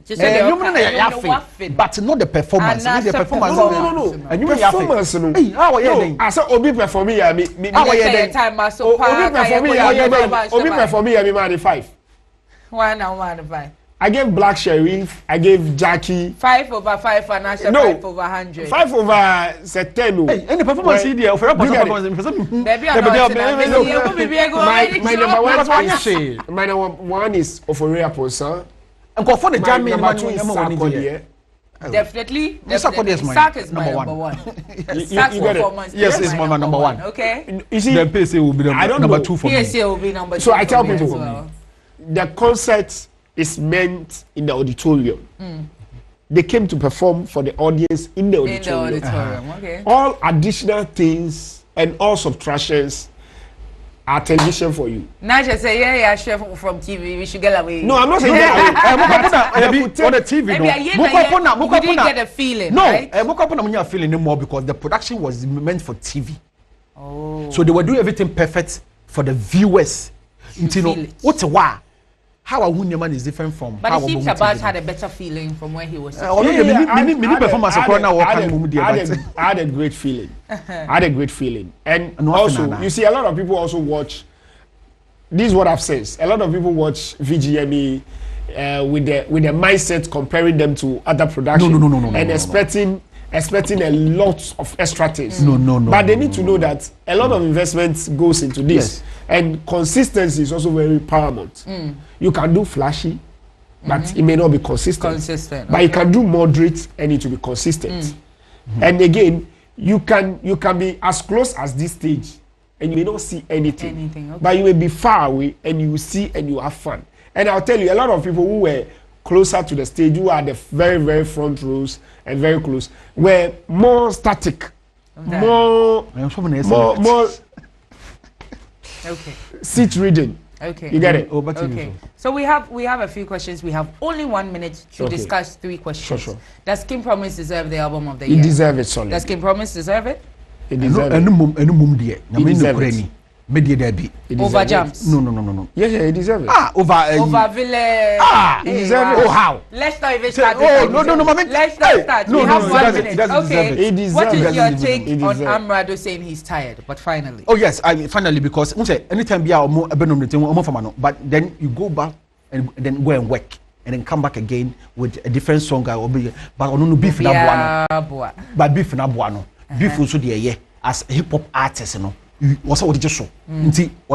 But not the performance. The performance. No. Performance. Hey, how are you? I said Obi performing. How are you? Obi performing. 5. 1 I gave Black Sheriff. I gave Jackie. 5 over 5 and I said 5 over 100. 5 over 10. Hey, any performance here? My number 1 is Oforia Posa. And go for the jam. Number 2 is Sarkodie. Definitely. Sarkodie is my number 1. Sark's performance. Yes, it's my number 1. Okay. You see, the PSA will be number 2 for me. PSA will be number 2. So I tell people, the concert is meant in the auditorium. They came to perform for the audience in the auditorium. Okay. All additional things and all subtractions are television for you. Now just say, yeah, chef from TV, we should get away. No, I'm not saying that. On the TV, you didn't get a feeling, right? No, feeling anymore because the production was meant for TV. Oh. So they were doing everything perfect for the viewers. What's a why? How a Wunyaman is different from. But it seems Shabazz had a better feeling from where he was. I had a great feeling. And also, you see, a lot of people also watch. This is what I've said. A lot of people watch VGME with the mindset comparing them to other productions and expecting a lot of extra things. No. But they need to know that a lot of investment goes into this. Yes. And consistency is also very paramount. You can do flashy, but it may not be consistent. But you can do moderate and it will be consistent. And again, you can be as close as this stage and you may not see anything. Okay. But you may be far away and you will see and you have fun. And I'll tell you, a lot of people who were closer to the stage, who are the very, very front rows and very close, were more static, more seat reading. Okay. You get it? Okay. So we have a few questions. We have only 1 minute to discuss 3 questions. Sure. Does King Promise deserve the album of the year? He deserves it, solid. Does King Promise deserve it? He deserves it. He deserves it. Media derby. Over Jams. No. Yeah, he deserves it. Over Ville. He deserves it. Oh, how? Let's not even start. No. Let's not start. We have 1 minute. Okay. What is your take on Amrado saying he's tired? But finally. Oh yes, finally because anytime we are but then you go back and then go and work and then come back again with a different song. But no beef na buano. But beef na buano. Beef also there as a hip hop artist, was what just so.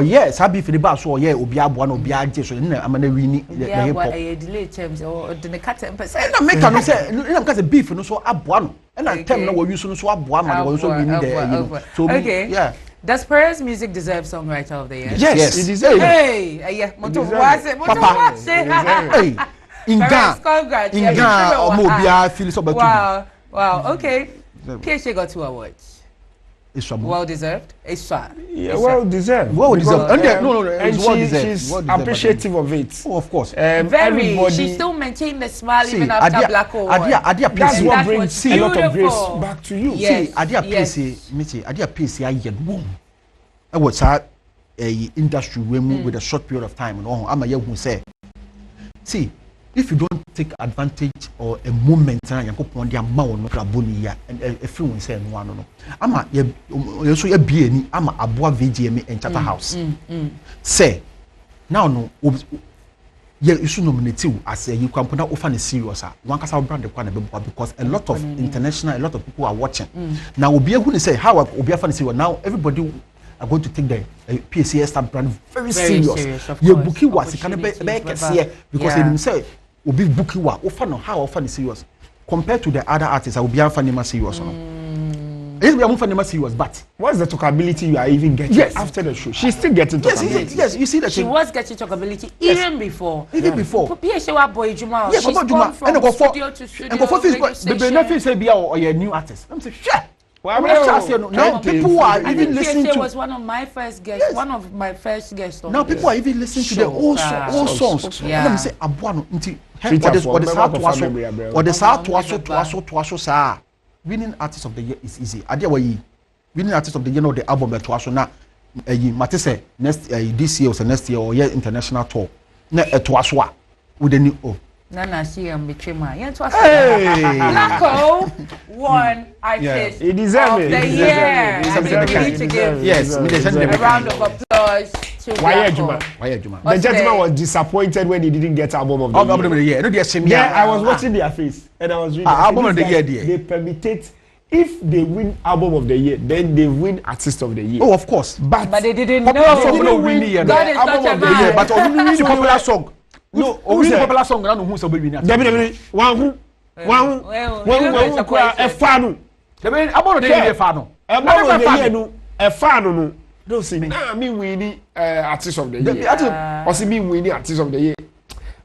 Yes, happy for the bar, so yeah, Obia one or Bia Jason, I'm gonna win the delay terms or the cut and make no say, because the beef and so up one. And I tell no you so up one, also win there. So, okay, yeah. Does Perez Music deserve Songwriter of the Year? Yes, it deserves. Hey, yeah, Hey, in Ghana, feels about wow, okay. PHA got 2 awards. Well deserved. Yeah, well deserved. And she's appreciative of it. Oh, of course. Very. She still maintained the smile even after Black Hole. That's what brings a lot of grace back to you. Yes. See, Adia PC, I get boom. I was at a industry with a short period of time. I'm a young who say, see, if you don't take advantage or a moment and you go on the amount of Rabonia and a few say no. I'm a so a BNI, I'm a boa VGM and Shatta House. Say now no you should nominate you as you can put out often serious one cast brand the because a lot of international, a lot of people are watching. Now we'll be able to say how will be a funny serious. Now everybody are going to take the PCS stamp brand very serious. Your bookie was kind of because they say will be bookie wa often how often is serious compared to the other artists. I will be a funny serious. Yes, we are moving for serious, but what's the talkability you are even getting after the show? She's still getting talkability. Yes, you see that she was getting talkability even before. Even before. Yes, from studio to studio. And go for Facebook, the benefit say be or a new artist. I'm saying, shit. Now people are even listening to. Was one of my first guests. One of my first guests. Now people are even listening to the old songs. Let me say, Abuano, what is hard to us? What is hard to us? Sir, winning artist of the year is easy. Winning artist of the year, no, the album to us now. Matisse next this year or next year or year international tour. Na to us with the new. Nana see him between my. Blacko won artist he deserves of the year. We need to give a round of applause to Blacko. The gentleman was disappointed when he didn't get album of the year. I was watching their face and I was reading album of the year. They permitted. If they win album of the year, then they win artist of the year. Oh, of course. But they didn't know. God is album of the year. But only popular song. No, who's the popular song? I don't know who's the winner. One a fan. The main about the year fan. A fan. Don't say nah, me winning artist of the year. Or see me winning artist of the year.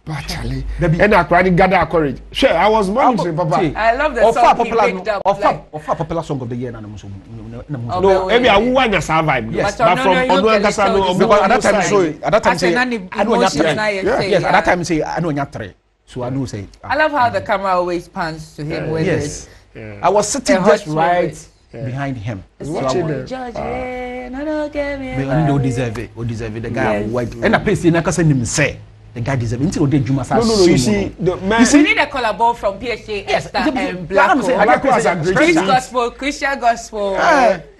But Charlie, and I cried gather courage. Sure, I was monitoring, Papa. I love the song he picked up. Of popular song of the year. No, maybe I won't survive. Yes, but from because at that time say I know yes, at that time say I know three. So I know say. I love how the camera always pans to him when yes. I was sitting just right behind him. Watching them. They deserve it. The guy white. And I pay say na kasa nim say. The guy deserves it. Until Juma no, you see, the man. You need a collabo from PHA, Esther, and Blacko has a great Street gospel, Christian gospel.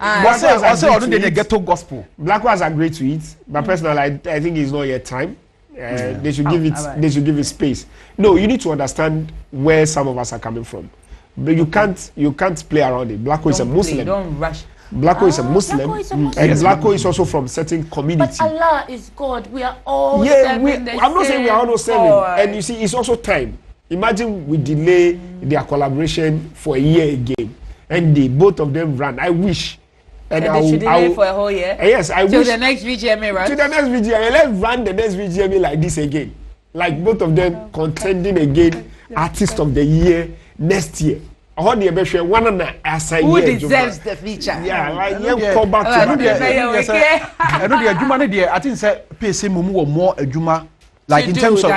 Also, the ghetto gospel. Blacko has agreed to it, but personally, I think it's not yet time. They should give it. They should give it space. No, you need to understand where some of us are coming from. But you can't play around it. Blacko is a Muslim. Don't rush. Blacko is a Muslim, and Blacko is also from certain community. But Allah is God. We are all serving I'm not saying we are all not serving. And you see, it's also time. Imagine we delay their collaboration for a year again, and both of them run. I wish. And they should delay for a whole year? Yes, I wish. To the next VGMA, right? To the next VGMA. Let's run the next VGMA like this again. Like both of them contending again, Artist of the Year next year. Who deserves the feature? Yeah, like you come back to I know the Juma there. I think say PC Mumu or more Juma like in terms of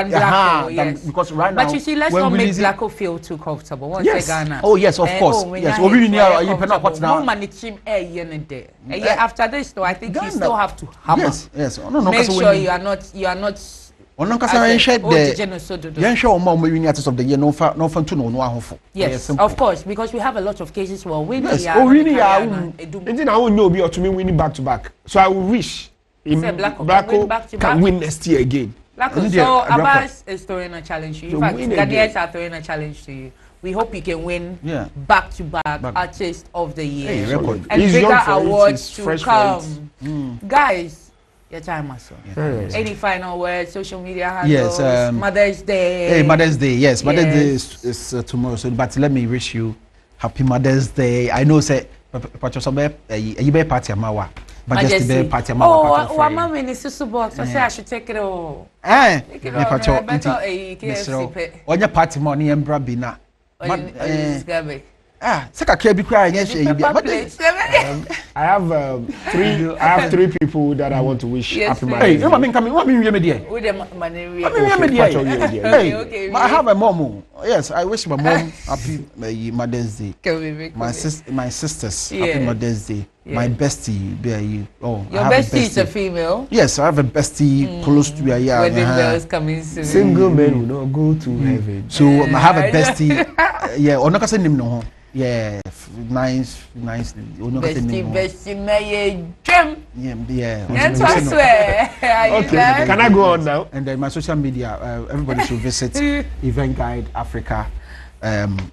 because right now. But you see, let's not make Blacko feel too comfortable. Yes. Oh yes, of course. Yes. We really need you cannot what now. After this though, I think you still have to hammer. Yes. Make sure you are not. Artist of the year no fun to no. Yes, of course, because we have a lot of cases where winning. Yes. Winning I won't know be or to me winning back to back. So I will wish Blacko can win next year again. So Abbas is throwing a challenge to you. In fact, Ghanaians are throwing a challenge to you. We hope you can win back to back Artist of the Year and bigger awards to come. Guys, your time also. Any final words? Social media handles? Yes. Mother's Day. Hey, Mother's Day. Yes, Mother's Day is tomorrow. So, but let me wish you Happy Mother's Day. I know say, you be party amawa. Majesty party amawa. Oh, mama in the susu box. I say I should take it all. Take it all. Better on your party money and brabina. Seka kebi kwa I have three people that I want to wish happy Mother's Day. I have a mom. Yes, I wish my mom happy Mother's Day. My sisters happy Mother's Day. My bestie, your bestie is a female? Yes, I have a bestie close to a year. Wedding bells coming soon. Single men will not go to heaven. So I have a bestie. No. Yeah, nice. Bestie, my gem. Yeah. That's what I swear. Okay, can I go on now? And then my social media, everybody should visit Event Guide Africa,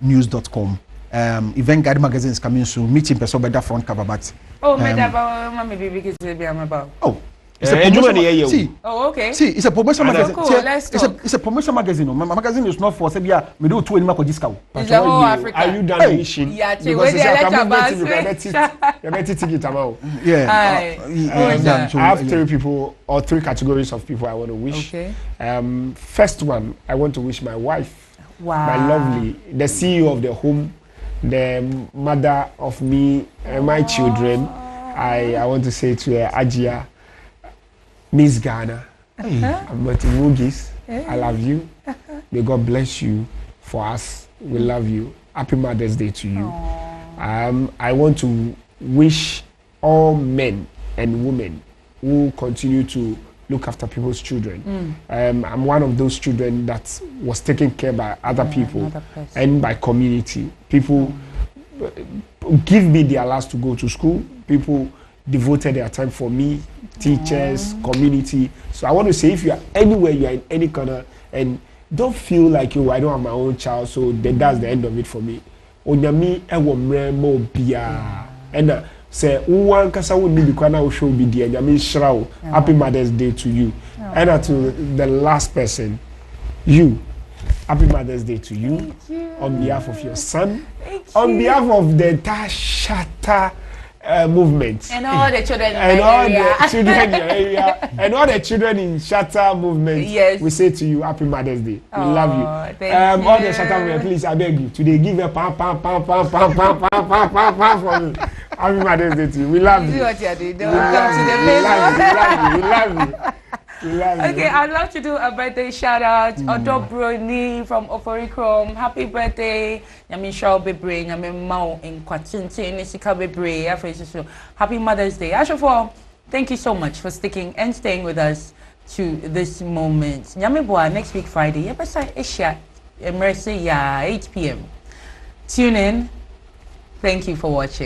news.com. Event Guide magazine is coming soon. Meeting person by that front cover, but maybe because I'm about. Oh, It's a promotion. See, okay. See, it's a promotion magazine. Cool. Let's talk. It's a promotion magazine. My magazine is not for Sebia. We do 2 anymore for discount. It's the whole Africa. Are you done wishing? Yeah, because it's I have 3 people or 3 categories of people I want to wish. Okay. First one, I want to wish my wife, wow, my lovely, the CEO of the home, the mother of me and my children. I want to say to her, Ajia, Miss Ghana, I'm Martin Mugis. I love you. May God bless you for us. We love you. Happy Mother's Day to you. I want to wish all men and women who continue to look after people's children. I'm one of those children that was taken care by other people and by community. People give me their last to go to school. People devoted their time for me, teachers, community. So I want to say, if you are anywhere, you are in any corner, and don't feel like, I don't have my own child, so that's the end of it for me. Onyami ewo mremo bia. And say one kasa wo need kwana wo show be there. Nyami shrawo. Happy Mother's Day to you. And to the last person, you. Happy Mother's Day to you. On behalf of your son. On behalf of the entire Shatta movement and all the children and all the children in your area and all the children in Shatta movement. Yes, we say to you, Happy Mother's Day. We love you. All the Shatta movement, please, I beg you, today give a pam for me. Happy Mother's Day to you. We love you. See what you're doing. We love you. Okay, I'd love to do a birthday shout out. Odobroni from Oforikrom. Happy birthday. Yami Shaw Bebre, Yami Mao in Kwatinti, Nisika Bebre. Happy Mother's Day. Ashafo, thank you so much for sticking and staying with us to this moment. Yami Boa, next week Friday. Yabasa Asia, Mercy, 8 p.m. Tune in. Thank you for watching.